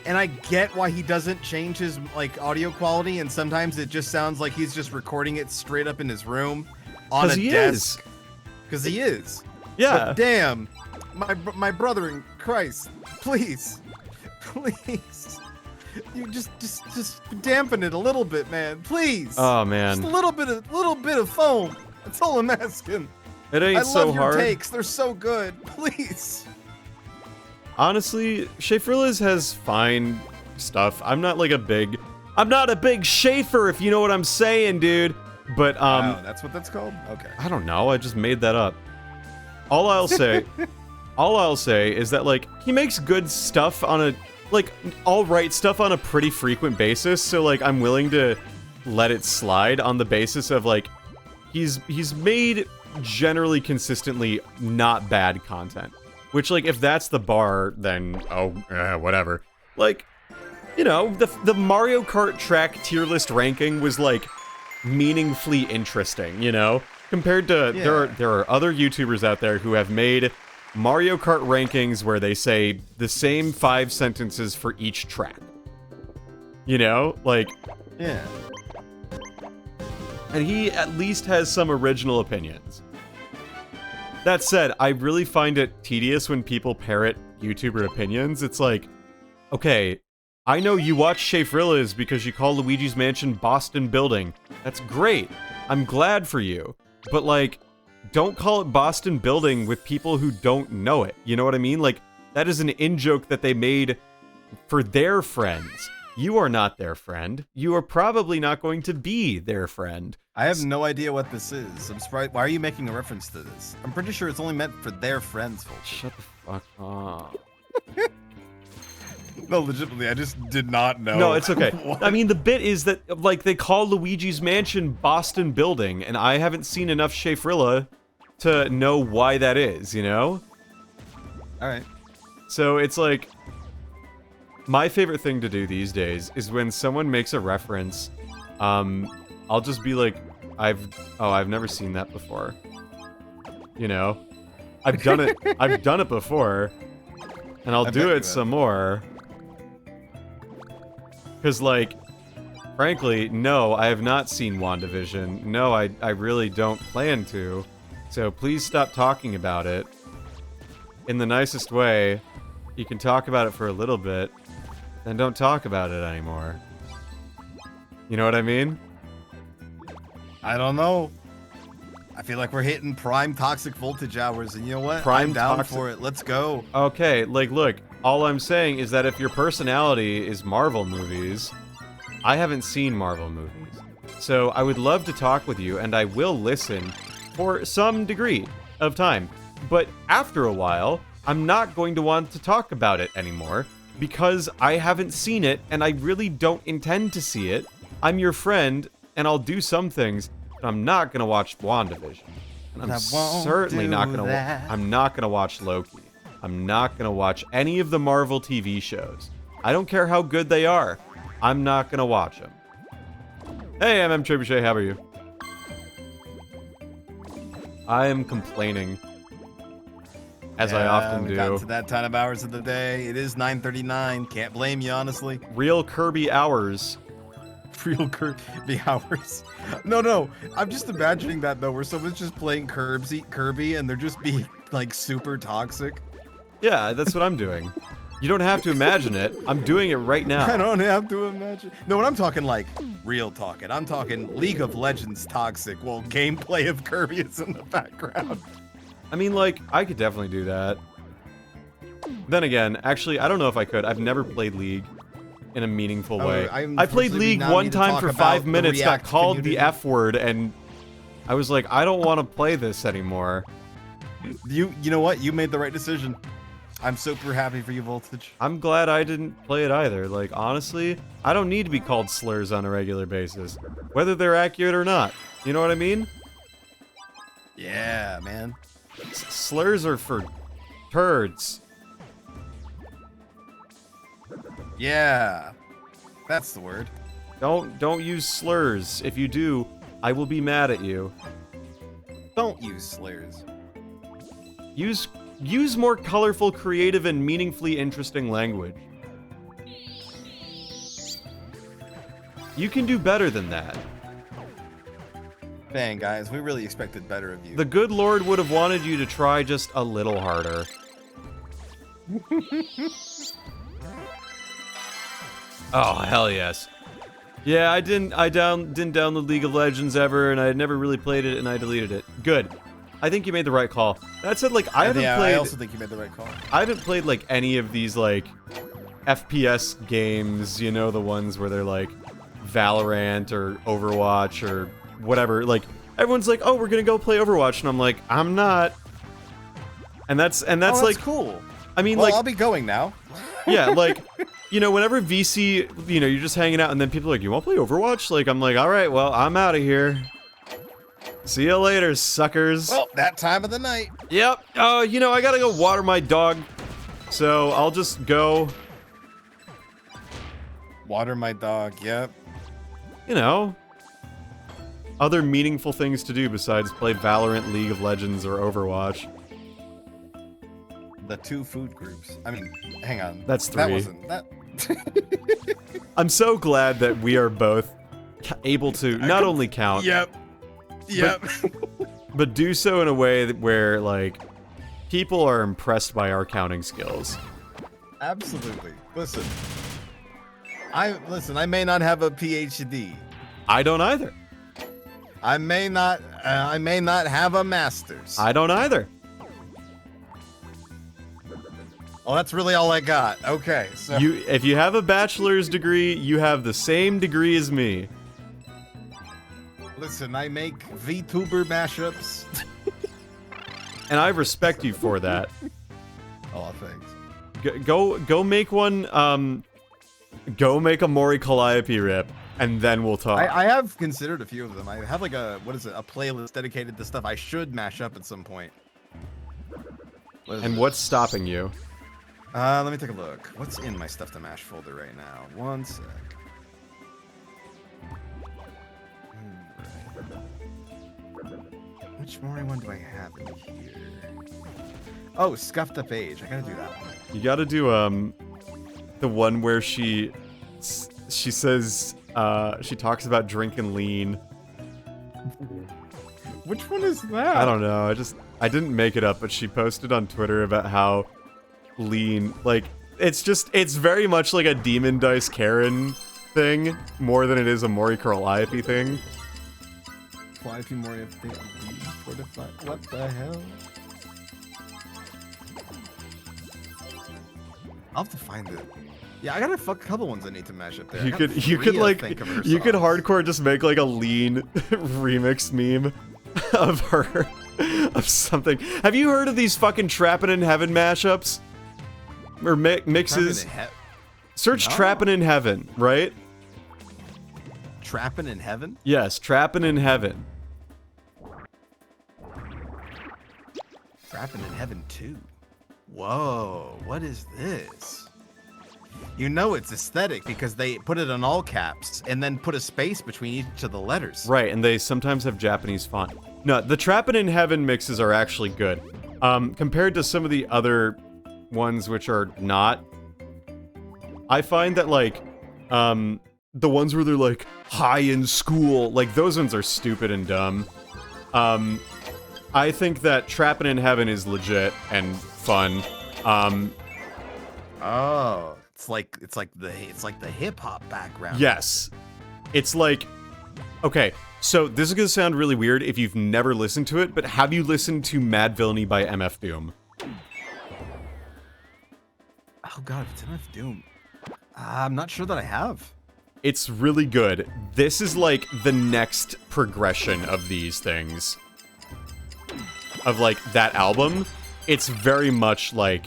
And I get why he doesn't change his like audio quality, and sometimes it just sounds like he's just recording it straight up in his room on a desk. Because he is. Yeah. But damn, my brother in Christ, please, you just dampen it a little bit, man, please. Oh man. Just a little bit of foam. That's all I'm asking. It ain't so hard. I love your takes. They're so good. Please. Honestly, Shafrillas has fine stuff. I'm not a big Schaefer, if you know what I'm saying, dude. But wow, that's what that's called? Okay. I don't know. I just made that up. All I'll say is that like he makes good stuff on a all right stuff on a pretty frequent basis. So like I'm willing to let it slide on the basis of like he's made generally consistently not bad content. Which, like, if that's the bar, then, whatever. Like, you know, the Mario Kart track tier list ranking was, like, meaningfully interesting, you know? Compared to, there are other YouTubers out there who have made Mario Kart rankings where they say the same 5 sentences for each track. You know? Like... Yeah. And he at least has some original opinions. That said, I really find it tedious when people parrot YouTuber opinions. It's like, okay, I know you watch Shafrillas because you call Luigi's Mansion Boston Building. That's great. I'm glad for you. But, like, don't call it Boston Building with people who don't know it. You know what I mean? Like, that is an in-joke that they made for their friends. You are not their friend. You are probably not going to be their friend. I have no idea what this is. I'm surprised. Why are you making a reference to this? I'm pretty sure it's only meant for their friends, folks. Shut the fuck up. No, legitimately, I just did not know. No, it's okay. I mean, the bit is that, like, they call Luigi's Mansion Boston Building, and I haven't seen enough Shafrilla to know why that is, you know? Alright. So it's like... My favorite thing to do these days is when someone makes a reference, I'll just be like, I've never seen that before. You know? I've done it before, and I'll do it some more. Because, like, frankly, no, I have not seen WandaVision. No, I really don't plan to. So please stop talking about it. In the nicest way, you can talk about it for a little bit, then don't talk about it anymore. You know what I mean? I don't know. I feel like we're hitting prime toxic voltage hours, and you know what? Prime I'm down toxic- for it. Let's go. Okay, like, look, all I'm saying is that if your personality is Marvel movies, I haven't seen Marvel movies. So I would love to talk with you, and I will listen for some degree of time. But after a while, I'm not going to want to talk about it anymore, because I haven't seen it, and I really don't intend to see it. I'm your friend, and I'll do some things, but I'm not gonna watch WandaVision. And I'm certainly not gonna. I'm not gonna watch Loki. I'm not gonna watch any of the Marvel TV shows. I don't care how good they are. I'm not gonna watch them. Hey, MM Trebuchet, how are you? I am complaining, as I often do. Got to that time of hours of the day. It is 9:39. Can't blame you, honestly. Real Kirby hours. Real Kirby hours. No. I'm just imagining that though, where someone's just playing Kirby and they're just being like super toxic. Yeah, that's what I'm doing. You don't have to imagine it. I'm doing it right now. I don't have to imagine. No, when I'm talking like real talking, I'm talking League of Legends toxic. Well, gameplay of Kirby is in the background. I mean, like, I could definitely do that. Then again, actually, I don't know if I could. I've never played League in a meaningful way. I played League one time for 5 minutes, got called the F word, and I was like, I don't want to play this anymore. You know what? You made the right decision. I'm super happy for you, Voltage. I'm glad I didn't play it either. Like, honestly, I don't need to be called slurs on a regular basis, whether they're accurate or not. You know what I mean? Yeah, man. Slurs are for turds. Yeah, that's the word. Don't use slurs. If you do, I will be mad at you. Don't use slurs. Use more colorful, creative, and meaningfully interesting language. You can do better than that. Dang, guys, we really expected better of you. The good Lord would have wanted you to try just a little harder. Oh, hell yes. Yeah, I didn't download League of Legends ever, and I had never really played it, and I deleted it. Good. I think you made the right call. That said, like, I haven't played... I also think you made the right call. I haven't played, like, any of these, like, FPS games, you know, the ones where they're, like, Valorant or Overwatch or whatever. Like, everyone's like, oh, we're gonna go play Overwatch, and I'm like, I'm not. And that's that's like... cool. I mean, Well, like... I'll be going now. Yeah, like... You know, whenever VC, you know, you're just hanging out, and then people are like, you want to play Overwatch? Like, I'm like, all right, well, I'm out of here. See you later, suckers. Well, that time of the night. Yep. You know, I gotta go water my dog. So, I'll just go. Water my dog, yep. You know, other meaningful things to do besides play Valorant, League of Legends, or Overwatch. The 2 food groups. I mean, hang on. That's 3. That wasn't... That... I'm so glad that we are both able to not only count, Yep. but do so in a way that where, like, people are impressed by our counting skills. Absolutely. Listen, I may not have a PhD. I don't either. I may not have a master's. I don't either. Oh, that's really all I got. Okay, so If you have a bachelor's degree, you have the same degree as me. listen, I make VTuber mashups. And I respect you for that. Oh, thanks. Go make one, go make a Mori Calliope rip, and then we'll talk. I have considered a few of them. I have like a playlist dedicated to stuff I should mash up at some point. And what's stopping you? Let me take a look. What's in my stuff to mash folder right now? One sec. Which Mori one do I have in here? Oh, Scuffed Up Age. I gotta do that one. You gotta do, the one where she says, she talks about drinking lean. Which one is that? I don't know, I didn't make it up, but she posted on Twitter about how lean, like, it's very much like a Demon Dice Karen thing, more than it is a Mori Calliope thing. Calliope Mori fortified. What the hell? I'll have to find it. Yeah, I got a couple ones I need to mash up there. You could hardcore just make like a lean remix meme of her of something. Have you heard of these fucking Trappin' in Heaven mashups? Or mixes? Search Trappin' in Heaven, right? Trappin' in Heaven? Yes, Trappin' in Heaven. Trappin' in Heaven 2. Whoa, what is this? You know it's aesthetic because they put it in all caps and then put a space between each of the letters. Right, and they sometimes have Japanese font. No, the Trappin' in Heaven mixes are actually good. Compared to some of the other ones which are not, I find that, like, the ones where they're, like, high in school, like, those ones are stupid and dumb. I think that Trappin' in Heaven is legit and fun. Oh, it's like the hip hop background. Yes. It's like, okay, so this is gonna sound really weird if you've never listened to it, but have you listened to Mad Villainy by MF Doom? Oh god, if it's MF Doom. I'm not sure that I have. It's really good. This is like the next progression of these things. Of like that album. It's very much like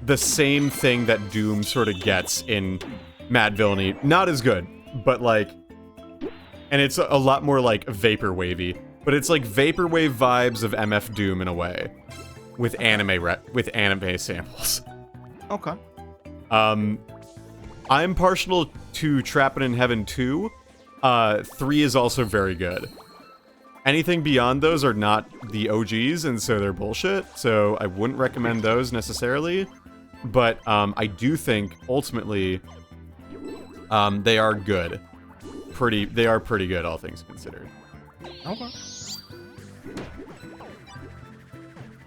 the same thing that Doom sort of gets in Mad Villainy. Not as good, but like, and it's a lot more like vaporwavy, but it's like vaporwave vibes of MF Doom in a way, with anime samples. Okay. I'm partial to Trappin' in Heaven 2. 3 is also very good. Anything beyond those are not the OGs, and so they're bullshit, so I wouldn't recommend those necessarily. But I do think, ultimately, they are good. pretty good, all things considered. Okay.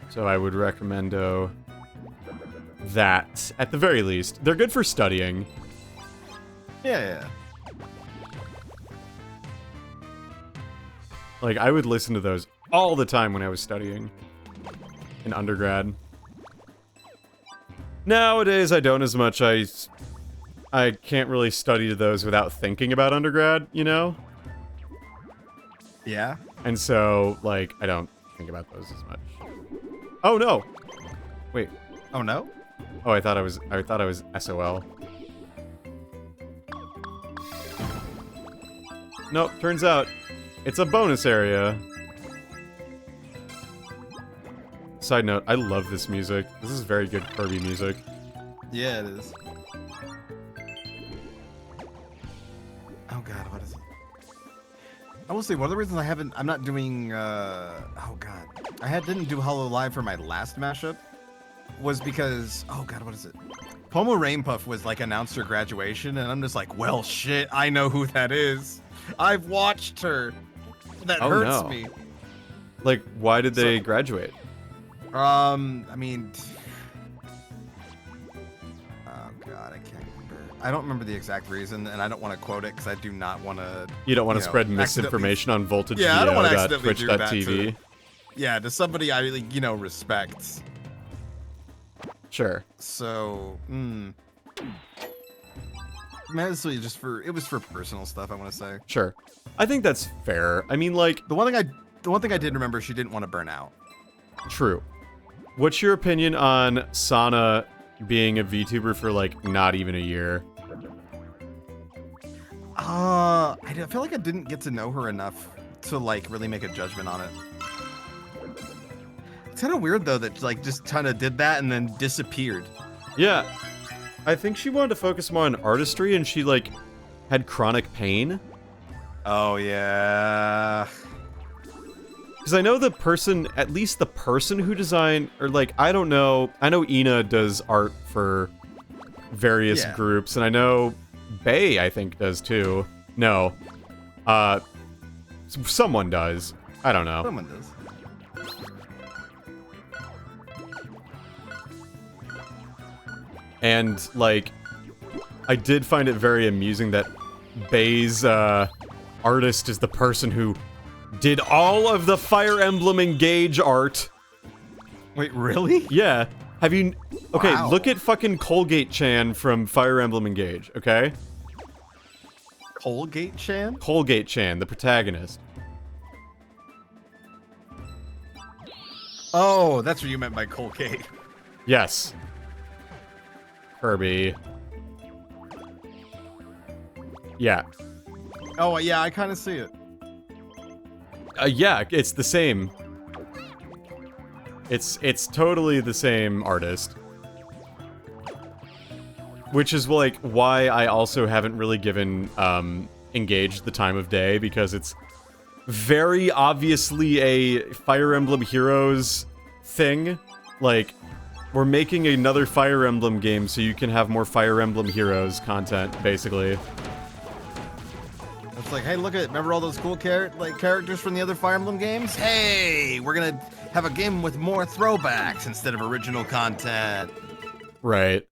So I would recommend that at the very least. They're good for studying. Yeah. Like, I would listen to those all the time when I was studying in undergrad. Nowadays, I don't as much. I can't really study to those without thinking about undergrad, you know? Yeah. And so, like, I don't think about those as much. Oh, no! Wait. Oh, no? Oh, I thought I was SOL. Nope, turns out it's a bonus area. Side note, I love this music. This is very good Kirby music. Yeah, it is. Oh god, what is it? I will say one of the reasons I'm not doing oh god. Didn't do Hollow Live for my last mashup was because oh god, what is it? Pomo Rainpuff was like announced her graduation and I'm just like, well shit, I know who that is. I've watched her. That hurts me. Like, why did they graduate? I mean, oh god, I can't remember. I don't remember the exact reason, and I don't want to quote it because I do not want to. You don't want to spread misinformation on voltage. Yeah, I don't want to accidentally do that Twitch.tv. Yeah, to somebody I respect. Sure. So, mostly it was for personal stuff. I want to say. Sure, I think that's fair. I mean, like the one thing I did remember, she didn't want to burn out. True. What's your opinion on Sana being a VTuber for, like, not even a year? I feel like I didn't get to know her enough to, like, really make a judgment on it. It's kind of weird, though, that, like, just kind of did that and then disappeared. Yeah. I think she wanted to focus more on artistry, and she, like, had chronic pain. Oh, yeah. Because I know at least the person who designed, or like, I don't know, I know Ina does art for various groups, and I know Bae, I think, does too. No. Someone does. I don't know. Someone does. And, like, I did find it very amusing that Bae's, artist is the person who did all of the Fire Emblem Engage art. Wait, really? Yeah. Have you... Okay, Wow. Look at fucking Colgate-chan from Fire Emblem Engage, okay? Colgate-chan? Colgate-chan, the protagonist. Oh, that's what you meant by Colgate. Yes. Kirby. Yeah. Oh, yeah, I kind of see it. Yeah, it's the same. It's totally the same artist. Which is, like, why I also haven't really given, Engage the time of day, because it's very obviously a Fire Emblem Heroes thing. Like, we're making another Fire Emblem game so you can have more Fire Emblem Heroes content, basically. It's like, hey, remember all those cool characters from the other Fire Emblem games? Hey, we're gonna have a game with more throwbacks instead of original content. Right.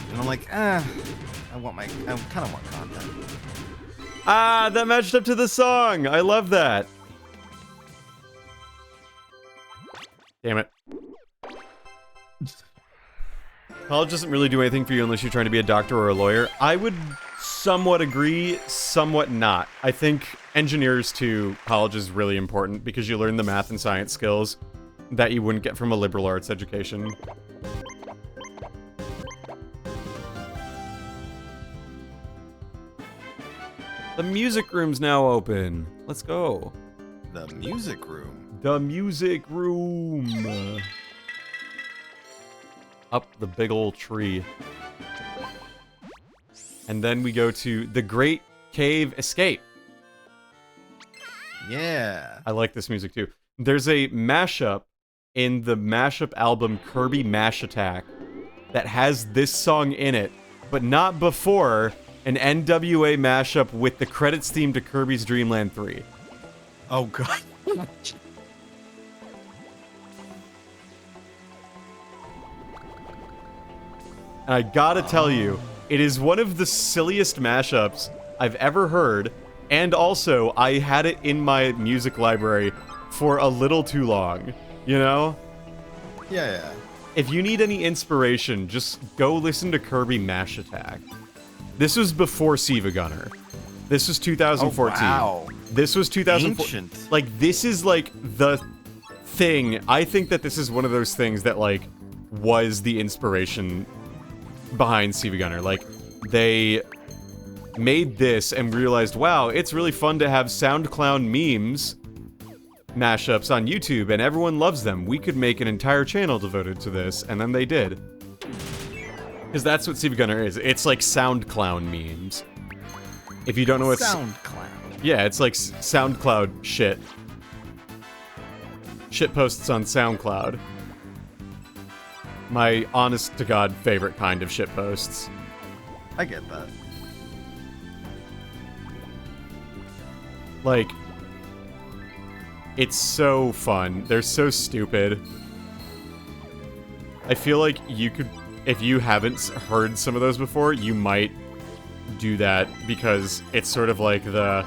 And I'm like, I kind of want content. Ah, that matched up to the song! I love that! Damn it. College doesn't really do anything for you unless you're trying to be a doctor or a lawyer. I would somewhat agree, somewhat not. I think engineers to college is really important because you learn the math and science skills that you wouldn't get from a liberal arts education. The music room's now open. Let's go. The music room. The music room. Up the big old tree. And then we go to the Great Cave Escape. Yeah. I like this music too. There's a mashup in the mashup album Kirby Mash Attack that has this song in it, but not before an NWA mashup with the credits theme to Kirby's Dream Land 3. Oh god. And I gotta tell you, it is one of the silliest mashups I've ever heard, and also, I had it in my music library for a little too long, you know? Yeah. If you need any inspiration, just go listen to Kirby Mash Attack. This was before Siva Gunner. This was 2014. Oh, wow. This was 2014. Ancient. Like, this is, like, the thing. I think that this is one of those things that, like, was the inspiration behind Siva Gunner. Like, they made this and realized, wow, it's really fun to have SoundCloud memes mashups on YouTube, and everyone loves them. We could make an entire channel devoted to this, and then they did. Because that's what Siva Gunner is. It's like SoundCloud memes. If you don't know what's... SoundCloud. Yeah, it's like SoundCloud shit. Shit posts on SoundCloud. My honest-to-God favorite kind of shit posts. I get that. Like, it's so fun. They're so stupid. I feel like you could, if you haven't heard some of those before, you might do that because it's sort of like the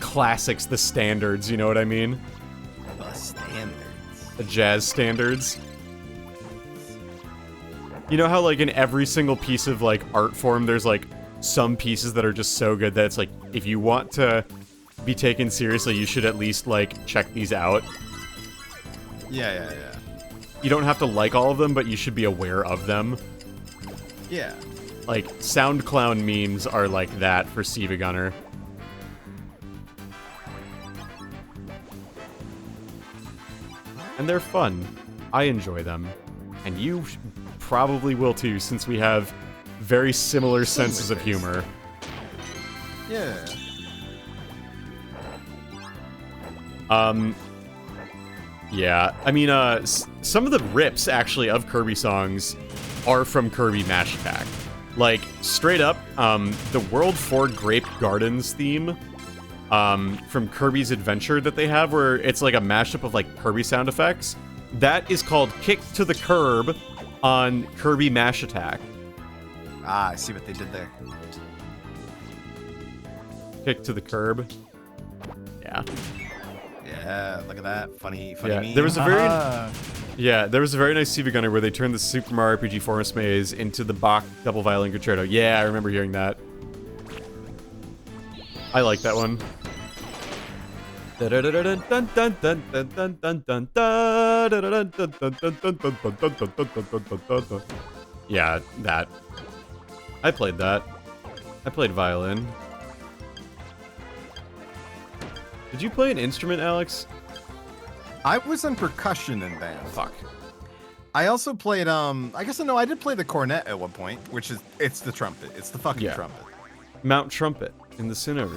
classics, the standards, you know what I mean? The standards. The jazz standards. You know how, like, in every single piece of, like, art form, there's, like, some pieces that are just so good that it's like, if you want to be taken seriously, you should at least, like, check these out. Yeah. You don't have to like all of them, but you should be aware of them. Yeah. Like, SoundCloud memes are like that for Siva Gunner. And they're fun. I enjoy them. And you probably will too, since we have very similar senses of humor. Yeah. Yeah. I mean, some of the rips, actually, of Kirby songs are from Kirby Mash Attack. Like, straight up, the World 4 Grape Gardens theme from Kirby's Adventure that they have, where it's like a mashup of, like, Kirby sound effects, that is called Kick to the Curb on Kirby Mash Attack. Ah, I see what they did there. Kick to the Curb. Yeah. Yeah, look at that. Funny Yeah, meme. there was a very nice Siva Gunner where they turned the Super Mario RPG Forest Maze into the Bach Double Violin Concerto. Yeah, I remember hearing that. I like that one. Yeah, that. I played that. I played violin. Did you play an instrument, Alex? I was in percussion in band. Fuck. I also played, I guess, no, I did play the cornet at one point, which is, it's the trumpet. It's the fucking trumpet. Mount Trumpet in the Sinnoh.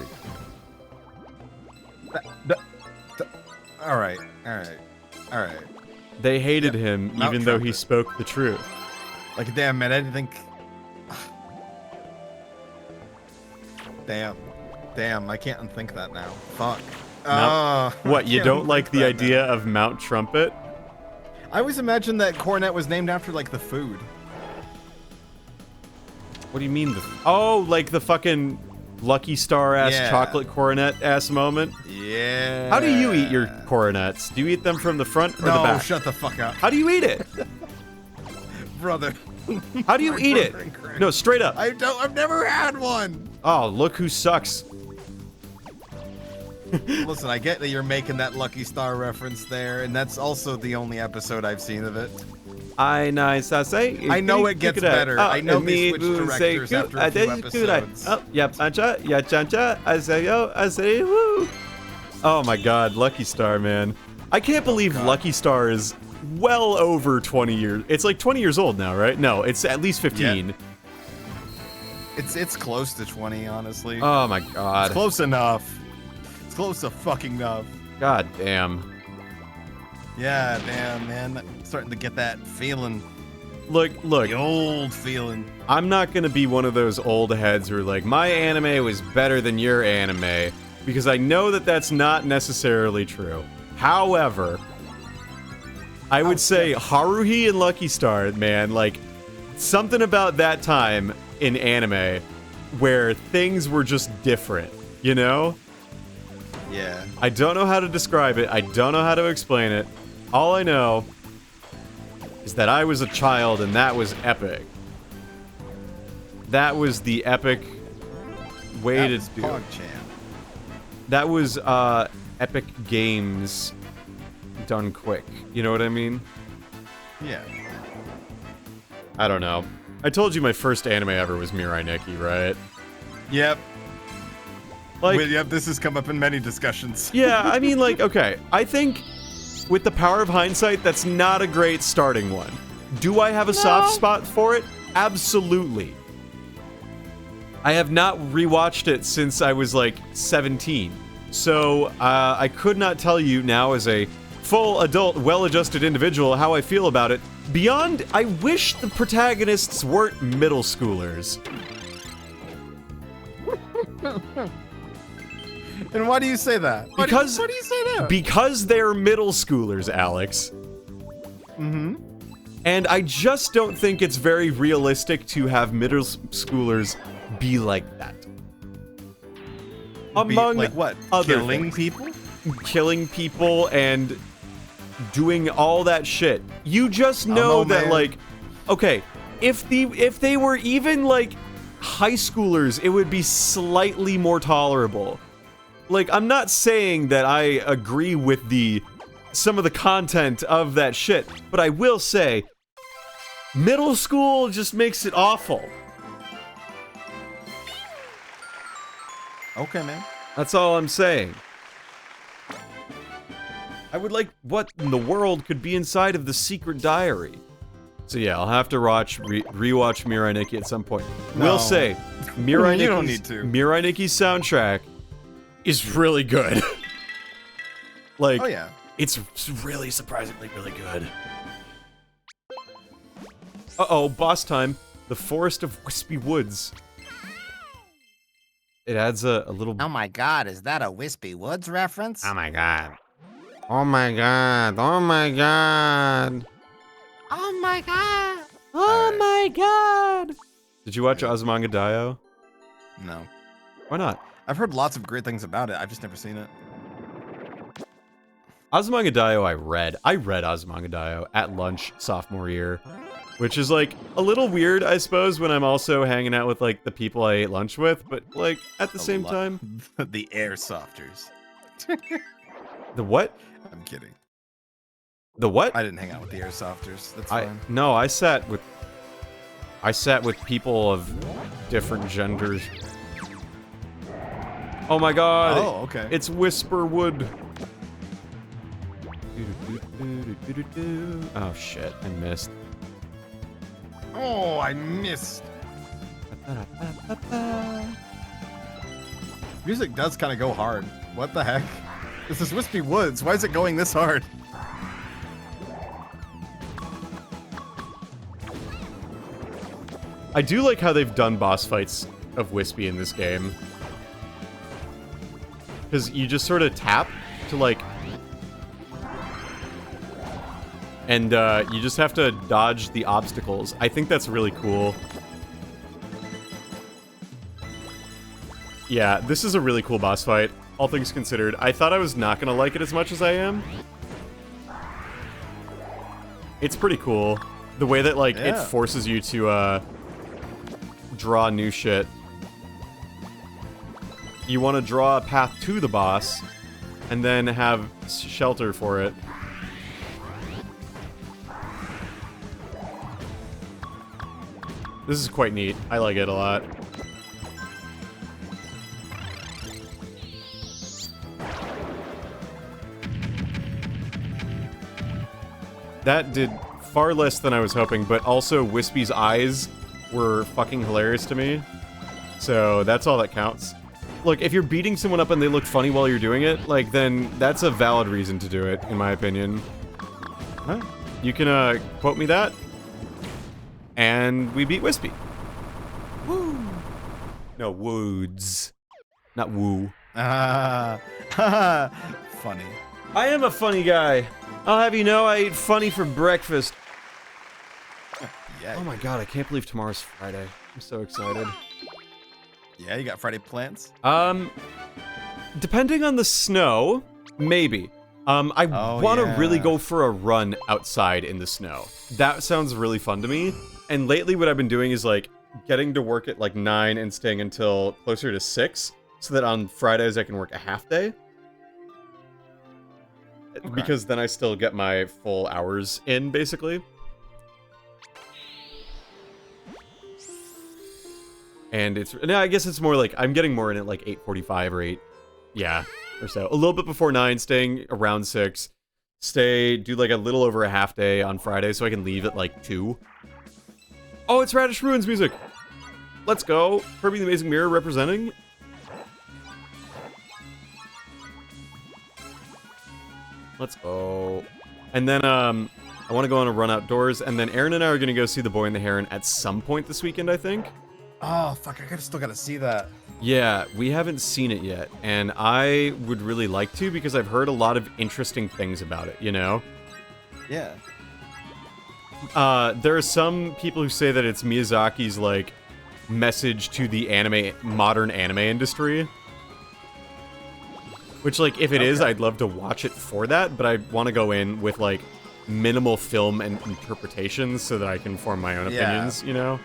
Alright. They hated him Mount even though he Trumpet. spoke the truth. Like, damn, man, I didn't think... Damn, I can't unthink that now. Fuck. What, you can't don't like unthink the that idea now. of Mount Trumpet? I always imagined that cornet was named after, like, the food. What do you mean? Oh, like the fucking Lucky Star-ass Yeah. chocolate coronet-ass moment? Yeah. How do you eat your coronets? Do you eat them from the front or the No, back? shut the fuck up. How do you eat it? Brother. How do you eat it? No, straight up. I've never had one. Oh, look who sucks. Listen, I get that you're making that Lucky Star reference there, and that's also the only episode I've seen of it. I know it gets better. I know they switched directors after a few episodes. Oh, yeah, pancha, yeah, chancha, I say, woo. Oh my god, Lucky Star, man. I can't believe Lucky Star is well over 20 years. It's like 20 years old now, right? No, it's at least 15. Yeah. It's close to 20, honestly. Oh my god. It's close enough. It's close to fucking enough. God damn. Yeah, damn, man. Starting to get that feeling. Look, The old feeling. I'm not gonna be one of those old heads who are like, my anime was better than your anime, because I know that that's not necessarily true. However, I would say Haruhi and Lucky Star, man, like, something about that time in anime where things were just different, you know? Yeah. I don't know how to describe it. I don't know how to explain it. All I know is that I was a child and that was epic. That was the epic way to do it. That was Epic Games done quick. You know what I mean? Yeah. I don't know. I told you my first anime ever was Mirai Nikki, right? Yep. Like, Yep, this has come up in many discussions. yeah, I mean, like, okay. I think with the power of hindsight, that's not a great starting one. Do I have a soft spot for it? Absolutely. I have not rewatched it since I was like 17. So I could not tell you now as a full adult, well-adjusted individual how I feel about it. Beyond, I wish the protagonists weren't middle schoolers. And why do you say that? Why do you say that? Because they're middle schoolers, Alex. Mm-hmm. And I just don't think it's very realistic to have middle schoolers be like that. Among like what? other Killing things. people? Killing people and doing all that shit. You just know that, man. like, okay, if they were even like high schoolers, it would be slightly more tolerable. Like, I'm not saying that I agree with some of the content of that shit, but I will say middle school just makes it awful. Okay, man. That's all I'm saying. I would like what in the world could be inside of the secret diary. So yeah, I'll have to rewatch Mirai Nikki at some point. No. Will say, Mirai You don't need to. Mirai Nikki's soundtrack is really good. Like, Oh, yeah. it's really surprisingly really good. Uh-oh, boss time. The Forest of Wispy Woods. It adds a little... Oh my god, is that a Wispy Woods reference? Oh my god. Oh my god. Oh my god. Oh my god! Oh my god. Did you watch Azumanga Daioh? No. Why not? I've heard lots of great things about it. I've just never seen it. Azumanga Daioh I read. I read Azumanga Daioh at lunch sophomore year. Which is, like, a little weird, I suppose, when I'm also hanging out with, like, the people I ate lunch with. But, like, at the same time... The airsofters. The what? I'm kidding. The what? I didn't hang out with the airsofters. That's fine. No, I sat with people of different genders. Oh my god. Oh, okay. It's Whisperwood. Oh shit, I missed. Oh, I missed. Music does kind of go hard. What the heck? This is Wispy Woods. Why is it going this hard? I do like how they've done boss fights of Wispy in this game. Because you just sort of tap to, like... And you just have to dodge the obstacles. I think that's really cool. Yeah, this is a really cool boss fight, all things considered. I thought I was not going to like it as much as I am. It's pretty cool. The way that, like, it forces you to, draw new shit. You want to draw a path to the boss, and then have shelter for it. This is quite neat. I like it a lot. That did far less than I was hoping, but also Wispy's eyes were fucking hilarious to me. So that's all that counts. Look, if you're beating someone up and they look funny while you're doing it, like, then that's a valid reason to do it, in my opinion. Huh? You can, quote me that? and we beat Wispy. Woo! No, Woods. Not Woo. Funny. I am a funny guy. I'll have you know I ate funny for breakfast. Yeah. Oh my god, I can't believe tomorrow's Friday. I'm so excited. Yeah, you got Friday plans? Depending on the snow, maybe. I want to really go for a run outside in the snow. That sounds really fun to me. And lately what I've been doing is like getting to work at like 9 and staying until closer to 6 so that on Fridays I can work a half day. Okay. Because then I still get my full hours in, basically. And I guess it's more like, I'm getting more in at like 8:45 or 8, yeah, or so. A little bit before 9, staying around 6. Do like a little over a half day on Friday so I can leave at like 2. Oh, it's Radish Ruins music! Let's go! Kirby the Amazing Mirror representing. Let's go. And then, I want to go on a run outdoors, and then Aaron and I are going to go see The Boy and the Heron at some point this weekend, I think. Oh, fuck, I still gotta see that. Yeah, we haven't seen it yet, and I would really like to because I've heard a lot of interesting things about it, you know? Yeah. There are some people who say that it's Miyazaki's, like, message to the modern anime industry. Which, like, if it is, I'd love to watch it for that, but I want to go in with, like, minimal film and interpretations so that I can form my own opinions, you know?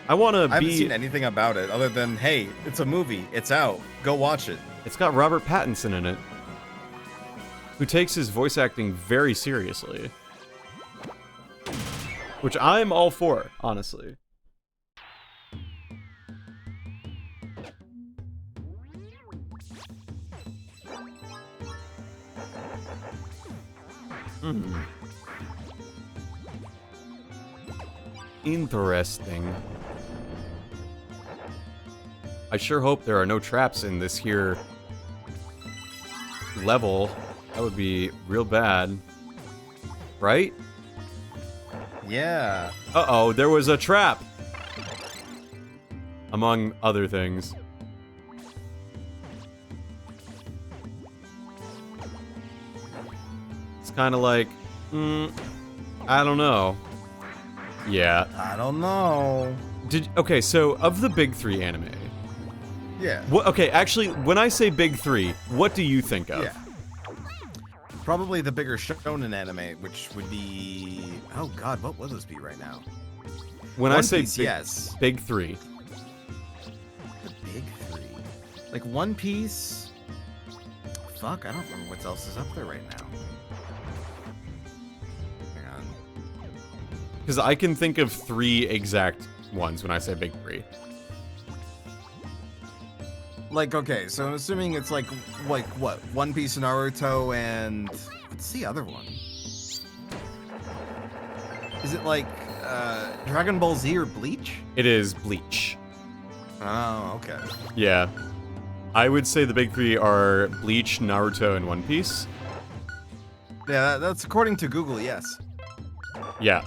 I haven't seen anything about it other than, hey, it's a movie, it's out, go watch it. It's got Robert Pattinson in it, who takes his voice acting very seriously. Which I'm all for, honestly. Interesting. I sure hope there are no traps in this here level. That would be real bad. Right? Yeah. Uh-oh, there was a trap! Among other things. It's kind of like, I don't know. Yeah. I don't know. Okay, so of the big 3 anime. Yeah. Okay, actually, when I say big 3, what do you think of? Yeah. Probably the bigger shonen anime, which would be... Oh god, what would this be right now? When One I say Piece, yes. big 3. The big 3. Like One Piece... Fuck, I don't remember what else is up there right now. Hang on. Because I can think of 3 exact ones when I say big 3. Like, okay, so I'm assuming it's like what? One Piece, Naruto, and... What's the other one? Is it like, Dragon Ball Z or Bleach? It is Bleach. Oh, okay. Yeah. I would say the big 3 are Bleach, Naruto, and One Piece. Yeah, that's according to Google, yes. Yeah.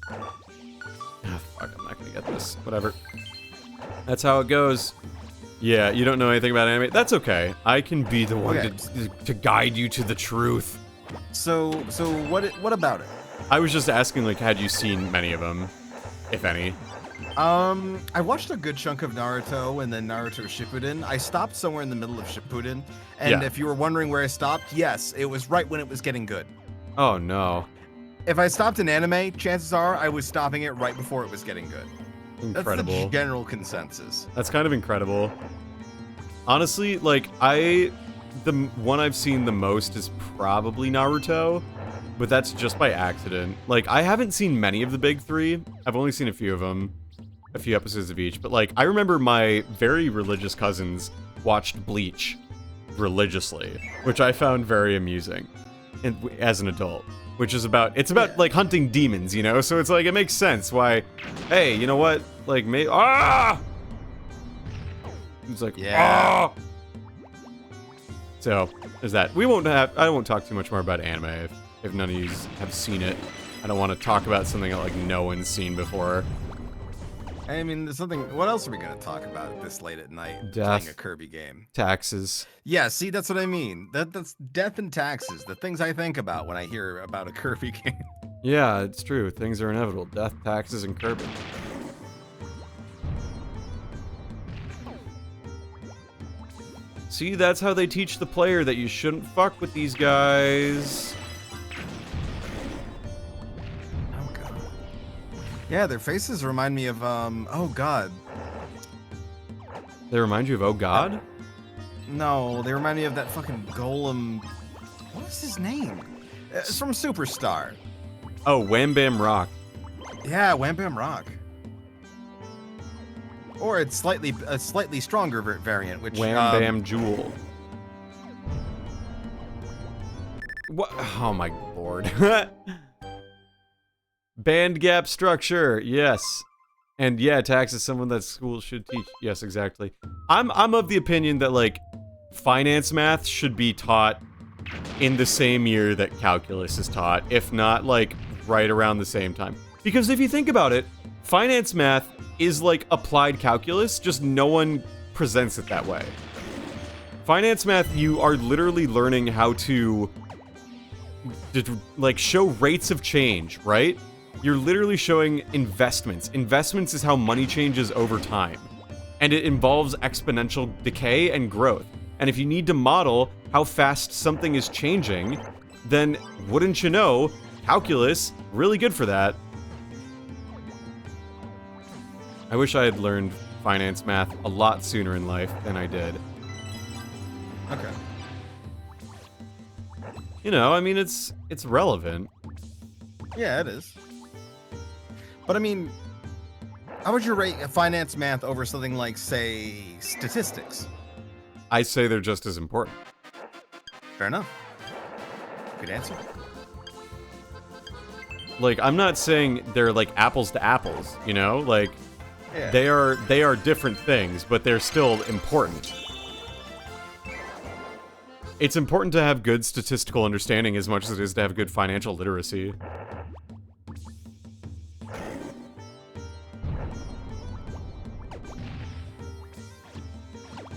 Ah, fuck, I'm not gonna get this. Whatever. That's how it goes. Yeah, you don't know anything about anime? That's okay. I can be the one to guide you to the truth. So what about it? I was just asking, like, had you seen many of them, if any? I watched a good chunk of Naruto and then Naruto Shippuden. I stopped somewhere in the middle of Shippuden, and if you were wondering where I stopped, yes, it was right when it was getting good. Oh no. If I stopped an anime, chances are I was stopping it right before it was getting good. Incredible. That's the general consensus. That's kind of incredible. Honestly, like, the one I've seen the most is probably Naruto, but that's just by accident. Like, I haven't seen many of the big 3. I've only seen a few of them, a few episodes of each. But, like, I remember my very religious cousins watched Bleach religiously, which I found very amusing as an adult. Which is it's about like hunting demons, you know? So it's like, it makes sense why, hey, you know what? Like, it's like, yeah. So, there's that. I won't talk too much more about anime if none of you have seen it. I don't want to talk about something that, like, no one's seen before. I mean, there's something. What else are we gonna talk about this late at night? Death. Playing a Kirby game. Taxes. Yeah, see, that's what I mean. That's death and taxes. The things I think about when I hear about a Kirby game. Yeah, it's true. Things are inevitable. Death, taxes, and Kirby. See, that's how they teach the player that you shouldn't fuck with these guys. Oh god. Yeah, their faces remind me of oh god. They remind you of Oh God? No, they remind me of that fucking golem. What is his name? It's from Superstar. Oh, Wham Bam Rock. Yeah, Wham Bam Rock. Or it's a slightly stronger variant, which Wham Bam Jewel. What? Oh my lord. Band gap structure, yes. And yeah, tax is someone that schools should teach. Yes, exactly. I'm of the opinion that, like, finance math should be taught in the same year that calculus is taught, if not, like, right around the same time. Because if you think about it, finance math is like applied calculus, just no one presents it that way. Finance math, you are literally learning how to like show rates of change, right? You're literally showing investments. Investments is how money changes over time. And it involves exponential decay and growth. And if you need to model how fast something is changing, then wouldn't you know, calculus, really good for that. I wish I had learned finance math a lot sooner in life than I did. Okay. You know, I mean, it's relevant. Yeah, it is. But I mean, how would you rate finance math over something like, say, statistics? I say they're just as important. Fair enough. Good answer. Like, I'm not saying they're like apples to apples, you know? Like, Yeah. they are different things, but they're still important. It's important to have good statistical understanding as much as it is to have good financial literacy.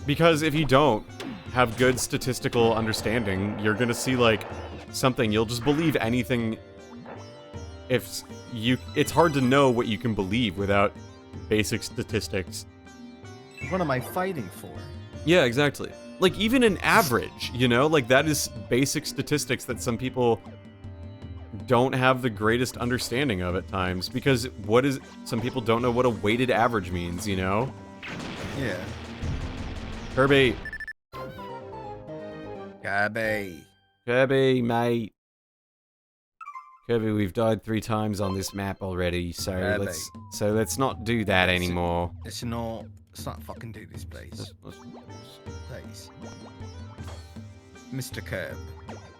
Because if you don't have good statistical understanding, you're gonna see, like, something, you'll just believe anything. It's hard to know what you can believe without basic statistics. What am I fighting for? Yeah, exactly. Like, even an average, you know? Like, that is basic statistics that some people don't have the greatest understanding of at times. Because some people don't know what a weighted average means, you know? Yeah. Kirby. Kirby, mate. Kirby, we've died 3 times on this map already, so let's not do that anymore. Let's not fucking do this, please. Please. Mr. Curb,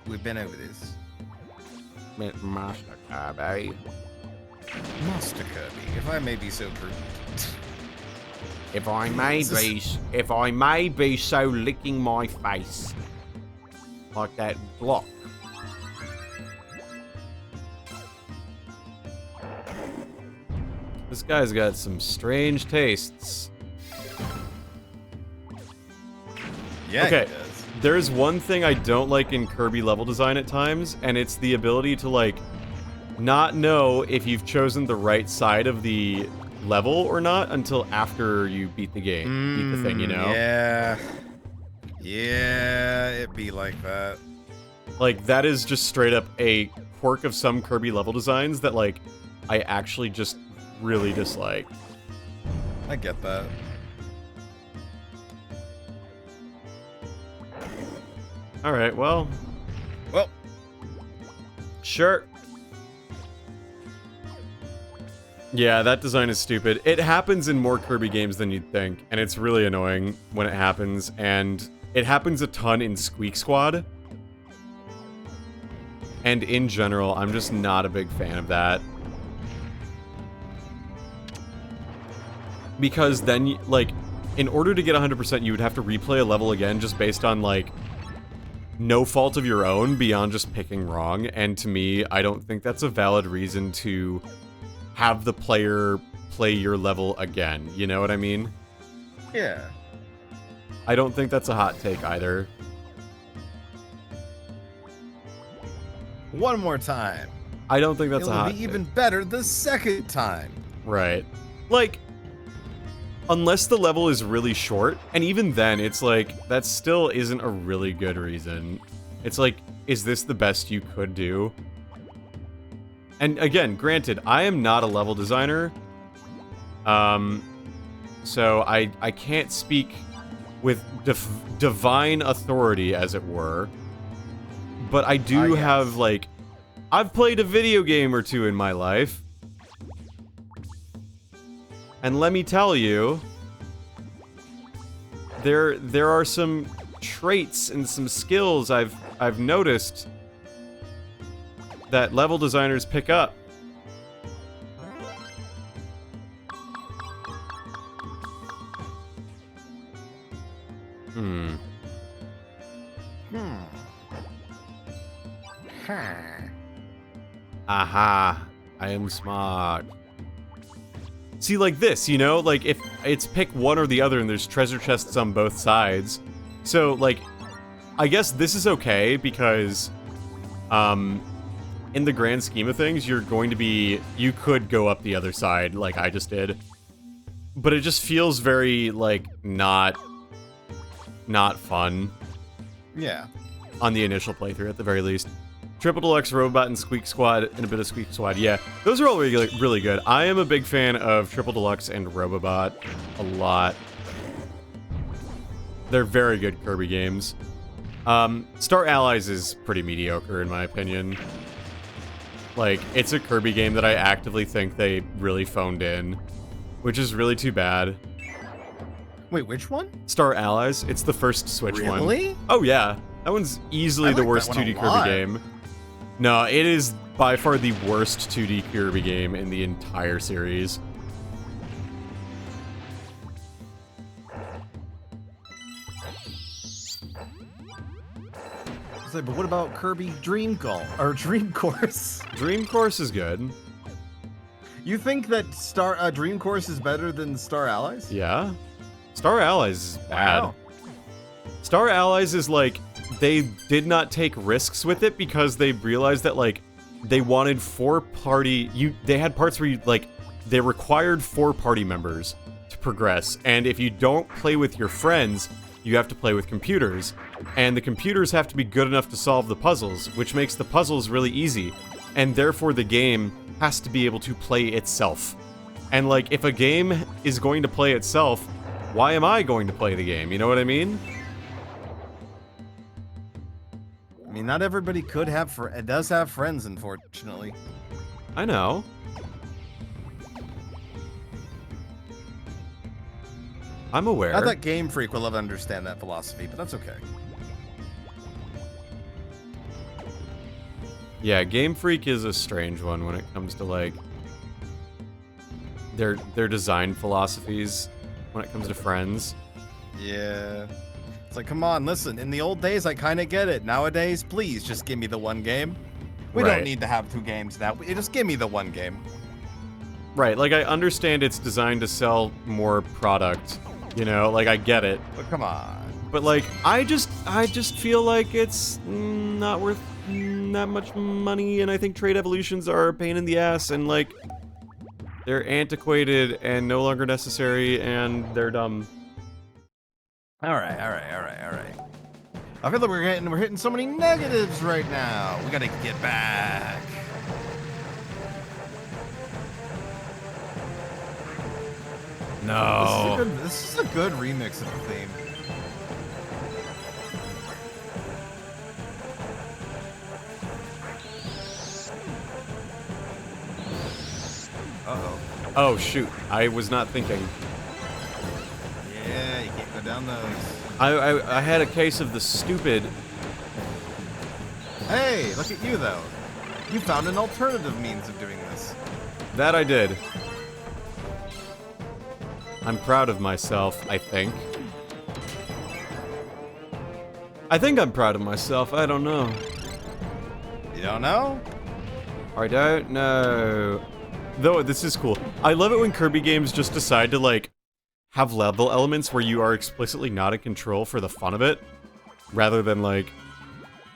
we've been over this. Master Kirby. Master Kirby, if I may be so prudent. If I may be so licking my face. Like that block. This guy's got some strange tastes. Yeah, okay, he does. There's one thing I don't like in Kirby level design at times, and it's the ability to, like, not know if you've chosen the right side of the level or not until after you beat the game. Beat the thing, you know? Yeah. Yeah, it be like that. Like, that is just straight up a quirk of some Kirby level designs that, like, I actually just really dislike. I get that. Alright, well, sure. Yeah, that design is stupid. It happens in more Kirby games than you'd think, and it's really annoying when it happens, and it happens a ton in Squeak Squad. And in general, I'm just not a big fan of that. Because then, like, in order to get 100%, you would have to replay a level again just based on, like, no fault of your own beyond just picking wrong, and to me, I don't think that's a valid reason to have the player play your level again. You know what I mean? Yeah. I don't think that's a hot take either. One more time. I don't think that's a It'll hot be take. even better the second time. Right. Like, unless the level is really short, and even then, it's like, that still isn't a really good reason. It's like, is this the best you could do? And again, granted, I am not a level designer, so I can't speak with divine authority, as it were. But I do Yes. have, like, I've played a video game or two in my life. And let me tell you, there are some traits and some skills I've noticed that level designers pick up. Hmm. Aha. I am smart. See, like this, you know? Like, if it's pick one or the other and there's treasure chests on both sides. So, like, I guess this is okay because, in the grand scheme of things, you're going to be... You could go up the other side, like I just did. But it just feels very, like, not fun. Yeah. On the initial playthrough, at the very least. Triple Deluxe, Robot, and Squeak Squad, and a bit of Squeak Squad. Yeah, those are all really good. I am a big fan of Triple Deluxe and Robobot a lot. They're very good Kirby games. Star Allies is pretty mediocre, in my opinion. Like, it's a Kirby game that I actively think they really phoned in, which is really too bad. Wait, which one? Star Allies, it's the first Switch one. Really? Oh, yeah. That one's easily the like worst that one 2D a Kirby lot. game. No, it is by far the worst 2D Kirby game in the entire series. But what about Kirby Dream Call or Dream Course? Dream Course is good. You think that Dream Course is better than Star Allies? Yeah. Star Allies is bad. Wow. Star Allies is like, they did not take risks with it because they realized that, like, they wanted they had parts where they required 4 party members to progress, and if you don't play with your friends, you have to play with computers, and the computers have to be good enough to solve the puzzles, which makes the puzzles really easy, and therefore the game has to be able to play itself. And, like, if a game is going to play itself, why am I going to play the game? You know what I mean? I mean, not everybody does have friends, unfortunately. I know. I'm aware. I thought Game Freak will understand that philosophy, but that's okay. Yeah, Game Freak is a strange one when it comes to, like, their design philosophies when it comes to friends. Yeah. It's like, come on, listen, in the old days, I kind of get it. Nowadays, please, just give me the one game. We Right. don't need to have 2 games now. Just give me the one game. Right, like, I understand it's designed to sell more product, you know? Like, I get it. But come on. But, like, I just feel like it's not worth that much money, and I think trade evolutions are a pain in the ass, and, like, they're antiquated and no longer necessary, and they're dumb. All right. I feel like we're hitting so many negatives right now. We gotta get back. No. This is a good remix of the theme. Uh-oh. Oh, shoot. I was not thinking. Yeah, you can't go down those. I had a case of the stupid... Hey, look at you, though. You found an alternative means of doing this. That I did. I'm proud of myself, I think. I think I'm proud of myself. I don't know. You don't know? I don't know. Though, this is cool. I love it when Kirby games just decide to, like, have level elements where you are explicitly not in control for the fun of it. Rather than, like,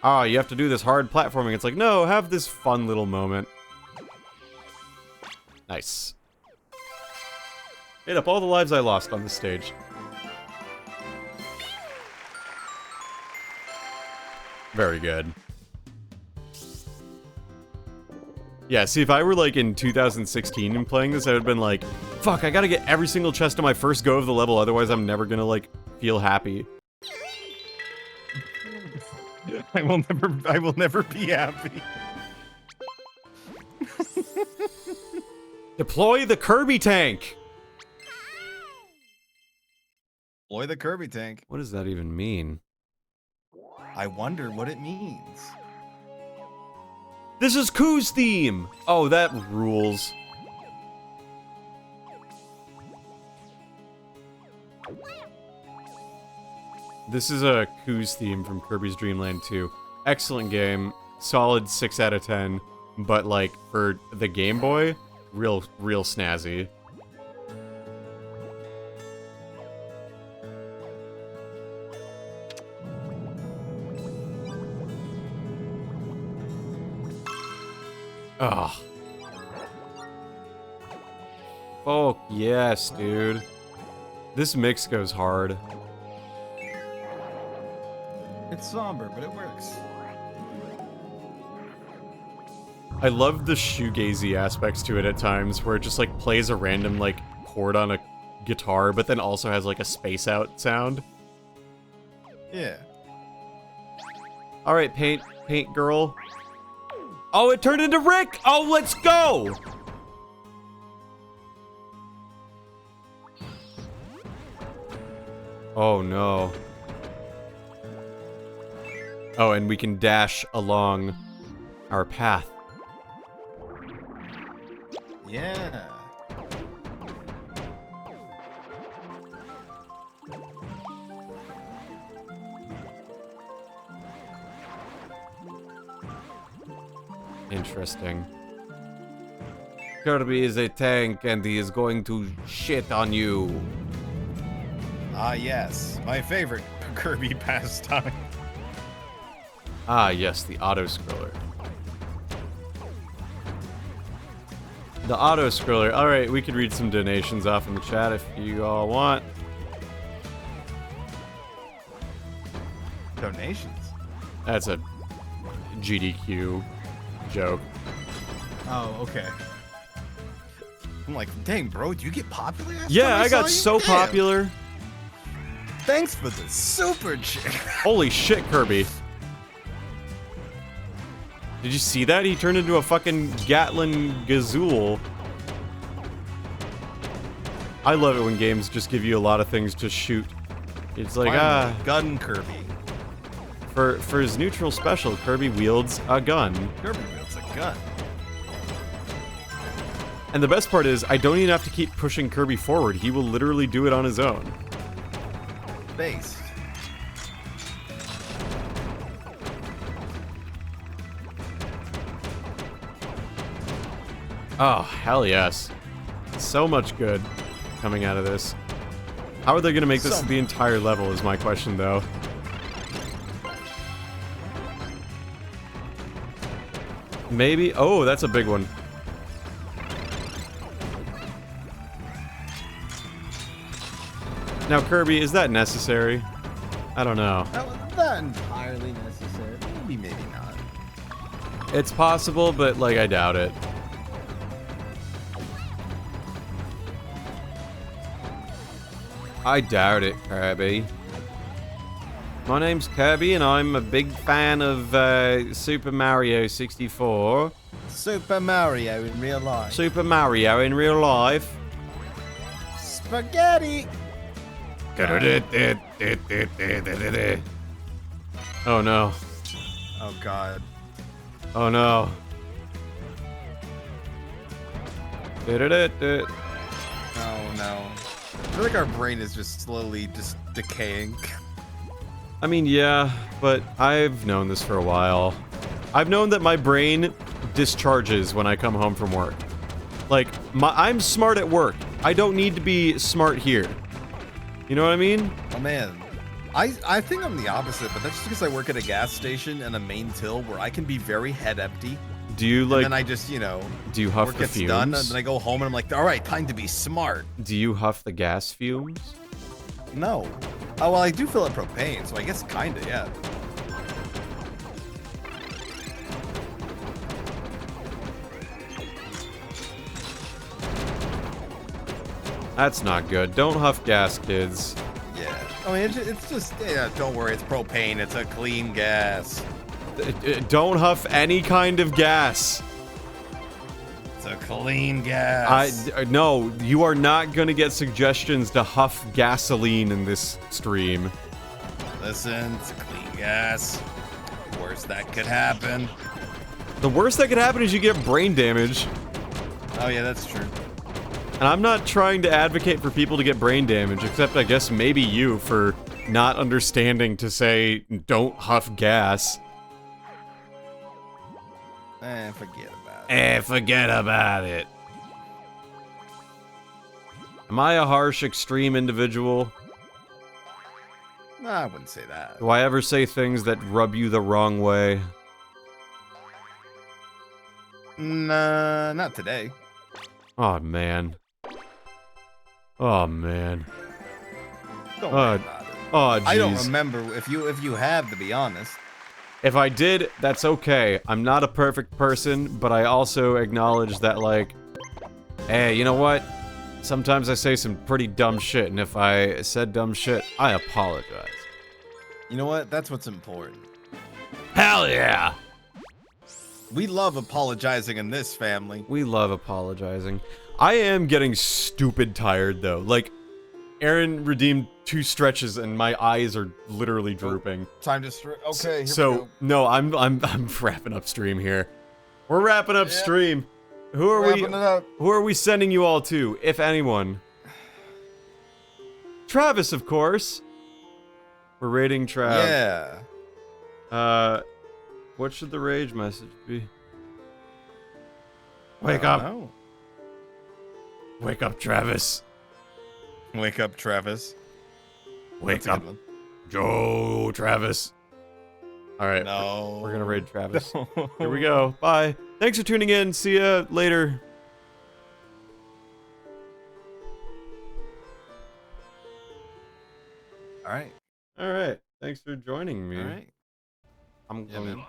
oh, you have to do this hard platforming. It's like, no, have this fun little moment. Nice. Made up all the lives I lost on this stage. Very good. Yeah, see, if I were, like, in 2016 and playing this, I would have been like, fuck, I gotta get every single chest on my first go of the level, otherwise I'm never gonna, like, feel happy. I will never be happy. Deploy the Kirby tank! Deploy the Kirby tank. What does that even mean? I wonder what it means. This is Koo's theme! Oh, that rules. This is a Koo's theme from Kirby's Dream Land 2. Excellent game. Solid 6 out of 10. But, like, for the Game Boy, real snazzy. Ugh. Oh, yes, dude. This mix goes hard. It's somber, but it works. I love the shoegazy aspects to it at times, where it just, like, plays a random, like, chord on a guitar, but then also has, like, a space-out sound. Yeah. Alright, paint girl. Oh, it turned into Rick! Oh, let's go! Oh, no. Oh, and we can dash along our path. Yeah. Interesting. Kirby is a tank and he is going to shit on you. Ah, yes. My favorite Kirby pastime. Ah, yes, the auto-scroller. The auto-scroller. Alright, we could read some donations off in the chat if you all want. Donations? That's a GDQ joke. Oh, okay. I'm like, dang, bro, do you get popular? last Yeah, time I got saw you? so Damn. popular. Thanks for the super chick. Holy shit, Kirby. Did you see that? He turned into a fucking Gatlin Gazool. I love it when games just give you a lot of things to shoot. It's like, Finally, gun Kirby. For his neutral special, Kirby wields a gun. Kirby wields a gun. And the best part is, I don't even have to keep pushing Kirby forward. He will literally do it on his own. Base. Oh, hell yes. So much good coming out of this. How are they going to make this the entire level is my question, though. Maybe? Oh, that's a big one. Now, Kirby, is that necessary? I don't know. Not entirely necessary. Maybe not. It's possible, but, like, I doubt it. I doubt it, Kirby. My name's Kirby, and I'm a big fan of Super Mario 64. Super Mario in real life. Super Mario in real life. Spaghetti. Oh no. Oh god. Oh no. Oh no. I feel like our brain is just slowly just decaying. I mean, yeah, but I've known this for a while. I've known that my brain discharges when I come home from work. Like, I'm smart at work. I don't need to be smart here. You know what I mean? Oh man, I think I'm the opposite, but that's just because I work at a gas station and a main till where I can be very head empty. Do you like? And then I just, you know, do you huff work the gets fumes? done, and then I go home and I'm like, all right, time to be smart. Do you huff the gas fumes? No. Oh well, I do fill up propane, so I guess kinda, yeah. That's not good. Don't huff gas, kids. Yeah. I mean, it's just, yeah, don't worry, it's propane. It's a clean gas. Don't huff any kind of gas. It's a clean gas. No, you are not gonna get suggestions to huff gasoline in this stream. Listen, it's a clean gas. Worst that could happen. The worst that could happen is you get brain damage. Oh yeah, that's true. And I'm not trying to advocate for people to get brain damage, except I guess maybe you for not understanding to say don't huff gas. Forget about it. Forget about it. Am I a harsh, extreme individual? No, I wouldn't say that. Do I ever say things that rub you the wrong way? Nah, not today. Oh, man. Oh, man. Don't worry about it. Oh, jeez. I don't remember if you have, to be honest. If I did, that's okay. I'm not a perfect person, but I also acknowledge that, like, hey, you know what? Sometimes I say some pretty dumb shit, and if I said dumb shit, I apologize. You know what? That's what's important. Hell yeah! We love apologizing in this family. We love apologizing. I am getting stupid tired, though. Like, Aaron redeemed 2 stretches, and my eyes are literally drooping. Time to okay. Here So we go. no, I'm wrapping up stream here. We're wrapping up stream. Who are Wrapping it up. Who are we sending you all to, if anyone? Travis, of course. We're rating Trav. Yeah. What should the rage message be? Wake I up. don't know. Wake up, Travis. Wake up, Travis. Wake That's a up, good one. Joe Travis. All right. No. We're gonna raid Travis. Here we go. Bye. Thanks for tuning in. See ya later. All right. All right. Thanks for joining me. All right. I'm Yeah, going. man.